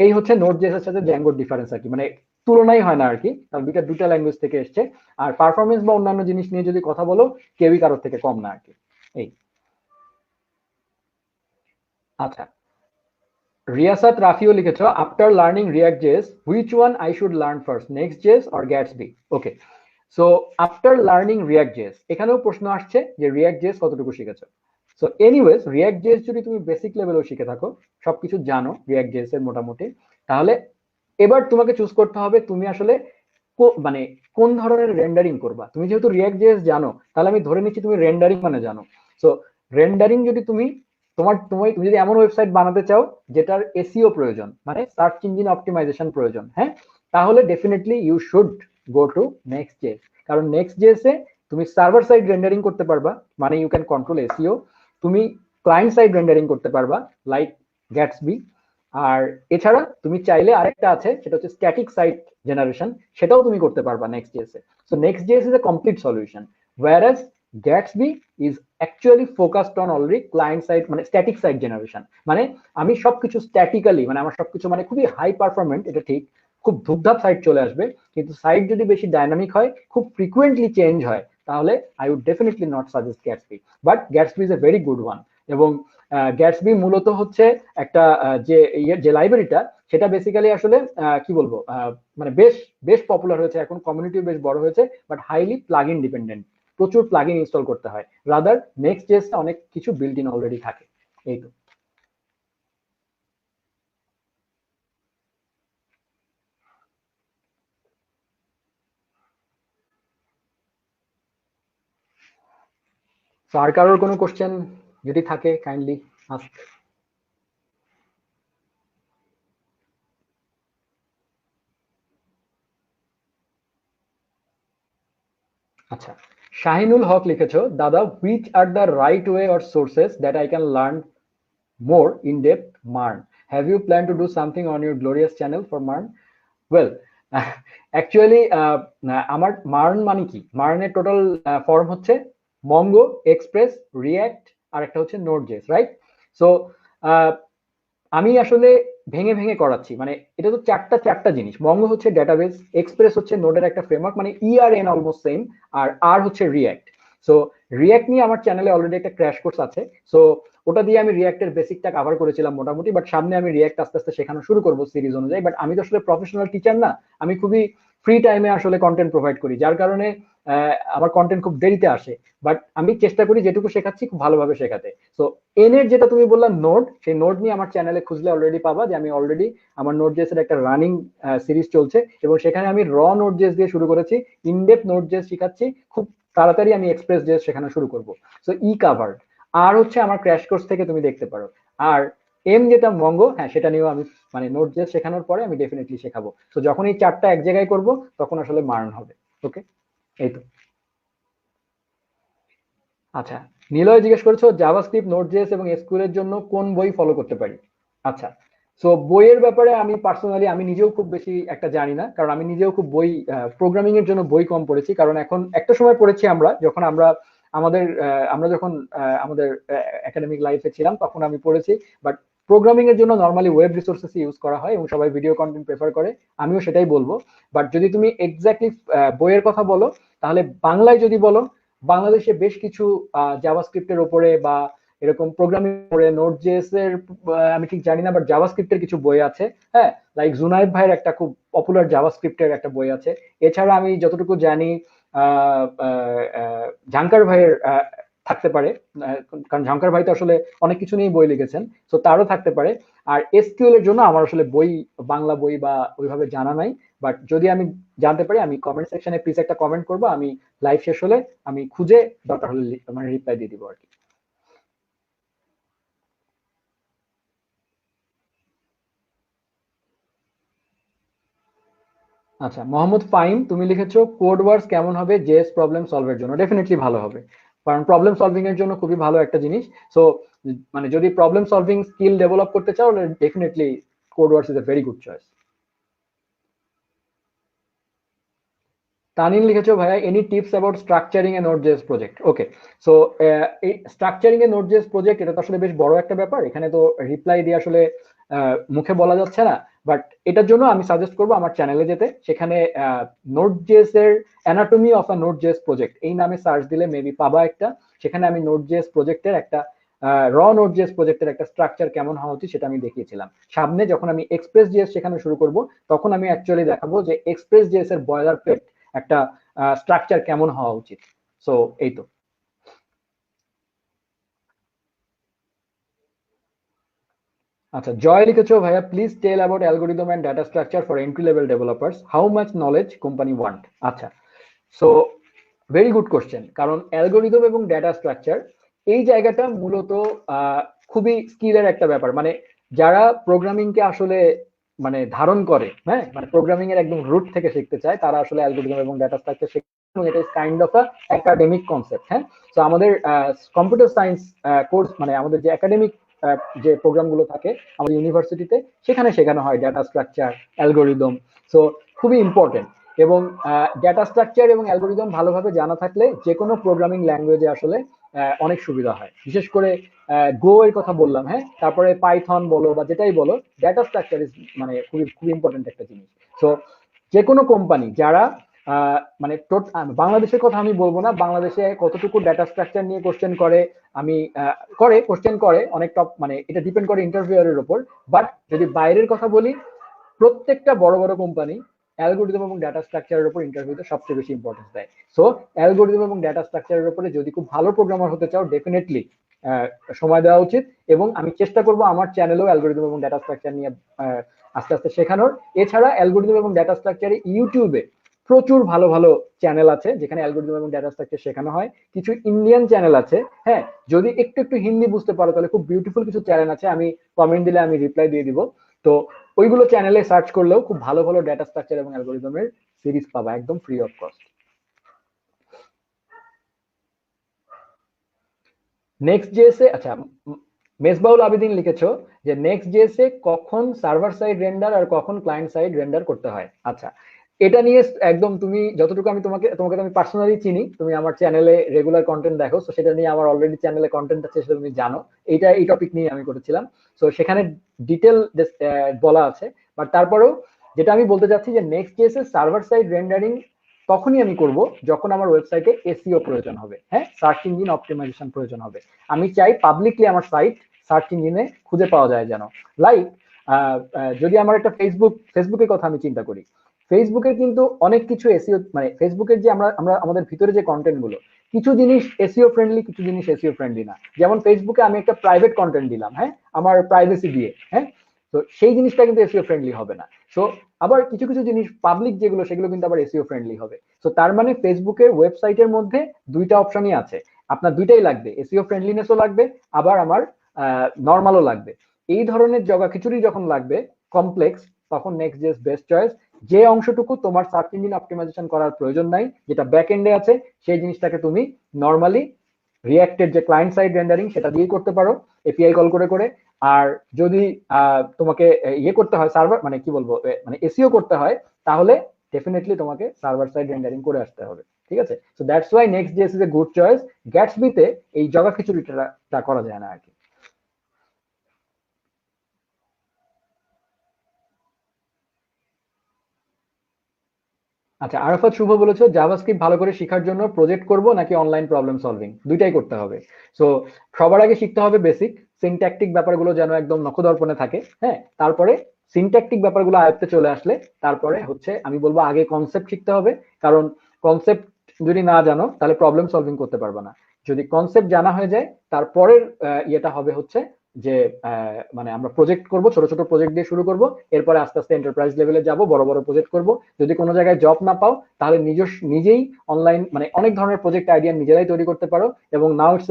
এই হচ্ছে নোড.জেএস এর সাথে জ্যাঙ্গোর ডিফারেন্স আর কি, মানে তুলনাই হয় না আর কি, কারণ দুটা ল্যাঙ্গুয়েজ থেকে এসছে। আর পারফরমেন্স বা অন্যান্য জিনিস নিয়ে যদি কথা বলো, কেউই কারোর থেকে কম না আর কি। এই আচ্ছা, রিয়াসাত রাফিও লিখেছো, after learning React JS which one I should learn first, next JS or Gatsby? Okay, so after learning React JS, এখানেও প্রশ্ন আসছে যে রিয়াক্ট জেএস কতটুকু শিখেছো। সো এনিওয়েজ, রিয়াক্ট জেএস যদি তুমি বেসিক লেভেলেও শিখে থাকো, সবকিছু জানো রিয়াক্ট জেএস এর মোটামুটি, তাহলে এবার তোমাকে চুজ করতে হবে তুমি আসলে মানে কোন ধরনের রেন্ডারিং করবা। তুমি যেহেতু রিয়াক্ট জেএস জানো, তাহলে আমি ধরে নিচ্ছি তুমি রেন্ডারিং মানে জানো। সো রেন্ডারিং যদি তুমি তুমি যদি এমন ওয়েবসাইট বানাতে চাও যেটার এসইও প্রয়োজন, মানে সার্চ ইঞ্জিন অপটিমাইজেশন প্রয়োজন, হ্যাঁ, তাহলে definitely you should go to Next JS. কারণ নেক্সট জেএস এ তুমি সার্ভার সাইড রেন্ডারিং করতে পারবা, মানে ইউ ক্যান কন্ট্রোল এসইও। তুমি ক্লায়েন্ট সাইড রেন্ডারিং করতে পারবা, লাইক গ্যাটসবি। আর এছাড়া তুমি চাইলে আরেকটা আছে, সেটা হচ্ছে স্ট্যাটিক সাইট জেনারেশন, সেটাও তুমি করতে পারবা next JS A. So next JS is A complete solution, whereas Gatsby is actually focused on already client side, মানে স্ট্যাটিক সাইট জেনারেশন। মানে আমি সবকিছু স্ট্যাটিক্যালি, মানে আমার সবকিছু মানে খুবই হাই পারফরমেন্ট, এটা ঠিক, খুব ধূপধাপ সাইট চলে আসবে, কিন্তু সাইট যদি বেশি ডাইনামিক হয়, খুব ফ্রিকুয়েন্টলি চেঞ্জ হয়, তাহলে I would definitely not suggest Gatsby. But Gatsby is a very good one. এবং গ্যাটসবি মূলত হচ্ছে একটা যে লাইব্রেরিটা, সেটা বেসিক্যালি আসলে কি বলবো, মানে বেশ বেশ পপুলার হয়েছে এখন, কমিউনিটিও বেশ বড় হয়েছে, but highly plug in dependent, প্রচুর প্লাগ ইন ইনস্টল করতে হয়। রাদার নেক্সট জেএস অনেক কিছু বিল্ট ইন অলরেডি থাকে। এই তো। আর কারোর কোনো কোশ্চেন যদি থাকে, কাইন্ডলি আস্ক। আচ্ছা, শাহিনুল হক লিখেছো, দাদা which are the right way or sources that I can learn more in depth MERN, have you plan to do something on your glorious channel for MERN? Well, actually আমার মার্ন মানে কি, মার্নের টোটাল ফর্ম হচ্ছে মঙ্গো, এক্সপ্রেস, রিয়াক্ট, আর একটা হচ্ছে নোড.জেএস, রাইট? সো আমি আসলে ভেঙে ভেঙে করাচ্ছি, মানে এটা তো চারটা জিনিস। মঙ্গো হচ্ছে ডেটাবেস, এক্সপ্রেস হচ্ছে নোডের একটা ফ্রেমওয়ার্ক, মানে ইআরএন অলমোস্ট সেম, আর আর হচ্ছে রিয়াক্ট। সো রিয়াক্ট নিয়ে আমার চ্যানেলে অলরেডি একটা ক্র্যাশ কোর্স আছে, সো ওটা দিয়ে আমি রিয়াক্টের বেসিকটা কভার করেছিলাম মোটামুটি, বাট সামনে আমি রিয়াক্ট আস্তে আস্তে শেখানো শুরু করবো সিরিজ অনুযায়ী। বাট আমি তো আসলে প্রফেশনাল টিচার না, আমি খুবই ফ্রি টাইমে আসলে কন্টেন্ট প্রোভাইড করি, যার কারণে আমার কন্টেন্ট খুব দেরিতে আসে। বাট আমি চেষ্টা করি যেটুকু শেখাচ্ছি খুব ভালোভাবে শেখাতে। সো এন এর যেটা তুমি বললা নোড, সেই নোড নিয়ে আমার চ্যানেলে খুঁজলে অলরেডি পাবা যে আমি অলরেডি আমার নোড.জেএস এর একটা রানিং সিরিজ চলছে, এবং সেখানে আমি নোড.জেএস দিয়ে শুরু করেছি, ইনডেপথ নোড.জেএস শিখাচ্ছি, খুব তাড়াতাড়ি আমি এক্সপ্রেস জেএস শেখানো শুরু করব। So covered. আর হচ্ছে আমার ক্র্যাশ কোর্স থেকে তুমি দেখতে পারো। আর এম যেটা মঙ্গো, হ্যাঁ, সেটা নিয়েও আমি মানে নোড.জেএস শেখানোর পরে আমি ডেফিনেটলি শেখাবো। তো যখন এই চারটা এক জায়গায় করব, তখন আসলে মার্ন হবে। ওকে, এই তো। আচ্ছা, নিলয় জিজ্ঞেস করেছো জাভাস্ক্রিপ্ট, নোড.জেএস এবং এসকিউএল এর জন্য কোন বই ফলো করতে পারি। আচ্ছা, সো বইয়ের ব্যাপারে আমি পার্সোনালি আমি নিজেও খুব বেশি একটা জানি না, কারণ আমি নিজেও খুব বই প্রোগ্রামিং এর জন্য বই কম পড়েছি। কারণ এখন একটা সময় পড়েছি আমরা, যখন আমরা যখন আমাদের একাডেমিক লাইফে ছিলাম, তখন আমি পড়েছি। বাট প্রোগ্রামিং এর জন্য নর্মালি ওয়েব রিসোর্সেস ইউজ করা হয়, এবং সবাই ভিডিও কন্টেন্ট প্রেফার করে, আমিও সেটাই বলবো। বাট যদি তুমি এক্স্যাক্টলি বইয়ের কথা বলো, তাহলে বাংলায় যদি বলো, বাংলাদেশে বেশ কিছু জাভাস্ক্রিপ্টের উপরে বা এরকম প্রোগ্রামিং করে নোড.জেএস এর আমি ঠিক জানি না, বাট জাভাস্ক্রিপ্টের কিছু বই আছে। হ্যাঁ, লাইক জুনায়েদ ভাইয়ের একটা খুব পপুলার জাভাস্ক্রিপ্টের একটা বই আছে। এছাড়া আমি যতটুকু জানি ঝাঙ্কার ভাইয়ের থাকতে পারে, কারণ ঝাঙ্কার ভাই তো আসলে অনেক কিছু নিয়ে বই লিখেছেন, তো তারও থাকতে পারে। আর এসকিউএল এর জন্য আমার আসলে বই, বাংলা বই বা ওইভাবে জানা নাই, বাট যদি আমি জানতে পারি আমি কমেন্ট সেকশনে প্লিজ একটা কমেন্ট করবো, আমি লাইভ শেষ হলে আমি খুঁজে দরকার হলে মানে রিপ্লাই দিয়ে দিব আর কি। আচ্ছা, মোহাম্মদ ফাইম তুমি লিখেছো কোড ওয়ার্স কেমন হবে জেএস প্রবলেম সলভের জন্য? ডেফিনেটলি ভালো হবে, কারণ প্রবলেম সলভিং এর জন্য খুবই ভালো একটা জিনিস। সো মানে যদি প্রবলেম সলভিং স্কিল ডেভেলপ করতে চাও, definitely code wars is a very good choice. Tanin লিখেছো ভাইয়া any tips about structuring a Node.js project? Okay, so এই স্ট্রাকচারিং এ নোড.জেএস প্রজেক্ট এটা তো আসলে বেশ বড় একটা ব্যাপার, এখানে তো রিপ্লাই দিয়ে আসলে মুখে বলা যাচ্ছে না। বাট এটার জন্য আমি সাজেস্ট করবো আমার চ্যানেলে যেতে, সেখানে নোড.জেএস এর অ্যানাটমি অফ আ নোড.জেএস প্রজেক্ট এই নামে সার্চ দিলে মেবি পাবা একটা। সেখানে আমি নোড.জেএস প্রজেক্টের একটা নোড.জেএস প্রজেক্টের একটা স্ট্রাকচার কেমন হওয়া উচিত সেটা আমি দেখিয়েছিলাম। সামনে যখন আমি এক্সপ্রেস জেএস শেখানো শুরু করব, তখন আমি অ্যাকচুয়ালি দেখাবো যে এক্সপ্রেস জেএস এর বয়লার প্লেট একটা স্ট্রাকচার কেমন হওয়া উচিত। সো এই তো। আচ্ছা, জয় লিখেছো ভাইয়া please tell about algorithm and data structure for entry level developers, how much knowledge company want? আচ্ছা, সো ভেরি গুড কোশ্চেন, কারণ অ্যালগোরিদম এবং ডেটা স্ট্রাকচার এই জায়গাটা মূলত খুবই স্কিলের একটা ব্যাপার। মানে যারা প্রোগ্রামিং কে আসলে মানে ধারণ করে, হ্যাঁ, মানে প্রোগ্রামিং এর একদম রুট থেকে শিখতে চায়, তারা আসলে অ্যালগোরিদম এবং ডেটা স্ট্রাকচার শিখে, এবং এটা is kind of a academic concept. হ্যাঁ, তো আমাদের কম্পিউটার সায়েন্স কোর্স, মানে আমাদের যে একাডেমিক যে প্রোগ্রাম গুলো থাকে আমাদের ইউনিভার্সিটিতে, সেখানে শেখানো হয় ডেটা স্ট্রাকচার, অ্যালগোরিদম। সো খুবই ইম্পর্টেন্ট। এবং ডেটা স্ট্রাকচার এবং অ্যালগোরিদম ভালোভাবে জানা থাকলে যে কোনো প্রোগ্রামিং ল্যাঙ্গুয়েজে আসলে অনেক সুবিধা হয়। বিশেষ করে গো এর কথা বললাম, হ্যাঁ, তারপরে পাইথন বলো বা যেটাই বলো, ডেটা স্ট্রাকচার ইজ মানে খুবই খুবই ইম্পর্টেন্ট একটা জিনিস। সো যে কোনো কোম্পানি যারা মানে বাংলাদেশের কথা আমি বলবো না, বাংলাদেশে কতটুকু ডেটা স্ট্রাকচার নিয়ে কোশ্চেন করে, আমি কোশ্চেন করে অনেক টপ, মানে এটা ডিপেন্ড করে ইন্টারভিউয়ারের উপর। বাট যদি বাইরের কথা বলি, প্রত্যেকটা বড় বড় কোম্পানি অ্যালগোরিদম এবং ডাটা স্ট্রাকচারের উপর ইন্টারভিউতে সবচেয়ে বেশি ইম্পর্টেন্স দেয়। সো অ্যালগোরিদম এবং ডাটা স্ট্রাকচারের উপরে যদি খুব ভালো প্রোগ্রামার হতে চাও, ডেফিনেটলি সময় দেওয়া উচিত। এবং আমি চেষ্টা করব আমার চ্যানেলেও অ্যালগোরিদম এবং ডাটা স্ট্রাকচার নিয়ে আস্তে আস্তে শেখানোর। এছাড়া অ্যালগোরিদম এবং ডাটা স্ট্রাকচারে ইউটিউবে প্রচুর ভালো ভালো চ্যানেল আছে যেখানে অ্যালগোরিদম এবং ডাটা স্ট্রাকচার শেখানো হয়। কিছু ইন্ডিয়ান চ্যানেল আছে, হ্যাঁ, যদি একটু একটু হিন্দি বুঝতে পারো তাহলে খুব বিউটিফুল কিছু চ্যানেল আছে, আমি কমেন্ট দিলে আমি রিপ্লাই দিয়ে দিব। তো ওইগুলো চ্যানেলে সার্চ করলেও খুব ভালো ভালো ডেটা স্ট্রাকচার এবং অ্যালগোরিদমের সিরিজ পাবা একদম free of cost. Next JSA, আচ্ছা, মেসবাউল আবেদিন লিখেছো যে নেক্সট জেএসএ কখন সার্ভার সাইড রেন্ডার আর কখন ক্লায়েন্ট সাইড রেন্ডার করতে হয়? আচ্ছা, এটা নিয়ে একদম তুমি যতটুকু আমি তোমাকে তোমাকে তো আমি পার্সোনালি চিনি, তুমি আমার চ্যানেলে রেগুলার কন্টেন্ট দেখো, তো সেটা নিয়ে আমার অলরেডি চ্যানেলে কন্টেন্ট আছে, সেটা তুমি জানো। এই টপিক নিয়ে আমি করেছিলাম, তো সেখানে ডিটেল বলা আছে। বাট তারপরেও যেটা আমি বলতে চাচ্ছি যে next JSA server side rendering তখনই আমি করব যখন আমার ওয়েবসাইটে এসইও প্রয়োজন হবে, হ্যাঁ, সার্চ ইঞ্জিন অপটিমাইজেশন প্রয়োজন হবে। আমি চাই পাবলিকলি আমার সাইট সার্চ ইঞ্জিনে খুঁজে পাওয়া যায় যেন। লাইক যদি আমার একটা ফেসবুকের কথা আমি চিন্তা করি, ফেসবুকের কিন্তু অনেক কিছু এসইও, মানে ফেসবুকের যে আমরা আমরা আমাদের ভিতরে যে কন্টেন্ট গুলো, কিছু জিনিস এসইও ফ্রেন্ডলি, কিছু জিনিস এসইও ফ্রেন্ডলি না। যেমন ফেসবুকে আমি একটা প্রাইভেট কন্টেন্ট দিলাম, হ্যাঁ, আমার প্রাইভেসি দিয়ে, হ্যাঁ, তো সেই জিনিসটা কিন্তু এসইও ফ্রেন্ডলি হবে না। সো আবার কিছু কিছু জিনিস পাবলিক যেগুলো, সেগুলো কিন্তু আবার এসইও ফ্রেন্ডলি হবে। তো তার মানে ফেসবুকের ওয়েবসাইটের মধ্যে দুইটা অপশনই আছে, আপনার দুইটাই লাগবে, এসইও ফ্রেন্ডলিনেসও লাগবে, আবার আমার নর্মালও লাগবে। এই ধরনের জগা খিচুড়ি যখন লাগবে, কমপ্লেক্স, তখন নেক্সট জেস বেস্ট চয়েস। যে অংশটুকু তোমার সার্চ ইঞ্জিন অপটিমাইজেশন করার প্রয়োজন নাই, যেটা ব্যাক এন্ডে আছে, সেই জিনিসটাকে তুমি নর্মালি রিয়াক্টের যে ক্লায়েন্ট সাইড রেন্ডারিং সেটা দিয়েই করতে পারো, এপিআই কল করে করে। আর যদি তোমাকে ইয়ে করতে হয়, সার্ভার মানে কি বলবো, মানে এসইও করতে হয়, তাহলে ডেফিনেটলি তোমাকে সার্ভার সাইড রেন্ডারিং করে আসতে হবে। ঠিক আছে, so that's why Next JS is a good choice. গ্যাটসবিতে এই জগা খিচুড়িটা করা যায় না আর কি। আচ্ছা, আরাফাত শুভ বলেছো জাভাস্ক্রিপ্ট ভালো করে শেখার জন্য প্রজেক্ট করব নাকি অনলাইন প্রবলেম সলভিং, দুইটাই করতে হবে। সো সবার আগে শিখতে হবে বেসিক সিনট্যাকটিক ব্যাপারগুলো যেন একদম নখদর্পণে থাকে। হ্যাঁ, তারপরে সিনট্যাকটিক ব্যাপারগুলো আয়ত্তে চলে আসলে তারপরে হচ্ছে আমি বলবো আগে কনসেপ্ট শিখতে হবে। কারণ কনসেপ্ট যদি না জানো তাহলে প্রবলেম সলভিং করতে পারবে না। যদি কনসেপ্ট জানা হয়ে যায় তারপরের ইয়েটা হবে হচ্ছে যে মানে আমরা প্রজেক্ট করব, ছোট ছোট প্রজেক্ট দিয়ে শুরু করব, এরপরে আস্তে আস্তে এন্টারপ্রাইজ লেভেলে যাব, বড় বড় প্রজেক্ট করব। যদি কোনো জায়গায় জব না পাও তাহলে নিজেই অনলাইন মানে অনেক ধরনের প্রজেক্ট আইডিয়া নিজেরাই তৈরি করতে পারো। এবং নাও ইটস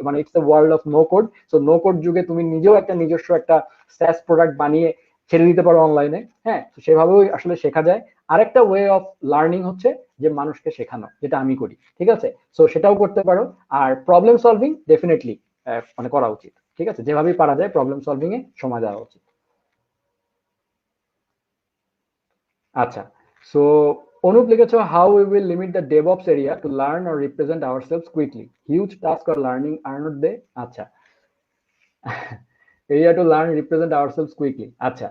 মানে it's a world of no code. So no code যুগে তুমি নিজেও একটা নিজস্ব একটা স্যাস প্রোডাক্ট বানিয়ে ছেড়ে দিতে পারো অনলাইনে। হ্যাঁ, সেভাবেও আসলে শেখা যায়। আরেকটা ওয়ে অফ লার্নিং হচ্ছে যে মানুষকে শেখানো, যেটা আমি করি, ঠিক আছে? সো সেটাও করতে পারো। আর প্রবলেম সলভিং ডেফিনেটলি মানে করা উচিত, ঠিক আছে? যেভাবেই পারা যায় প্রবলেম সলভিং এ সময় দেওয়া উচিত। আচ্ছা, সো অনুপ লিখেছো how we will limit the DevOps area to learn or represent ourselves quickly, huge task or learning are not they. আচ্ছা, area to learn represent ourselves quickly. আচ্ছা,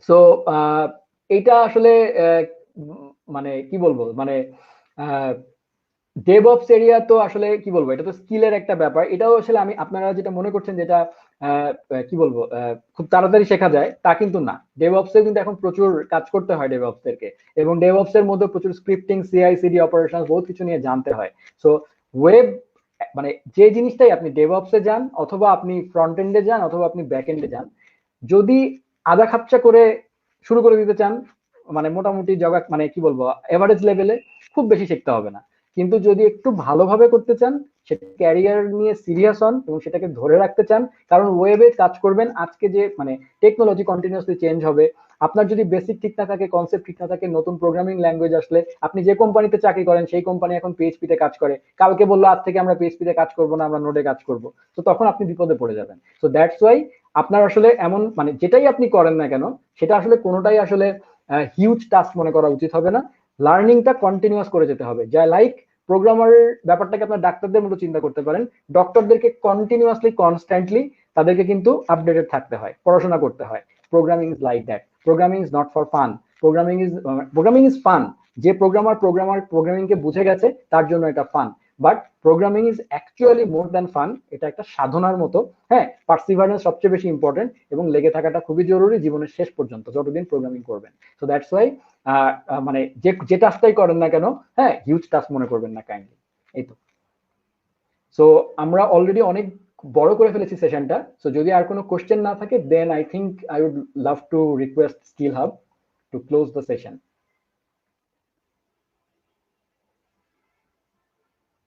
সো এটা আসলে মানে কি বলবো, মানে ডেভঅপস এরিয়া তো আসলে কি বলবো, এটা তো স্কিলের একটা ব্যাপার। এটাও আসলে আমি আপনারা যেটা মনে করছেন যেটা কি বলবো খুব তাড়াতাড়ি শেখা যায় তা কিন্তু না। ডেভঅপস এ কিন্তু এখন প্রচুর কাজ করতে হয় ডেভঅপস এরকে। এবং ডেভঅপস এর মধ্যে প্রচুর স্ক্রিপ্টিং, সিআই/সিডি অপারেশন বহুত কিছু নিয়ে জানতে হয়। সো ওয়েব মানে যে জিনিসটাই আপনি ডেভঅপস এ যান অথবা আপনি ফ্রন্ট এন্ডে যান অথবা আপনি ব্যাক এন্ডে যান, যদি আধা খাপচা করে শুরু করে দিতে চান, মানে মোটামুটি জগা মানে কি বলবো এভারেজ লেভেলে, খুব বেশি শিখতে হবে না। কিন্তু যদি একটু ভালোভাবে করতে চান, সেটা ক্যারিয়ার নিয়ে সিরিয়াস হন এবং সেটাকে ধরে রাখতে চান, কারণ ওয়েবে কাজ করবেন আজকে যে মানে টেকনোলজি কন্টিনিউয়াসলি চেঞ্জ হবে। আপনার যদি বেসিক ঠিক না থাকে, কনসেপ্ট ঠিক না থাকে, নতুন প্রোগ্রামিং ল্যাঙ্গুয়েজ আসলে, আপনি যে কোম্পানিতে চাকরি করেন সেই কোম্পানি এখন পিএইচপি তে কাজ করে, কালকে বললো আজ থেকে আমরা পিএইচপি তে কাজ করবো না, আমরা নোডে কাজ করবো। তো তখন আপনি বিপদে পড়ে যাবেন। সো দ্যাটস ওয়াই আপনার আসলে এমন মানে যেটাই আপনি করেন না কেন সেটা আসলে কোনোটাই আসলে হিউজ টাস্ক মনে করা উচিত হবে না। লার্নিংটা কন্টিনিউয়াস করে যেতে হবে। যা লাইক প্রোগ্রামারের ব্যাপারটাকে আপনার ডাক্তারদের মতো চিন্তা করতে পারেন। ডক্টরদেরকে কন্টিনিউয়াসলি কনস্ট্যান্টলি তাদেরকে কিন্তু আপডেটেড থাকতে হয়, পড়াশোনা করতে হয়। Programming is like that. Programming is not for fun. Programming is fun. যে প্রোগ্রামিংকে বুঝে গেছে তার জন্য এটা fun. But programming is actually more than fun. এটা একটা সাধনার মতো। হ্যাঁ, পার্সিভারেন্স সবচেয়ে বেশি ইম্পর্টেন্ট এবং লেগে থাকাটা খুবই জরুরি জীবনের শেষ পর্যন্ত যতদিন প্রোগ্রামিং করবেন। সো দ্যাটস ওয়াই মানে যে টাস্কটাই করেন না কেন, হ্যাঁ, হিউজ টাস্ক মনে করবেন না কাইন্ডলি। এই তো। সো আমরা অলরেডি অনেক বড় করে ফেলেছি সেশনটা। সো যদি আর কোনো কোশ্চেন না থাকে then I think I would love to request Skill Hub to close the session.